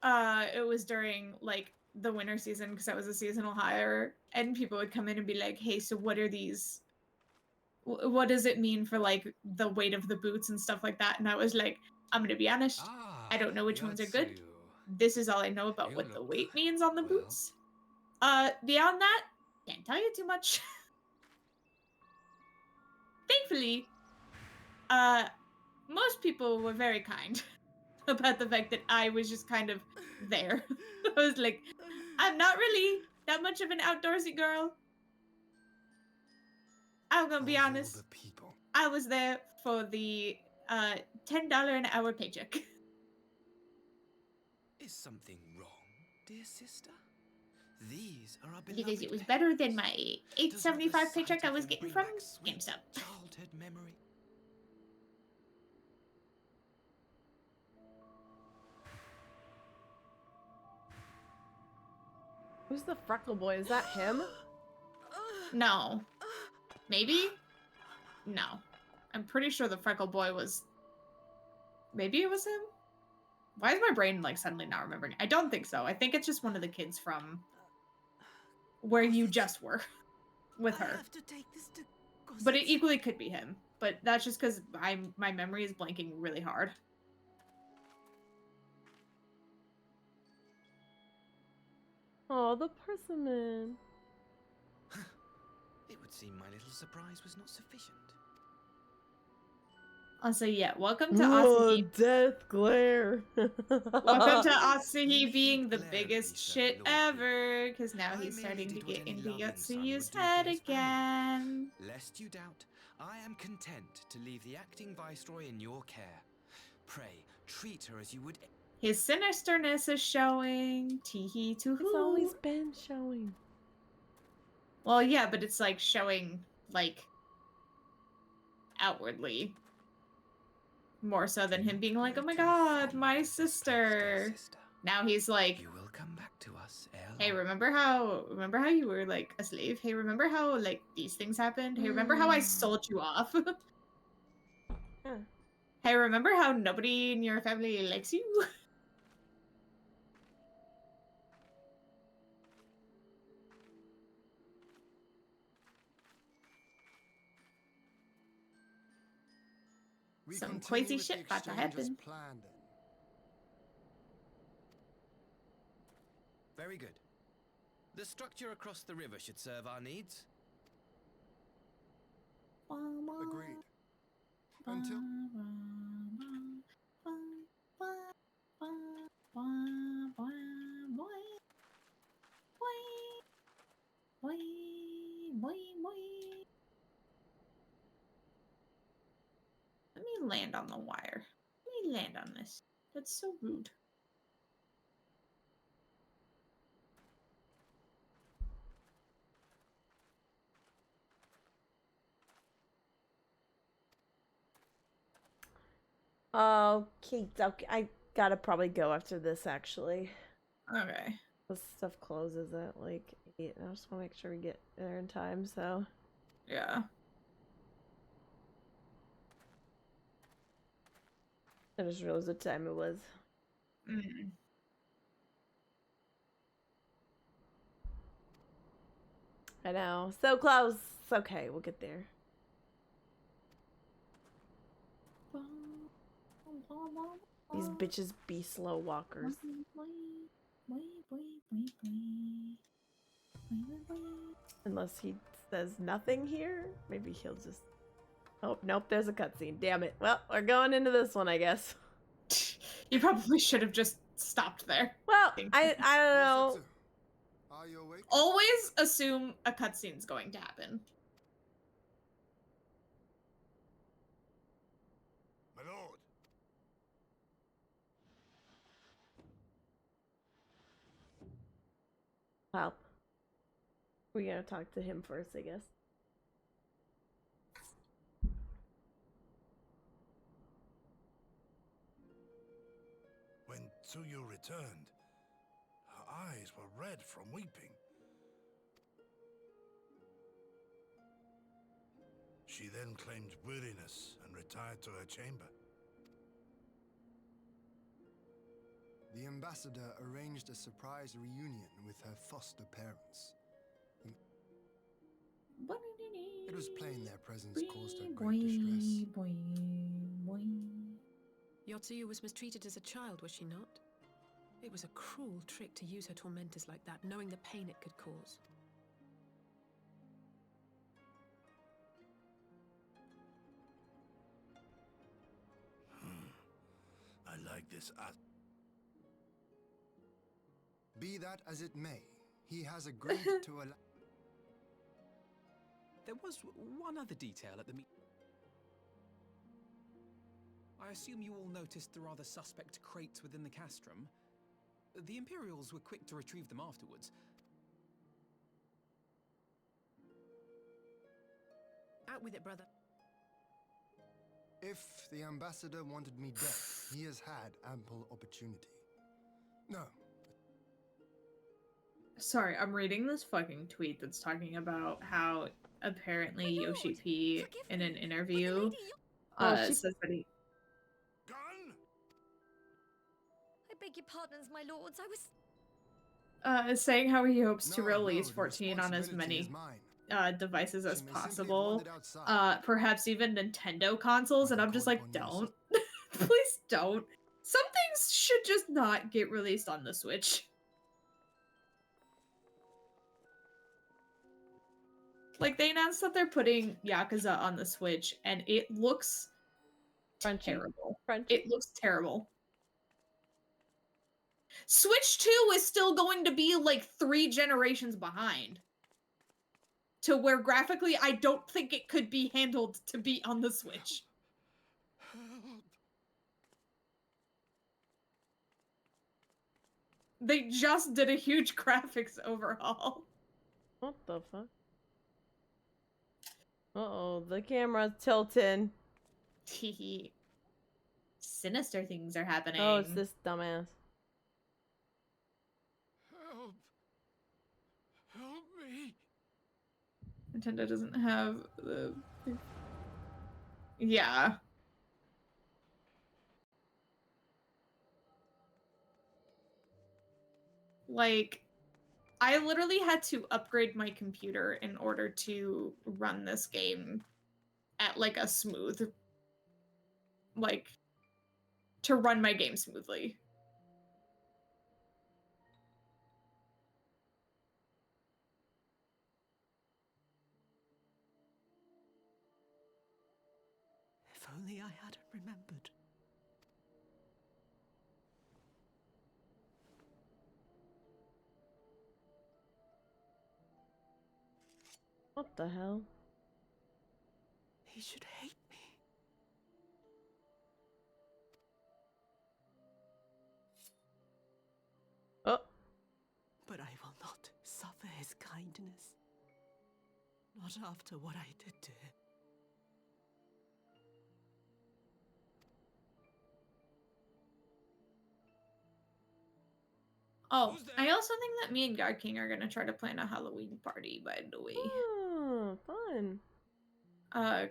it was during like the winter season because I was a seasonal hire, and people would come in and be like, "Hey, so what are these what does it mean for like the weight of the boots and stuff like that? And I was like, I'm gonna be honest, I don't know which ones are good. This is all I know about what the weight means on the boots. Beyond that, can't tell you too much. Thankfully, most people were very kind about the fact that I was just kind of there. I was like, I'm not really that much of an outdoorsy girl. I'm gonna be honest. I was there for the $10 an hour paycheck. Is something wrong, dear sister? These are our Because it was better than my $8.75 paycheck I was getting from GameStop. Childhood memory. Who's the freckle boy? Is that him? No. Maybe? No. I'm pretty sure the freckle boy was... Maybe it was him? Why is my brain, like, suddenly not remembering? I don't think so. I think it's just one of the kids from... where you just were. With her. But it equally could be him. But that's just because my memory is blanking really hard. Oh, the persimmon. It would seem my little surprise was not sufficient. Also, yeah, welcome to Whoa, Asahi. death glare. Welcome to Asahi being the biggest shit ever, because now he's starting to get into Yotsuyu's head again. Lest you doubt, I am content to leave the acting viceroy in your care. Pray, treat her as you would... His sinisterness is showing. Teehee too. It's always been showing. Well, yeah, but it's like showing, like, outwardly. More so than him being like, oh my god, my sister. Now he's like, you will come back to us, hey, remember how you were like a slave? Hey, remember how like these things happened? Hey, remember how I sold you off? Yeah. Hey, remember how nobody in your family likes you? Some crazy shit about to happen. Very good. The structure across the river should serve our needs. Agreed. Until... Let me land on the wire. Let me land on this. That's so rude. Okay, I gotta probably go after this, actually. Okay. This stuff closes at like 8. I just want to make sure we get there in time, so... Yeah. I just realized what time it was. Mm. I know. So close. It's okay. We'll get there. These bitches be slow walkers. Unless he says nothing here. Maybe he'll just... Oh, nope. There's a cutscene. Damn it. Well, we're going into this one, I guess. You probably should have just stopped there. Well, I don't know. Are you awake? Always assume a cutscene's going to happen. My lord. Well, we gotta talk to him first, I guess. When Tsuyu returned, her eyes were red from weeping. She then claimed weariness and retired to her chamber. The ambassador arranged a surprise reunion with her foster parents. It was plain their presence caused her great distress. Yotsuyu was mistreated as a child, was she not? It was a cruel trick to use her tormentors like that, knowing the pain it could cause. I like this. Be that as it may, he has agreed to allow. There was one other detail at the meet. I assume you all noticed the rather suspect crates within the castrum. The Imperials were quick to retrieve them afterwards. Out with it, brother. If the ambassador wanted me dead, he has had ample opportunity. No. Sorry, I'm reading this fucking tweet that's talking about how apparently Yoshi P in an interview says that he. I beg your pardons, my lords. I was Saying how he hopes to release 14 on as many devices as possible, perhaps even Nintendo consoles, and I'm just like, don't. Please don't. Some things should just not get released on the Switch. Like, they announced that they're putting Yakuza on the Switch, and it looks terrible. It looks terrible. Switch 2 is still going to be like 3 generations behind. To where graphically, I don't think it could be handled to be on the Switch. They just did a huge graphics overhaul. What the fuck? Uh-oh, the camera's tilting. Sinister things are happening. Oh, it's this dumbass. Help! Help me! Nintendo doesn't have the... Yeah. Like, I literally had to upgrade my computer in order to run this game at, like, a smooth... Like, to run my game smoothly. If only I hadn't remembered. What the hell? He should hate me. Oh. But I will not suffer his kindness. Not after what I did to him. Oh, I also think that me and God King are gonna try to plan a Halloween party, by the way. Oh, fun.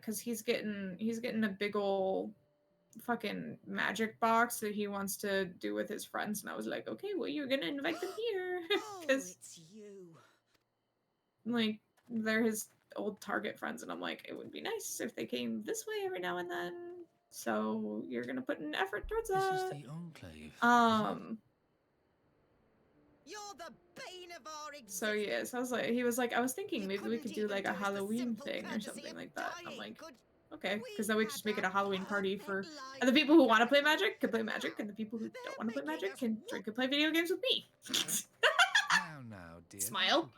Cause he's getting a big ol' fucking magic box that he wants to do with his friends, and I was like, okay, well, you're gonna invite them here. Cause it's you. like, they're his old Target friends, and I'm like, it would be nice if they came this way every now and then. So you're gonna put an effort towards that. This is the Enclave. You're the bane of our existence. So yeah, so I was like, he was like, I was thinking maybe we could do like a Halloween thing or something like that. I'm like, okay, because then we could just make it a Halloween party for, and the people who want to play Magic can play Magic, and the people who don't want to play Magic can drink and play video games with me. Now, dear. Smile.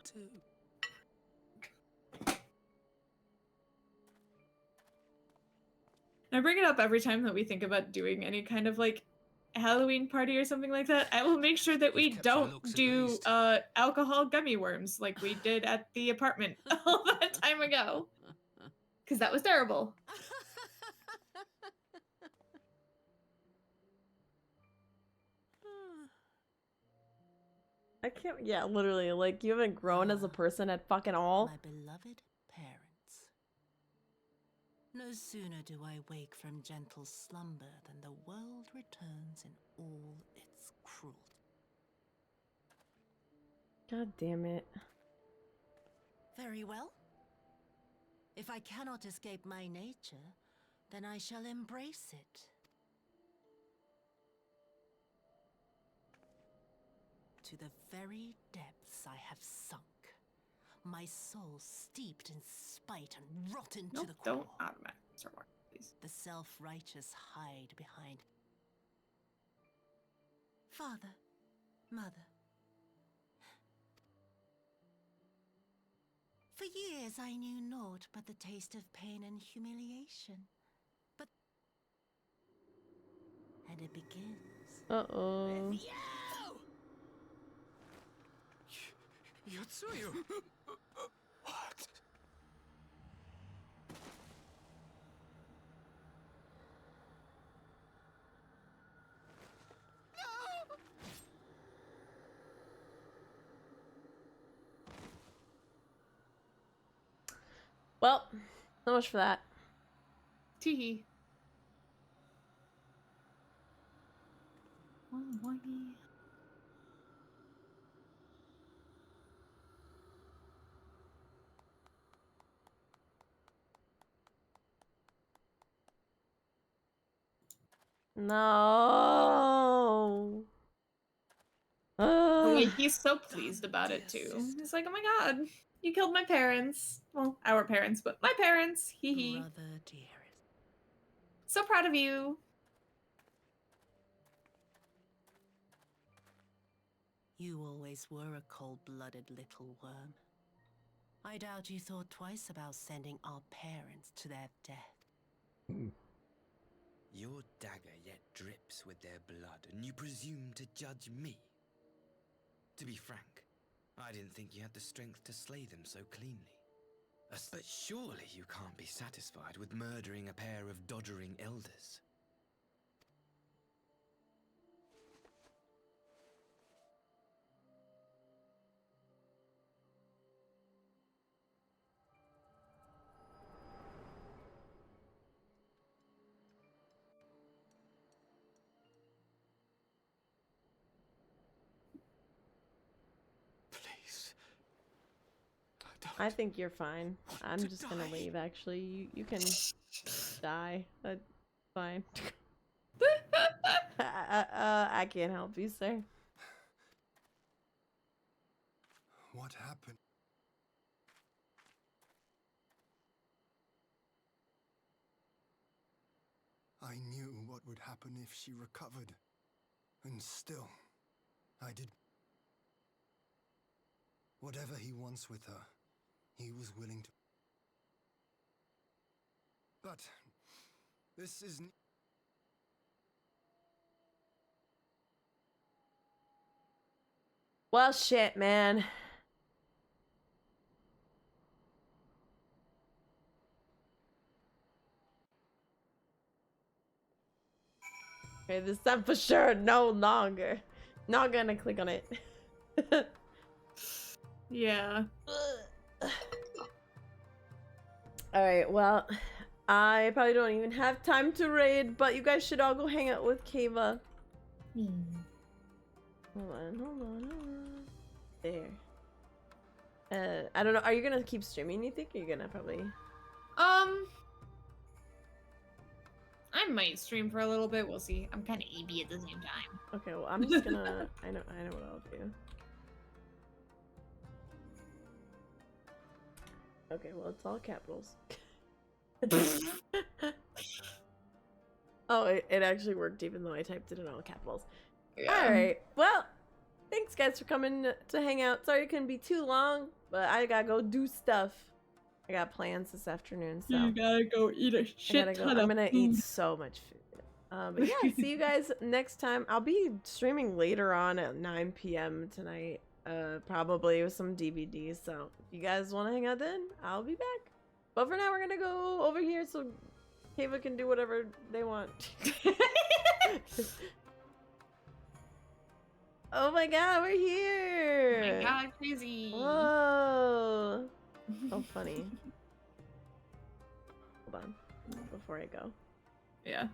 I bring it up every time that we think about doing any kind of like Halloween party or something like that. I will make sure that we don't do alcohol gummy worms like we did at the apartment all that time ago. Because that was terrible. I can't, yeah, literally, like, you haven't grown as a person at fucking all. My beloved parents. No sooner do I wake from gentle slumber than the world returns in all its cruelty. God damn it. Very well. If I cannot escape my nature, then I shall embrace it. To the very depths I have sunk. My soul steeped in spite and rotten to the core. Don't automatic start walking, please. The self-righteous hide behind. Father, mother. For years I knew naught but the taste of pain and humiliation. But... And it begins. Uh-oh. With you! Yotsuyu! What? Well, so much for that. Teehee. No. Wait, he's so pleased about it too. He's like, oh my god, you killed my parents. Well, our parents, but my parents. Hee hee. Brother dearest. So proud of you. You always were a cold-blooded little worm. I doubt you thought twice about sending our parents to their death. Your dagger yet drips with their blood, and you presume to judge me? To be frank, I didn't think you had the strength to slay them so cleanly. But surely you can't be satisfied with murdering a pair of doddering elders. I think you're fine. I'm just gonna leave, actually. You can die. That's fine. I can't help you, sir. What happened? I knew what would happen if she recovered. And still, I did. Whatever he wants with her, he was willing to. But this isn't. Well, shit, man. Okay, this time for sure, no longer. Not gonna click on it. Yeah. Alright, well, I probably don't even have time to raid, but you guys should all go hang out with Kava. Hold on. There. I don't know, are you gonna keep streaming, you think? Or are you gonna probably... I might stream for a little bit. We'll see. I'm kind of EB at the same time. Okay, well, I'm just gonna... I know what I'll do. Okay, well, it's all capitals. Oh, it actually worked even though I typed it in all capitals. Yeah. Alright, well, thanks guys for coming to hang out. Sorry it couldn't be too long, but I gotta go do stuff. I got plans this afternoon, so... You gotta go eat a shit ton of I'm gonna food. eat so much food. But yeah, see you guys next time. I'll be streaming later on at 9 p.m. tonight. Probably with some DVDs, so if you guys want to hang out then, I'll be back. But for now, we're gonna go over here so Kava can do whatever they want. Oh my god, we're here! Oh my god, crazy! Whoa! Oh, funny. Hold on, before I go. Yeah.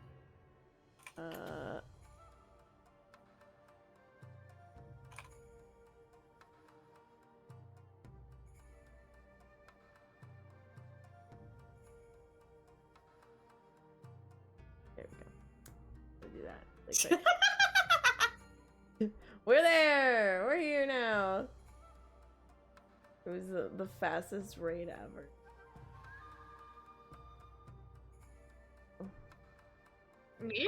really quick. We're there! We're here now! It was the fastest raid ever. Me?